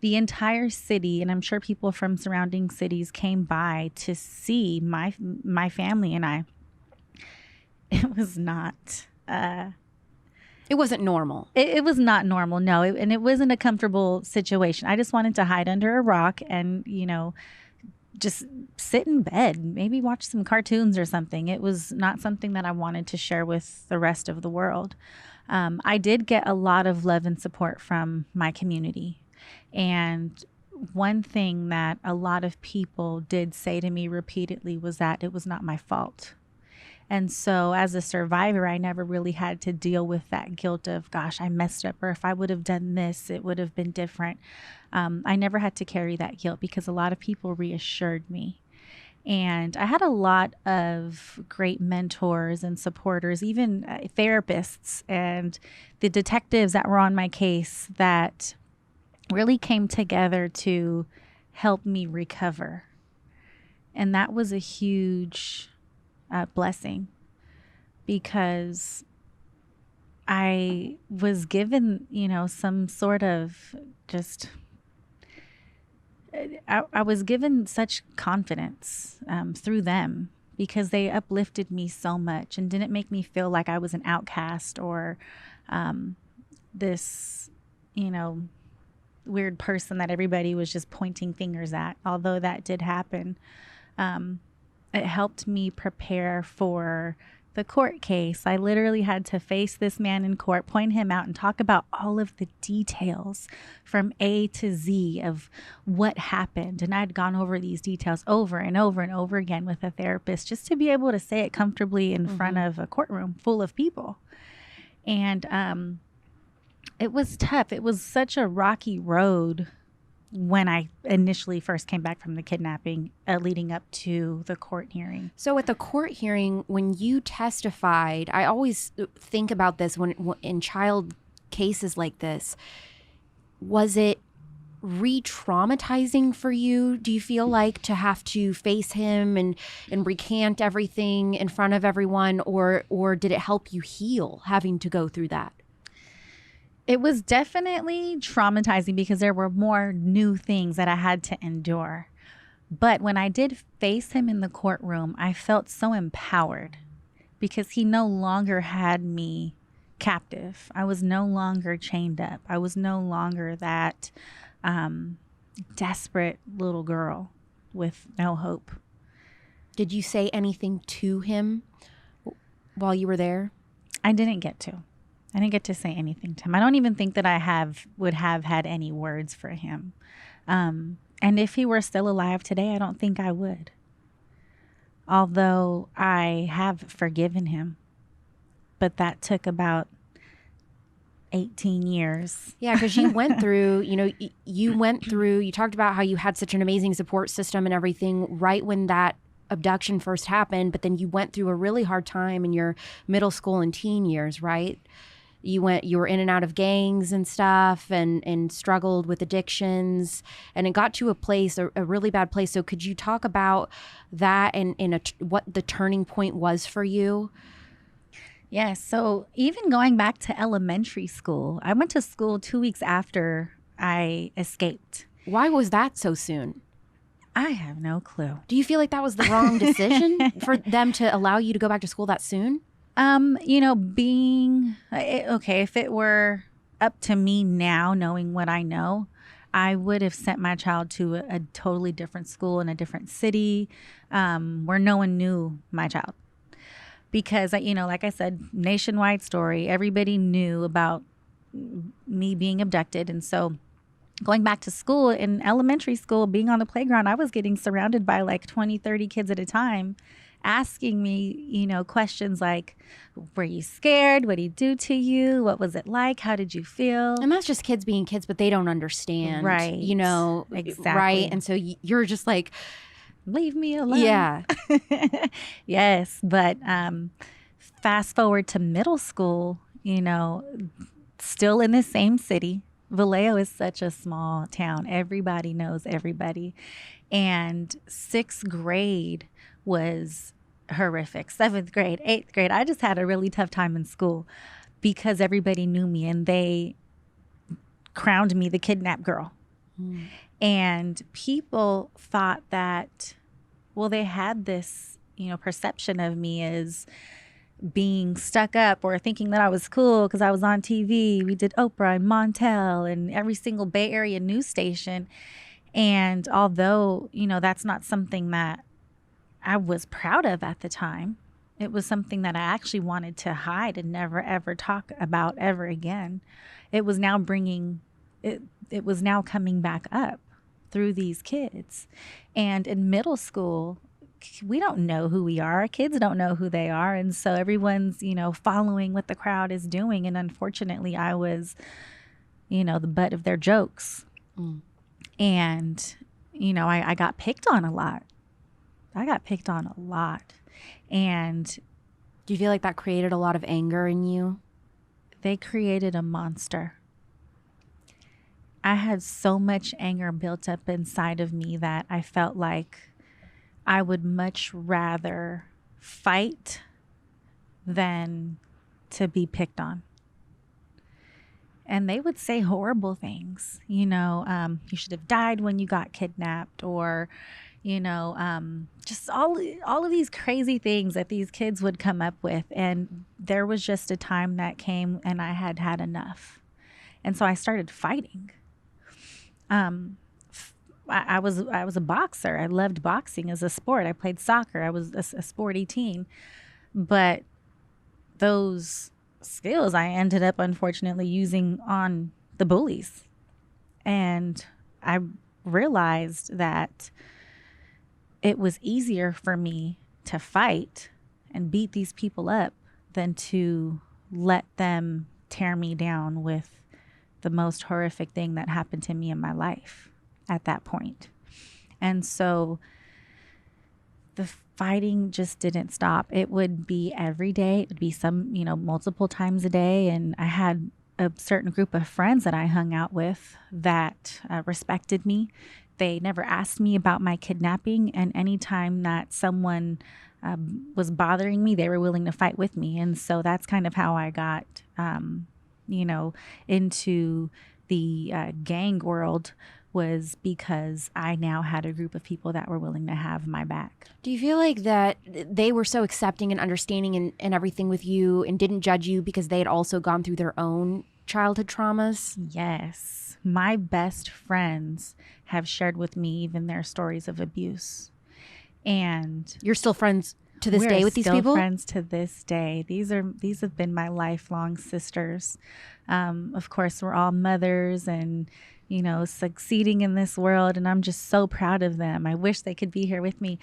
The entire city, and I'm sure people from surrounding cities came by to see my family and I. It was not...
It wasn't normal.
It was not normal, no. And it wasn't a comfortable situation. I just wanted to hide under a rock and, just sit in bed, maybe watch some cartoons or something. It was not something that I wanted to share with the rest of the world. I did get a lot of love and support from my community. And one thing that a lot of people did say to me repeatedly was that it was not my fault. And so as a survivor, I never really had to deal with that guilt of, gosh, I messed up, or if I would have done this, it would have been different. I never had to carry that guilt because a lot of people reassured me. And I had a lot of great mentors and supporters, even therapists and the detectives that were on my case that really came together to help me recover. And that was a huge blessing, because I was given, some sort of just, I was given such confidence through them, because they uplifted me so much and didn't make me feel like I was an outcast or this, weird person that everybody was just pointing fingers at, although that did happen. It helped me prepare for the court case. I literally had to face this man in court, point him out, and talk about all of the details from A to Z of what happened. And I'd gone over these details over and over and over again with a therapist just to be able to say it comfortably in front of a courtroom full of people. And it was tough. It was such a rocky road when I initially first came back from the kidnapping, leading up to the court hearing.
So at the court hearing, when you testified, I always think about this when in child cases like this, was it re-traumatizing for you? Do you feel like to have to face him and recant everything in front of everyone, or did it help you heal having to go through that?
It was definitely traumatizing because there were more new things that I had to endure. But when I did face him in the courtroom, I felt so empowered because he no longer had me captive. I was no longer chained up. I was no longer that desperate little girl with no hope.
Did you say anything to him while you were there?
I didn't get to. I didn't get to say anything to him. I don't even think that I would have had any words for him. And if he were still alive today, I don't think I would. Although I have forgiven him. But that took about 18 years.
Yeah, because you went through, you talked about how you had such an amazing support system and everything right when that abduction first happened, but then you went through a really hard time in your middle school and teen years, right? You were in and out of gangs and stuff and struggled with addictions, and it got to a place, a really bad place. So could you talk about that and what the turning point was for you?
Yeah, so even going back to elementary school, I went to school 2 weeks after I escaped.
Why was that so soon?
I have no clue.
Do you feel like that was the wrong decision for them to allow you to go back to school that soon?
If it were up to me now, knowing what I know, I would have sent my child to a totally different school in a different city, where no one knew my child. Because, like I said, nationwide story, everybody knew about me being abducted. And so going back to school, in elementary school, being on the playground, I was getting surrounded by like 20, 30 kids at a time, asking me, questions like, were you scared? What did he do to you? What was it like? How did you feel?
And that's just kids being kids, but they don't understand.
Right.
Exactly. Right. And so you're just like,
leave me alone.
Yeah.
Yes. But fast forward to middle school, still in the same city, Vallejo is such a small town. Everybody knows everybody. And 6th grade was horrific. 7th grade, 8th grade, I just had a really tough time in school because everybody knew me and they crowned me the kidnapped girl. And people thought that, well, they had this, perception of me as being stuck up or thinking that I was cool because I was on TV. We did Oprah and Montel and every single Bay Area news station. And although, that's not something that I was proud of at the time, it was something that I actually wanted to hide and never, ever talk about ever again. It was now it was now coming back up through these kids. And in middle school, we don't know who we are. Kids don't know who they are. And so everyone's, following what the crowd is doing. And unfortunately, I was, the butt of their jokes. And, I got picked on a lot. And
do you feel like that created a lot of anger in you?
They created a monster. I had so much anger built up inside of me that I felt like I would much rather fight than to be picked on. And they would say horrible things, you should have died when you got kidnapped, or, just all of these crazy things that these kids would come up with. And there was just a time that came and I had had enough. And so I started fighting. I was a boxer. I loved boxing as a sport. I played soccer. I was a sporty teen. But those skills I ended up unfortunately using on the bullies. And I realized that it was easier for me to fight and beat these people up than to let them tear me down with the most horrific thing that happened to me in my life at that point. And so the fighting just didn't stop. It would be every day. It would be multiple times a day. And I had a certain group of friends that I hung out with that respected me. They never asked me about my kidnapping. And anytime that someone was bothering me, they were willing to fight with me. And so that's kind of how I got, into the gang world, was because I now had a group of people that were willing to have my back.
Do you feel like that they were so accepting and understanding and everything with you and didn't judge you because they had also gone through their own childhood traumas?
Yes. My best friends have shared with me even their stories of abuse. And
you're still friends to this day with these people?
We're still friends to this day. These have been my lifelong sisters. Of course, we're all mothers and, succeeding in this world. And I'm just so proud of them. I wish they could be here with me.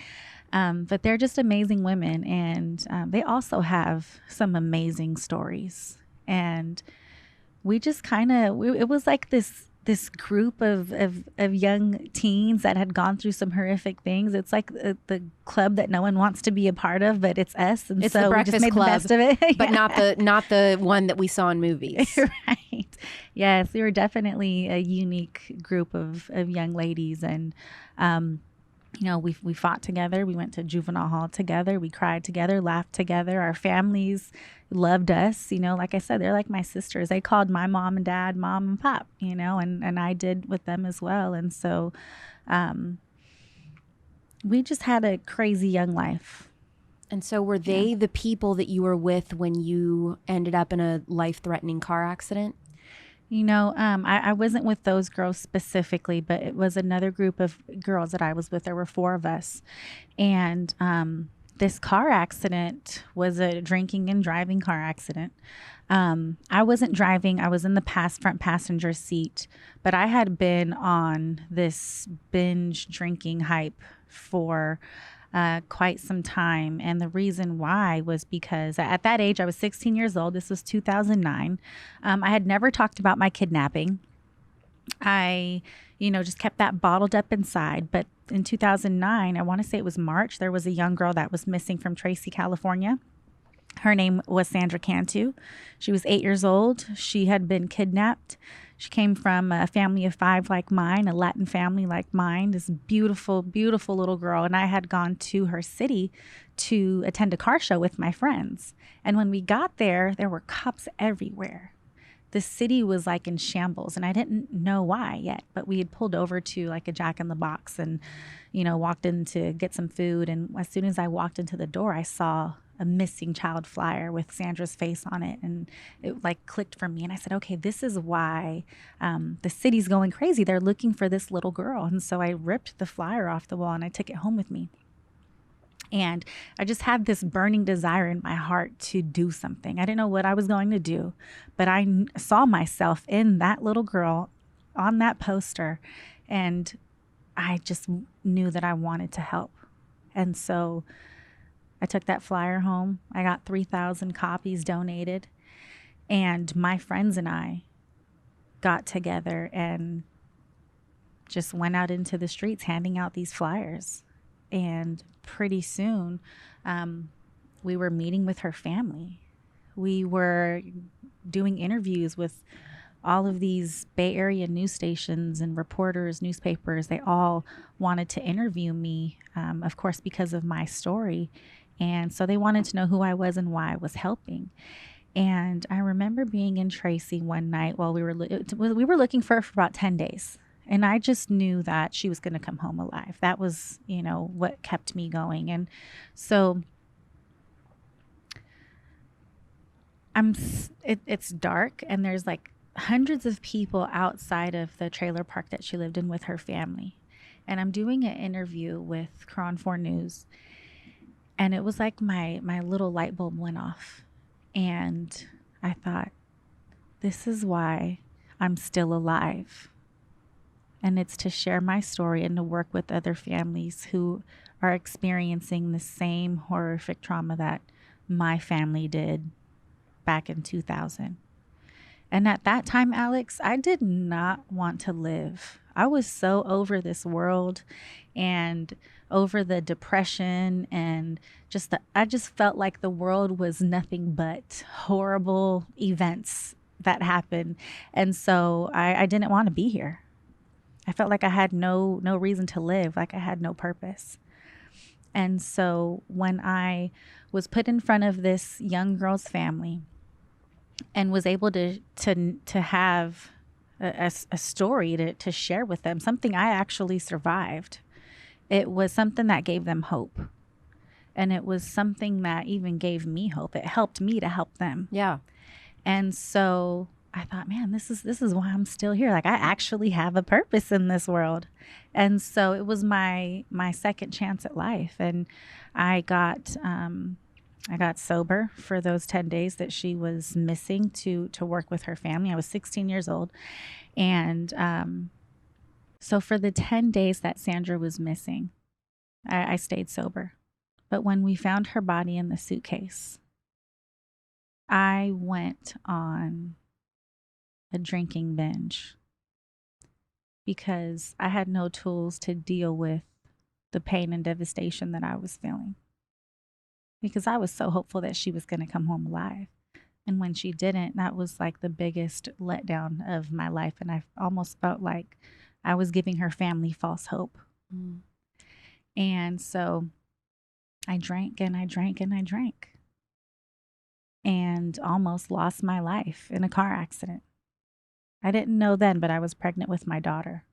But they're just amazing women. And they also have some amazing stories. And we just it was like this group of young teens that had gone through some horrific things. It's like the club that no one wants to be a part of, but it's us. And
it's
so
the
we just
Breakfast
made
Club,
the best of it.
but not the one that we saw in movies.
Right. Yes, we were definitely a unique group of young ladies. And, we fought together. We went to juvenile hall together. We cried together, laughed together. Our families loved us. Like I said, they're like my sisters. They called my mom and dad mom and pop, and I did with them as well. And so we just had a crazy young life.
And so were they the people that you were with when you ended up in a life-threatening car accident?
I wasn't with those girls specifically, but it was another group of girls that I was with. There were 4 of us. And this car accident was a drinking and driving car accident. I wasn't driving. I was in the front passenger seat, but I had been on this binge drinking hype for quite some time. And the reason why was because at that age, I was 16 years old. This was 2009. I had never talked about my kidnapping. I, just kept that bottled up inside. But in 2009, I want to say it was March, there was a young girl that was missing from Tracy, California. Her name was Sandra Cantu. She was 8 years old. She had been kidnapped. She came from a family of 5 like mine, a Latin family like mine, this beautiful, beautiful little girl. And I had gone to her city to attend a car show with my friends. And when we got there were cops everywhere. The city was like in shambles, and I didn't know why yet, but we had pulled over to like a Jack in the Box and, you know, walked in to get some food. And as soon as I walked into the door, I saw a missing child flyer with Sandra's face on it. And it like clicked for me. And I said, okay, this is why the city's going crazy. They're looking for this little girl. And so I ripped the flyer off the wall and I took it home with me. And I just had this burning desire in my heart to do something. I didn't know what I was going to do, but I saw myself in that little girl on that poster. And I just knew that I wanted to help. And so I took that flyer home. I got 3,000 copies donated. And my friends and I got together and just went out into the streets handing out these flyers. And pretty soon, we were meeting with her family. We were doing interviews with all of these Bay Area news stations and reporters, newspapers. They all wanted to interview me, of course, because of my story. And so they wanted to know who I was and why I was helping. And I remember being in Tracy one night while we were looking for her for about 10 days. And I just knew that she was going to come home alive. That was, you know, what kept me going. And so it's dark, and there's like hundreds of people outside of the trailer park that she lived in with her family. And I'm doing an interview with Cron 4 News. And it was like my little light bulb went off. And I thought, this is why I'm still alive. And it's to share my story and to work with other families who are experiencing the same horrific trauma that my family did back in 2000. And at that time, Alex, I did not want to live. I was so over this world and over the depression and I just felt like the world was nothing but horrible events that happened. And so I didn't want to be here. I felt like I had no reason to live, like I had no purpose. And so when I was put in front of this young girl's family and was able to have a story to share with them, something I actually survived, it was something that gave them hope. And it was something that even gave me hope. It helped me to help them.
Yeah.
And so I thought, man, this is why I'm still here. Like, I actually have a purpose in this world. And so it was my second chance at life. And I got sober for those 10 days that she was missing to work with her family. I was 16 years old. And so for the 10 days that Sandra was missing, I stayed sober. But when we found her body in the suitcase, I went on a drinking binge because I had no tools to deal with the pain and devastation that I was feeling, because I was so hopeful that she was going to come home alive. And when she didn't, that was like the biggest letdown of my life. And I almost felt like I was giving her family false hope. Mm. And so I drank and I drank and I drank and almost lost my life in a car accident. I didn't know then, but I was pregnant with my daughter.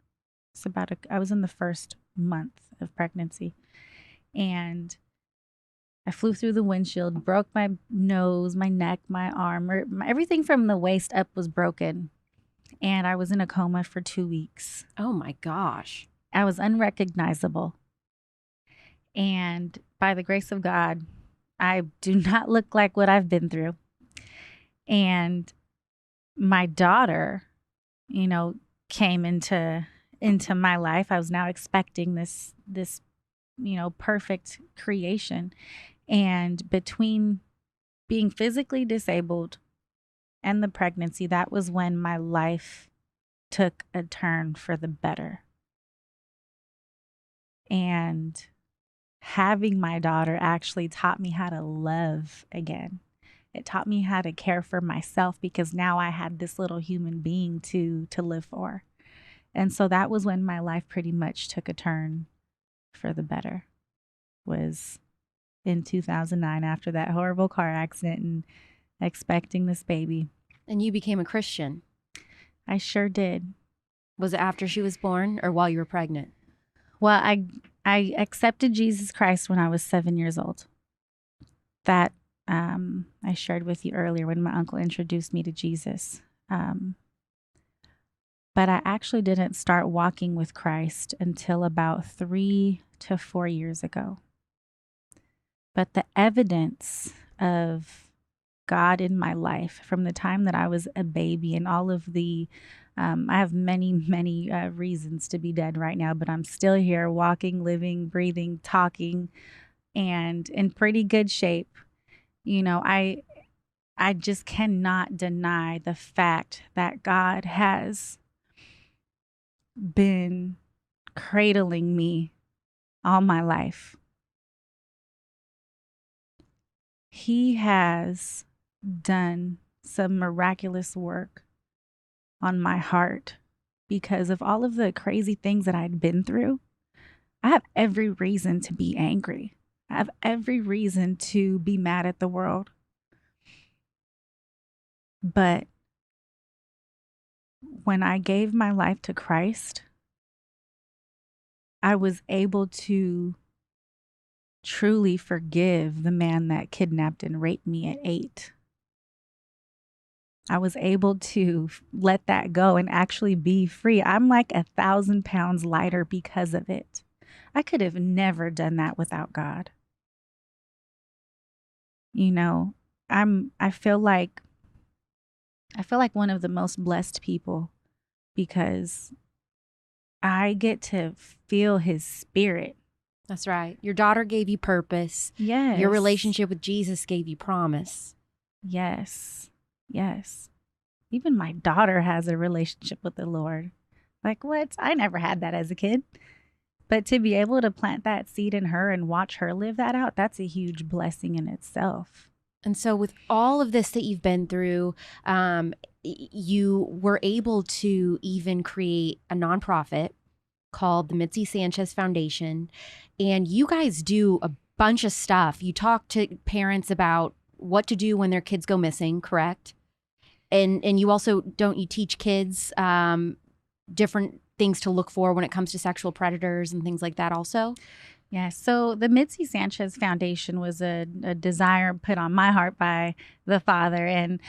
I was in the first month of pregnancy, and I flew through the windshield, broke my nose, my neck, my arm, everything from the waist up was broken. And I was in a coma for 2 weeks.
Oh my gosh.
I was unrecognizable. And by the grace of God, I do not look like what I've been through. And my daughter, you know, came into my life. I was now expecting this, you know, perfect creation. And between being physically disabled and the pregnancy, that was when my life took a turn for the better. And having my daughter actually taught me how to love again. It taught me how to care for myself because now I had this little human being to live for. And so that was when my life pretty much took a turn for the better, was in 2009 after that horrible car accident and expecting this baby.
And you became a Christian.
I sure did.
Was it after she was born or while you were pregnant?
Well, I accepted Jesus Christ when I was 7 years old. That I shared with you earlier when my uncle introduced me to Jesus. But I actually didn't start walking with Christ until about 3 to 4 years ago. But the evidence of God in my life from the time that I was a baby and all of the, I have many reasons to be dead right now, but I'm still here walking, living, breathing, talking, and in pretty good shape. You know, I just cannot deny the fact that God has been cradling me all my life. He has done some miraculous work on my heart because of all of the crazy things that I'd been through. I have every reason to be angry. I have every reason to be mad at the world. But when I gave my life to Christ, I was able to truly forgive the man that kidnapped and raped me at 8. I was able to let that go and actually be free. I'm like 1,000 pounds lighter because of it. I could have never done that without God. You know, I feel like one of the most blessed people because I get to feel his spirit.
That's right. Your daughter gave you purpose.
Yes.
Your relationship with Jesus gave you promise.
Yes. Yes. Even my daughter has a relationship with the Lord. Like, what? I never had that as a kid. But to be able to plant that seed in her and watch her live that out, that's a huge blessing in itself.
And so with all of this that you've been through, you were able to even create a nonprofit called the Mitzi Sanchez Foundation. And you guys do a bunch of stuff. You talk to parents about what to do when their kids go missing, correct? And you also, don't you teach kids different things to look for when it comes to sexual predators and things like that also?
Yeah, so the Midsi Sanchez Foundation was a desire put on my heart by the Father. And,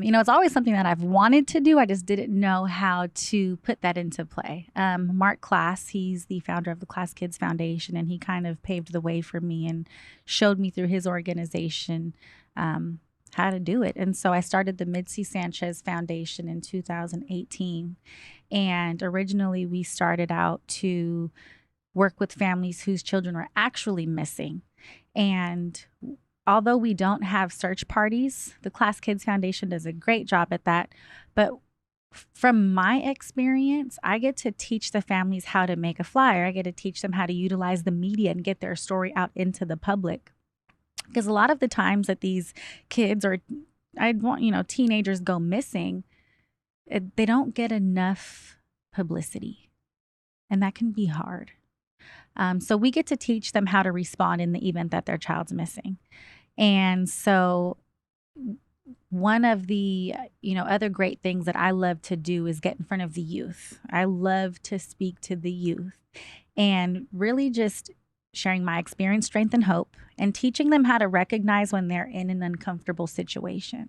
you know, it's always something that I've wanted to do. I just didn't know how to put that into play. Mark Class, he's the founder of the Class Kids Foundation, and he kind of paved the way for me and showed me through his organization how to do it. And so I started the Midsi Sanchez Foundation in 2018. And originally we started out to work with families whose children were actually missing. And although we don't have search parties, the Class Kids Foundation does a great job at that. But from my experience, I get to teach the families how to make a flyer. I get to teach them how to utilize the media and get their story out into the public. Because a lot of the times that these kids or teenagers go missing, they don't get enough publicity. And that can be hard. So we get to teach them how to respond in the event that their child's missing. And so one of the, other great things that I love to do is get in front of the youth. I love to speak to the youth and really just sharing my experience, strength, and hope, and teaching them how to recognize when they're in an uncomfortable situation.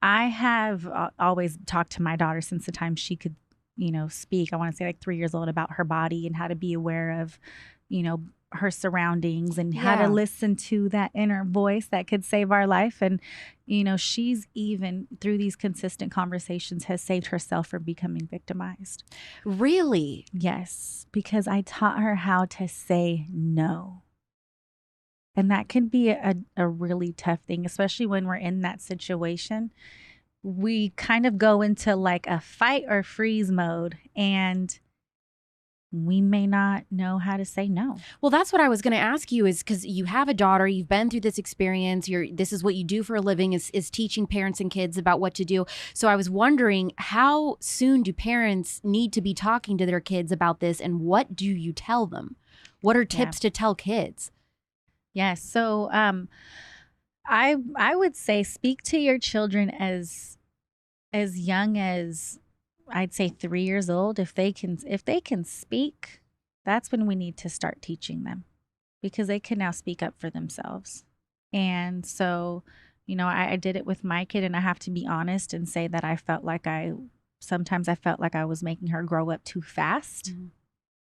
I have always talked to my daughter since the time she could speak. I want to say like 3 years old, about her body and how to be aware of, her surroundings and how to listen to that inner voice that could save our life. And, she's even through these consistent conversations has saved herself from becoming victimized.
Really?
Yes, because I taught her how to say no. And that can be a really tough thing, especially when we're in that situation. We kind of go into like a fight or freeze mode. And we may not know how to say no.
Well, that's what I was going to ask you, is because you have a daughter, you've been through this experience, this is what you do for a living, is teaching parents and kids about what to do. So I was wondering, how soon do parents need to be talking to their kids about this, and what do you tell them? What are tips to tell kids?
Yes. So I would say speak to your children as young as, I'd say, 3 years old. If they can speak, that's when we need to start teaching them, because they can now speak up for themselves. And so, I did it with my kid, and I have to be honest and say that I felt like sometimes I felt like I was making her grow up too fast. Mm-hmm.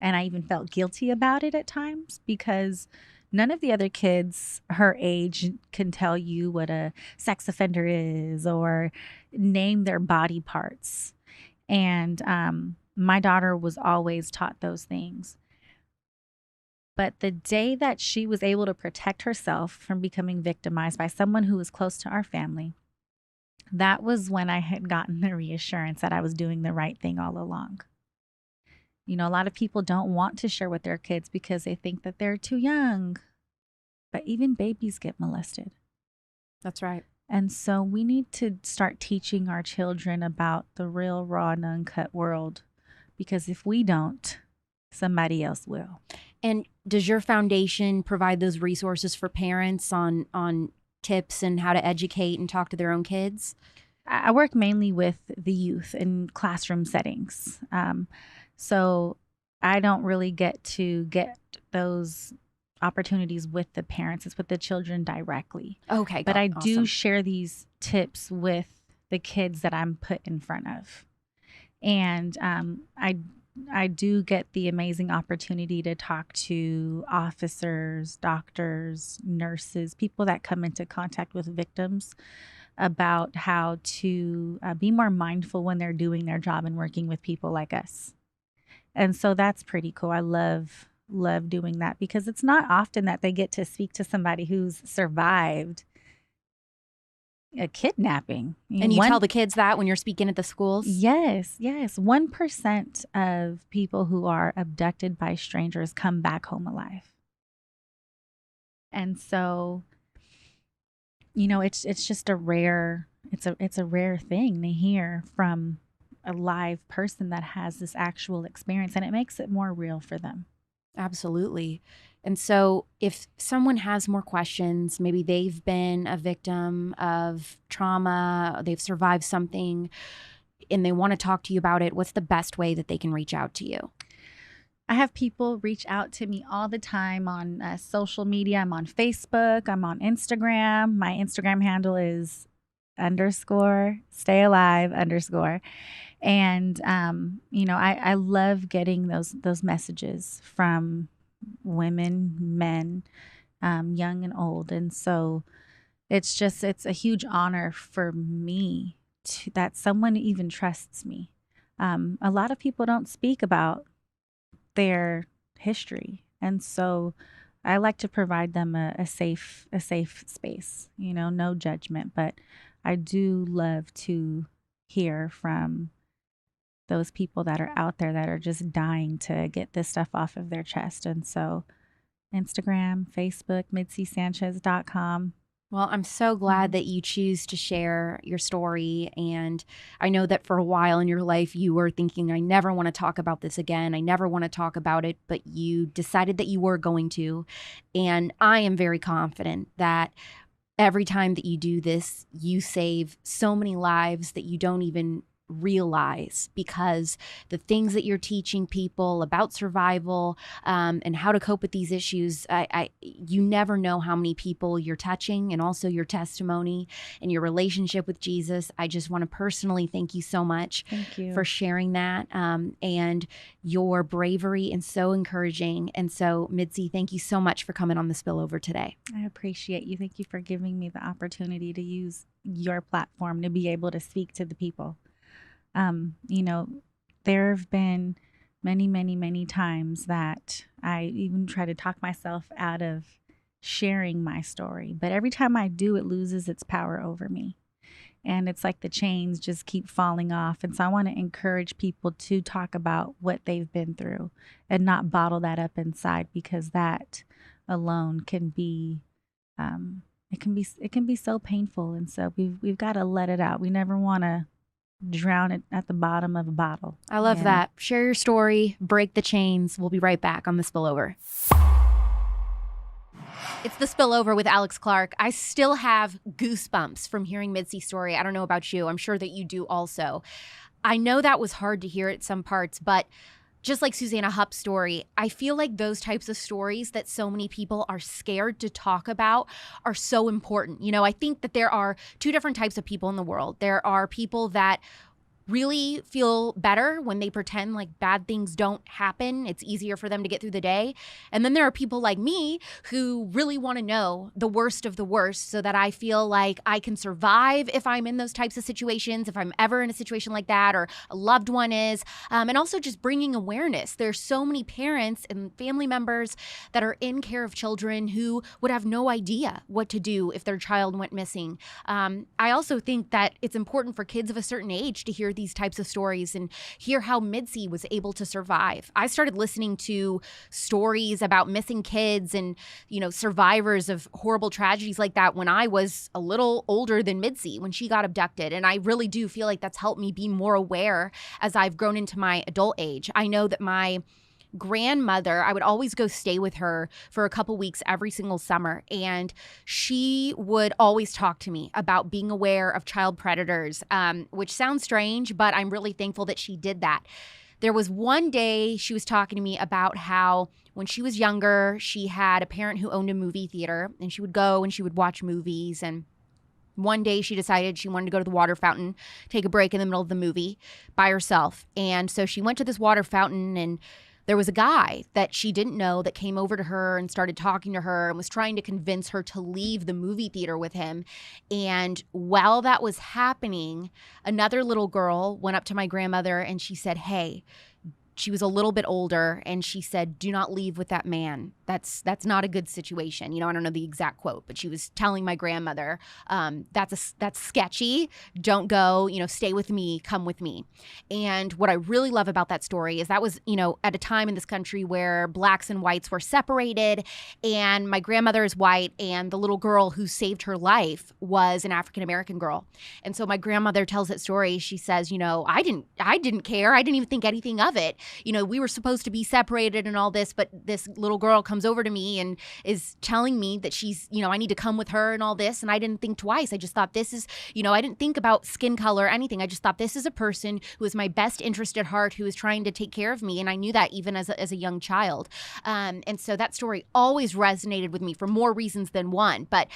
And I even felt guilty about it at times, because none of the other kids her age can tell you what a sex offender is or name their body parts. And my daughter was always taught those things. But the day that she was able to protect herself from becoming victimized by someone who was close to our family, that was when I had gotten the reassurance that I was doing the right thing all along. A lot of people don't want to share with their kids because they think that they're too young. But even babies get molested.
That's right.
And so we need to start teaching our children about the real, raw, and uncut world, because if we don't, somebody else will.
And does your foundation provide those resources for parents on tips and how to educate and talk to their own kids?
I work mainly with the youth in classroom settings. So I don't really get to get those opportunities with the parents. It's with the children directly.
Okay.
But I do share these tips with the kids that I'm put in front of. And I do get the amazing opportunity to talk to officers, doctors, nurses, people that come into contact with victims about how to be more mindful when they're doing their job and working with people like us. And so that's pretty cool. I love doing that, because it's not often that they get to speak to somebody who's survived a kidnapping.
And you tell the kids that when you're speaking at the schools?
Yes. 1% of people who are abducted by strangers come back home alive. And so, it's just a rare thing to hear from a live person that has this actual experience, and it makes it more real for them.
Absolutely. And so if someone has more questions, maybe they've been a victim of trauma, they've survived something, and they want to talk to you about it, what's the best way that they can reach out to you?
I have people reach out to me all the time on social media. I'm on Facebook. I'm on Instagram. My Instagram handle is _stayalive_. And, I love getting those messages from women, men, young and old. And so it's a huge honor for me that someone even trusts me. A lot of people don't speak about their history. And so I like to provide them a safe space, no judgment. But I do love to hear from those people that are out there that are just dying to get this stuff off of their chest. And so Instagram, Facebook, MidsiSanchez.com.
Well, I'm so glad that you choose to share your story. And I know that for a while in your life, you were thinking, I never want to talk about this again. I never want to talk about it. But you decided that you were going to. And I am very confident that every time that you do this, you save so many lives that you don't even realize, because the things that you're teaching people about survival and how to cope with these issues, you never know how many people you're touching, and also your testimony and your relationship with Jesus. I just want to personally thank you so much for sharing that and your bravery, and so encouraging. And so, Mitzi, thank you so much for coming on the Spillover today.
I appreciate you. Thank you for giving me the opportunity to use your platform to be able to speak to the people. There have been many, many, many times that I even try to talk myself out of sharing my story. But every time I do, it loses its power over me. And it's like the chains just keep falling off. And so I want to encourage people to talk about what they've been through and not bottle that up inside, because that alone can be, it can be so painful. And so we've got to let it out. We never want to drown it at the bottom of a bottle.
I love that. Share your story, break the chains. We'll be right back on The Spillover. It's The Spillover with Alex Clark. I still have goosebumps from hearing Midsi's story. I don't know about you. I'm sure that you do also. I know that was hard to hear at some parts, but just like Susanna Hupp's story, I feel like those types of stories that so many people are scared to talk about are so important. You know, I think that there are two different types of people in the world. There are people that really feel better when they pretend like bad things don't happen. It's easier for them to get through the day. And then there are people like me who really want to know the worst of the worst so that I feel like I can survive if I'm in those types of situations, if I'm ever in a situation like that, or a loved one is. And also just bringing awareness. There's so many parents and family members that are in care of children who would have no idea what to do if their child went missing. I also think that it's important for kids of a certain age to hear these types of stories and hear how Midsi was able to survive. I started listening to stories about missing kids and, you know, survivors of horrible tragedies like that when I was a little older than Midsi, when she got abducted. And I really do feel like that's helped me be more aware as I've grown into my adult age. I know that my grandmother, I would always go stay with her for a couple weeks every single summer. And she would always talk to me about being aware of child predators, which sounds strange, but I'm really thankful that she did that. There was one day she was talking to me about how when she was younger, she had a parent who owned a movie theater, and she would go and she would watch movies. And one day she decided she wanted to go to the water fountain, take a break in the middle of the movie by herself. And so she went to this water fountain, and there was a guy that she didn't know that came over to her and started talking to her and was trying to convince her to leave the movie theater with him. And while that was happening, another little girl went up to my grandmother and she said, "Hey," she was a little bit older, and she said, "Do not leave with that man. That's not a good situation." You know, I don't know the exact quote, but she was telling my grandmother, that's sketchy. Don't go, you know, stay with me, come with me. And what I really love about that story is that was, you know, at a time in this country where blacks and whites were separated, and my grandmother is white, and the little girl who saved her life was an African-American girl. And so my grandmother tells that story. She says, you know, I didn't care. I didn't even think anything of it. You know, we were supposed to be separated and all this, but this little girl comes over to me and is telling me that she's, you know, I need to come with her and all this. And I didn't think twice. I just thought this is, you know, I didn't think about skin color or anything. I just thought this is a person who is my best interest at heart, who is trying to take care of me. And I knew that even as a young child. And so that story always resonated with me for more reasons than one. But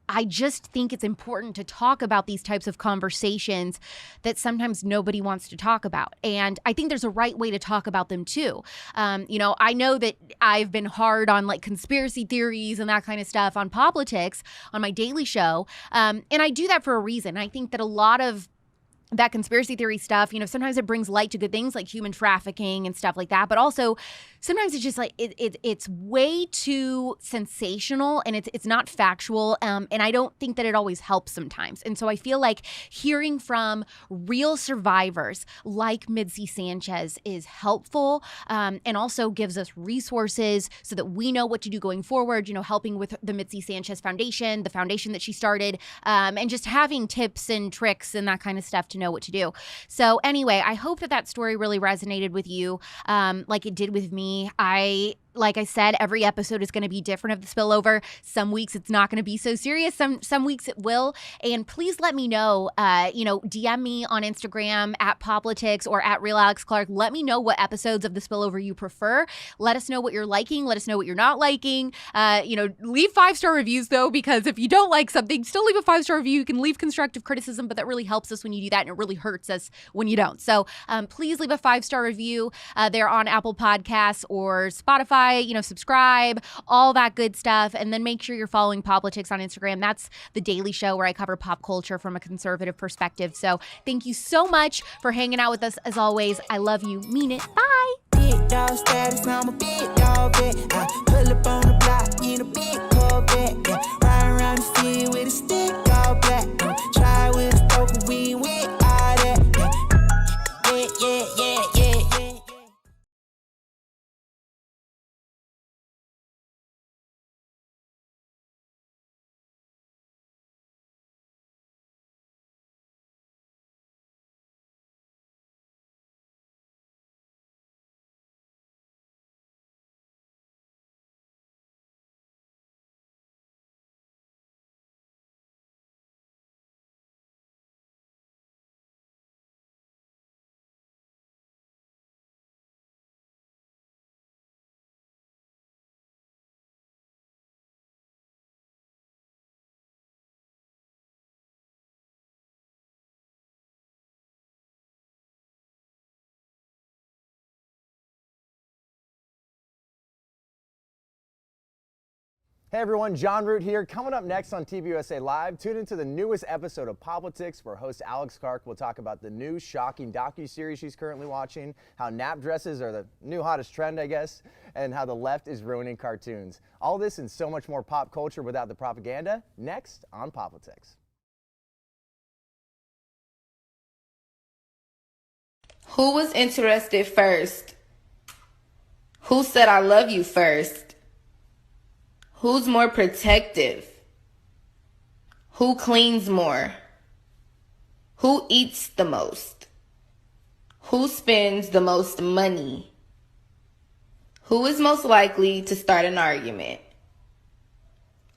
I just think it's important to talk about these types of conversations that sometimes nobody wants to talk about. And I think there's a right way to talk about them too. You know, I know that I've been hard on like conspiracy theories and that kind of stuff on POPlitics on my daily show. And I do that for a reason. I think that a lot of that conspiracy theory stuff, you know, sometimes it brings light to good things like human trafficking and stuff like that. But also sometimes it's just like it's way too sensational and it's not factual. And I don't think that it always helps sometimes. And so I feel like hearing from real survivors like Mitzi Sanchez is helpful, and also gives us resources so that we know what to do going forward, you know, helping with the Mitzi Sanchez Foundation, the foundation that she started, and just having tips and tricks and that kind of stuff to know what to do. So anyway, I hope that story really resonated with you, like it did with me. Like I said, every episode is going to be different of The Spillover. Some weeks it's not going to be so serious. Some weeks it will. And please let me know, you know, DM me on Instagram at POPlitics or at Real Alex Clark. Let me know what episodes of The Spillover you prefer. Let us know what you're liking. Let us know what you're not liking. You know, leave 5-star reviews though, because if you don't like something, still leave a 5-star review. You can leave constructive criticism, but that really helps us when you do that, and it really hurts us when you don't. So please leave a 5-star review. They're on Apple Podcasts or Spotify. You know, subscribe, all that good stuff. And then make sure you're following POPlitics on Instagram. That's the daily show where I cover pop culture from a conservative perspective. So thank you so much for hanging out with us as always. I love you. Mean it. Bye. Big dog status, I'm a big dog vet. I pull up on the block in a big Corvette. Yeah. Ride around the field with a stick all black. Try with
Hey everyone, Jon Root here. Coming up next on TPUSA Live, tune into the newest episode of POPlitics where host Alex Clark will talk about the new shocking docuseries she's currently watching, how nap dresses are the new hottest trend, I guess, and how the left is ruining cartoons. All this and so much more pop culture without the propaganda, next on POPlitics.
Who was interested first? Who said I love you first? Who's more protective? Who cleans more? Who eats the most? Who spends the most money? Who is most likely to start an argument?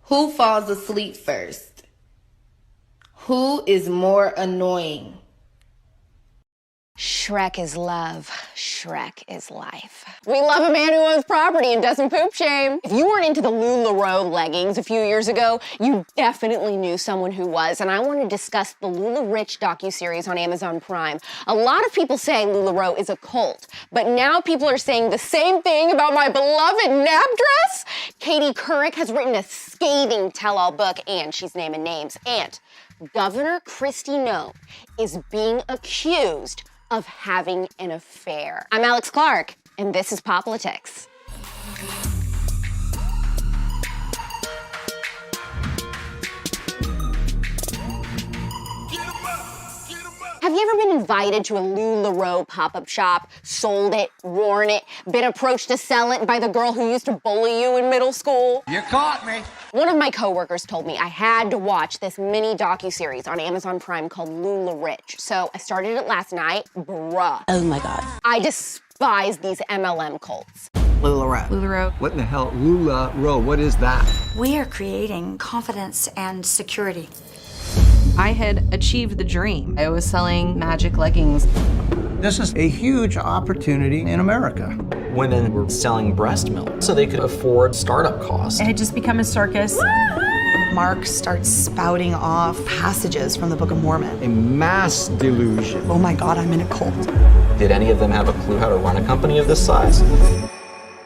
Who falls asleep first? Who is more annoying?
Shrek is love. Shrek is life. We love a man who owns property and doesn't poop shame. If you weren't into the LulaRich leggings a few years ago, you definitely knew someone who was, and I want to discuss the LulaRich docuseries on Amazon Prime. A lot of people say LulaRich is a cult, but now people are saying the same thing about my beloved nap dress. Katie Couric has written a scathing tell-all book, and she's naming names, and Governor Kristi Noem is being accused of having an affair. I'm Alex Clark, and this is POPlitics. Have you ever been invited to a LulaRich pop-up shop, sold it, worn it, been approached to sell it by the girl who used to bully you in middle school?
You caught me.
One of my coworkers told me I had to watch this mini docuseries on Amazon Prime called LulaRich. So I started it last night. Bruh. Oh my God. I despise these MLM cults.
LulaRich.
LulaRich.
What in the hell? LulaRich, what is that? We are creating confidence and security.
I had achieved the dream. I was selling magic leggings.
This is a huge opportunity in America.
Women were selling breast milk so they could afford startup costs.
It had just become a circus. Mark starts spouting off passages from the Book of Mormon.
A mass delusion.
Oh my God, I'm in a cult.
Did any of them have a clue how to run a company of this size?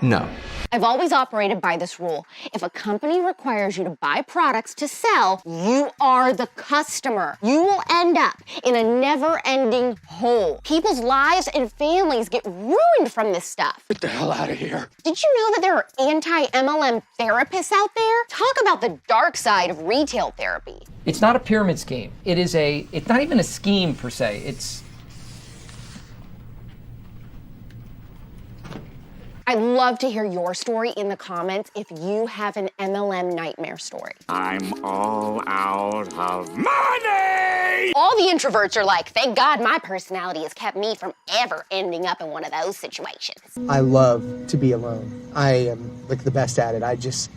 No.
I've always operated by this rule. If a company requires you to buy products to sell, you are the customer. You will end up in a never-ending hole. People's lives and families get ruined from this stuff.
Get the hell out of here.
Did you know that there are anti-MLM therapists out there? Talk about the dark side of retail therapy.
It's not a pyramid scheme. It's not even a scheme per se.
I'd love to hear your story in the comments if you have an MLM nightmare story.
I'm all out of money!
All the introverts are like, thank God my personality has kept me from ever ending up in one of those situations.
I love to be alone. I am like the best at it. I just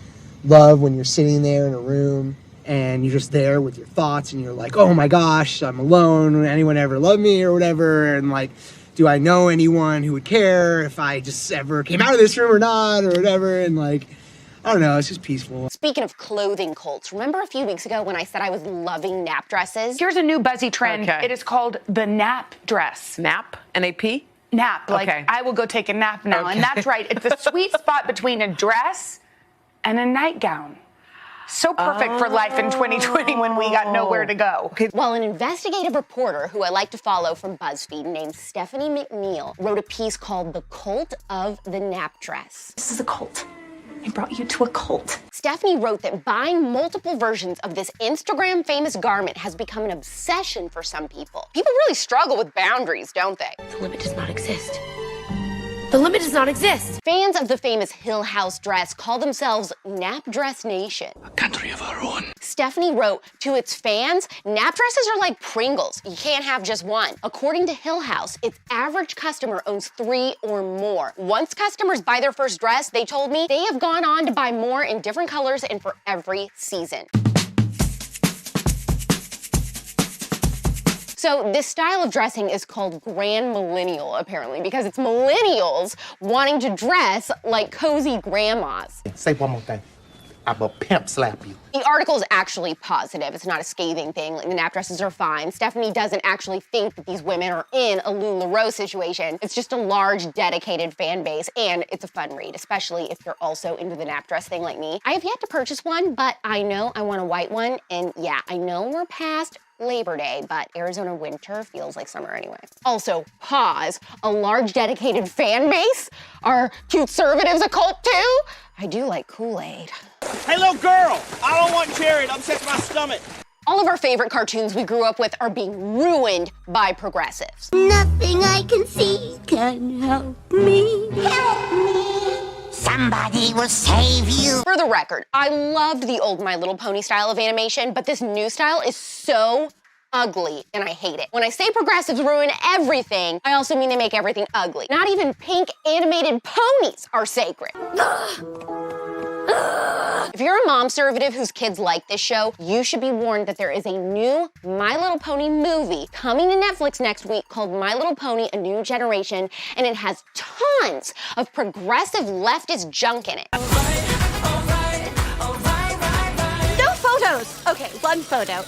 love when you're sitting there in a room and you're just there with your thoughts and you're like, oh my gosh, I'm alone. Would anyone ever love me or whatever? And like, do I know anyone who would care if I just ever came out of this room or not or whatever? And like, I don't know, it's just peaceful.
Speaking of clothing cults, remember a few weeks ago when I said I was loving nap dresses?
Here's a new buzzy trend. Okay. It is called the nap dress.
Nap? N-A-P?
Nap. Like,
okay.
I will go take a nap now.
Okay.
And that's right. It's a sweet spot between a dress and a nightgown. So perfect for life in 2020 when we got nowhere to go.
Well, an investigative reporter who I like to follow from BuzzFeed named Stephanie McNeil wrote a piece called The Cult of the Nap Dress.
This is a cult. I brought you to a cult.
Stephanie wrote that buying multiple versions of this Instagram famous garment has become an obsession for some people. People really struggle with boundaries, don't they?
The limit does not exist. The limit does not exist.
Fans of the famous Hill House dress call themselves Nap Dress Nation.
A country of our own.
Stephanie wrote, to its fans, nap dresses are like Pringles. You can't have just one. According to Hill House, its average customer owns 3 or more. Once customers buy their first dress, they told me they have gone on to buy more in different colors and for every season. So this style of dressing is called Grand Millennial, apparently, because it's millennials wanting to dress like cozy grandmas.
Say one more thing.
I'ma pimp slap you.
The article is actually positive. It's not a scathing thing. Like, the nap dresses are fine. Stephanie doesn't actually think that these women are in a LulaRich situation. It's just a large, dedicated fan base, and it's a fun read, especially if you're also into the nap dress thing like me. I have yet to purchase one, but I know I want a white one, and yeah, I know we're past Labor Day, but Arizona winter feels like summer anyway. Also, pause. A large, dedicated fan base? Are conservatives a cult too? I do like Kool-Aid.
Hey, little girl, I don't want cherry. It upsets my stomach.
All of our favorite cartoons we grew up with are being ruined by progressives.
Nothing I can see can help me. Help me. Somebody will save you.
For the record, I loved the old My Little Pony style of animation, but this new style is so ugly, and I hate it. When I say progressives ruin everything, I also mean they make everything ugly. Not even pink animated ponies are sacred. If you're a mom-servative whose kids like this show, you should be warned that there is a new My Little Pony movie coming to Netflix next week called My Little Pony: A New Generation, and it has tons of progressive leftist junk in it.
No photos. Okay, one photo.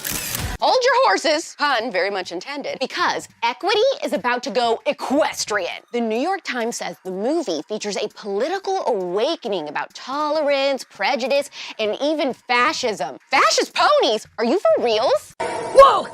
Hold your horses, pun very much intended, because equity is about to go equestrian. The New York Times says the movie features a political awakening about tolerance, prejudice, and even fascism. Fascist ponies? Are you for reals?
Whoa!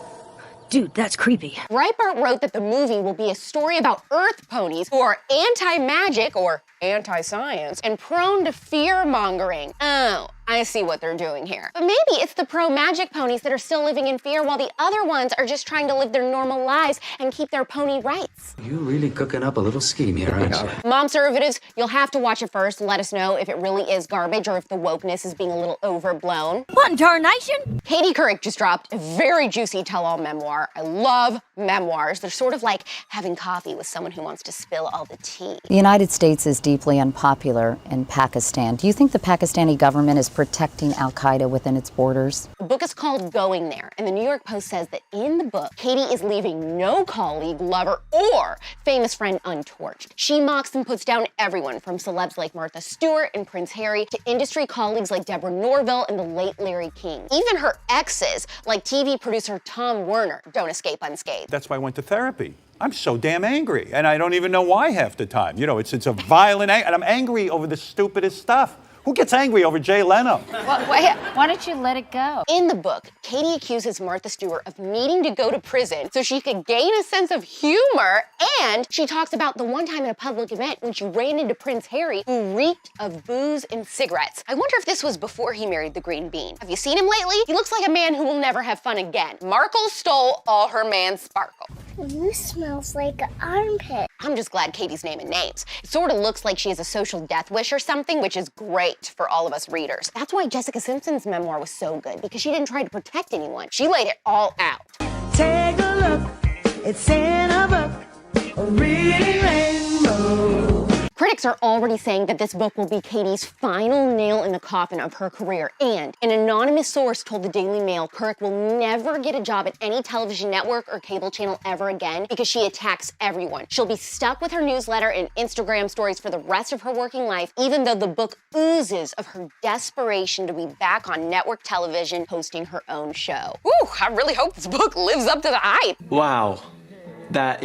Dude, that's creepy.
Breitbart wrote that the movie will be a story about Earth ponies who are anti-magic or anti-science and prone to fear-mongering. Oh, I see what they're doing here. But maybe it's the pro-magic ponies that are still living in fear while the other ones are just trying to live their normal lives and keep their pony rights.
You're really cooking up a little scheme here, aren't you?
Mom-servatives, you'll have to watch it first and let us know if it really is garbage or if the wokeness is being a little overblown.
What in tarnation?
Katie Couric just dropped a very juicy tell-all memoir. I love memoirs. They're sort of like having coffee with someone who wants to spill all the tea.
The United States is deeply unpopular in Pakistan. Do you think the Pakistani government is protecting al-Qaeda within its borders?
The book is called Going There, and the New York Post says that in the book, Katie is leaving no colleague, lover, or famous friend untorched. She mocks and puts down everyone from celebs like Martha Stewart and Prince Harry to industry colleagues like Deborah Norville and the late Larry King. Even her exes, like TV producer Tom Werner, don't escape unscathed.
That's why I went to therapy. I'm so damn angry, and I don't even know why half the time. You know, it's a violent anger, and I'm angry over the stupidest stuff. Who gets angry over Jay Leno?
Why don't you let it go? In the book, Katie accuses Martha Stewart of needing to go to prison so she could gain a sense of humor, and she talks about the one time in a public event when she ran into Prince Harry, who reeked of booze and cigarettes. I wonder if this was before he married the Green Bean. Have you seen him lately? He looks like a man who will never have fun again. Markle stole all her man's sparkle.
This smells like an armpit.
I'm just glad Katie's naming names. It sort of looks like she has a social death wish or something, which is great for all of us readers. That's why Jessica Simpson's memoir was so good, because she didn't try to protect anyone. She laid it all out.
Take a look. It's in a book. A reading rainbow.
Critics are already saying that this book will be Katie's final nail in the coffin of her career, and an anonymous source told the Daily Mail Couric will never get a job at any television network or cable channel ever again because she attacks everyone. She'll be stuck with her newsletter and Instagram stories for the rest of her working life, even though the book oozes of her desperation to be back on network television hosting her own show. Ooh, I really hope this book lives up to the hype.
Wow. That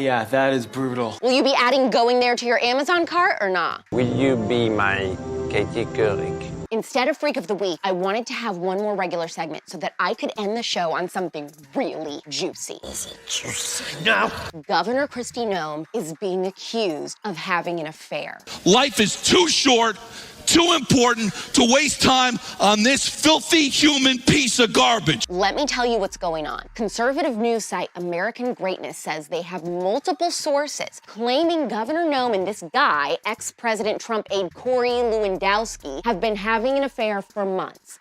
is brutal.
Will you be adding Going There to your Amazon cart or not?
Will you be my Katie Couric?
Instead of Freak of the Week, I wanted to have one more regular segment so that I could end the show on something really juicy.
Is it juicy? No.
Governor Kristi Noem is being accused of having an affair.
Life is too short, too important to waste time on this filthy human piece of garbage.
Let me tell you what's going on. Conservative news site American Greatness says they have multiple sources claiming Governor Noem and this guy, ex-President Trump aide Corey Lewandowski, have been having an affair for months.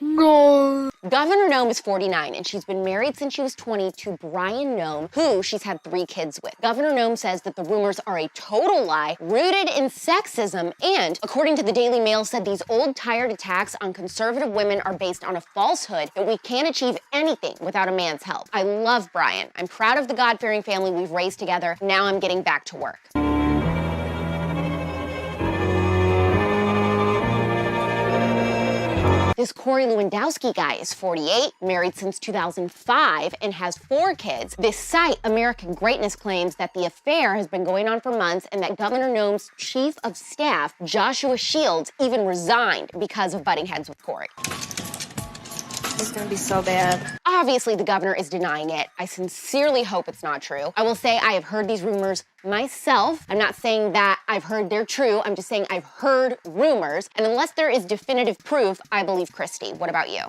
No. Governor Noem is 49, and she's been married since she was 20 to Brian Noem, who she's had 3 kids with. Governor Noem says that the rumors are a total lie, rooted in sexism, and, according to the Daily Mail, said these old, tired attacks on conservative women are based on a falsehood that we can't achieve anything without a man's help. I love Brian. I'm proud of the God-fearing family we've raised together. Now I'm getting back to work. This Corey Lewandowski guy is 48, married since 2005, and has 4 kids. This site, American Greatness, claims that the affair has been going on for months and that Governor Noem's chief of staff, Joshua Shields, even resigned because of butting heads with Corey.
It's gonna be so bad.
Obviously, the governor is denying it. I sincerely hope it's not true. I will say I have heard these rumors myself. I'm not saying that I've heard they're true. I'm just saying I've heard rumors. And unless there is definitive proof, I believe Christy. What about you?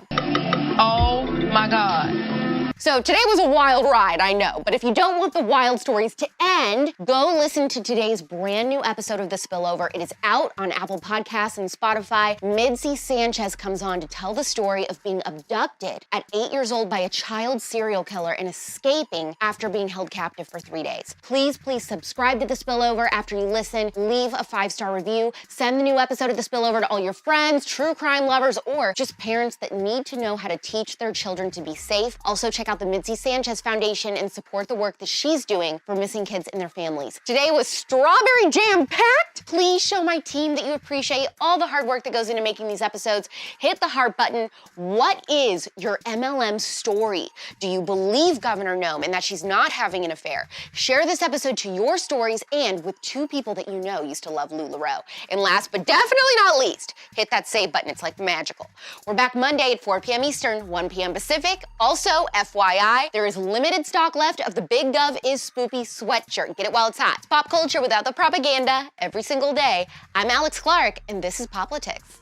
Oh my God.
So today was a wild ride, I know, but if you don't want the wild stories to end, go listen to today's brand new episode of The Spillover. It is out on Apple Podcasts and Spotify. Midsi Sanchez comes on to tell the story of being abducted at 8 years old by a child serial killer and escaping after being held captive for 3 days. Please subscribe to The Spillover after you listen. Leave a 5-star review. Send the new episode of The Spillover to all your friends, true crime lovers, or just parents that need to know how to teach their children to be safe. Also, check out the Mitzi Sanchez Foundation and support the work that she's doing for missing kids and their families. Today was strawberry jam-packed. Please show my team that you appreciate all the hard work that goes into making these episodes. Hit the heart button. What is your MLM story? Do you believe Governor Noem and that she's not having an affair? Share this episode to your stories and with 2 people that you know used to love LulaRich. And last but definitely not least, hit that save button. It's like magical. We're back Monday at 4 p.m. Eastern, 1 p.m. Pacific. Also, FYI, there is limited stock left of the Big Gov is Spoopy sweatshirt. Get it while it's hot. Pop culture without the propaganda every single day. I'm Alex Clark, and this is POPlitics.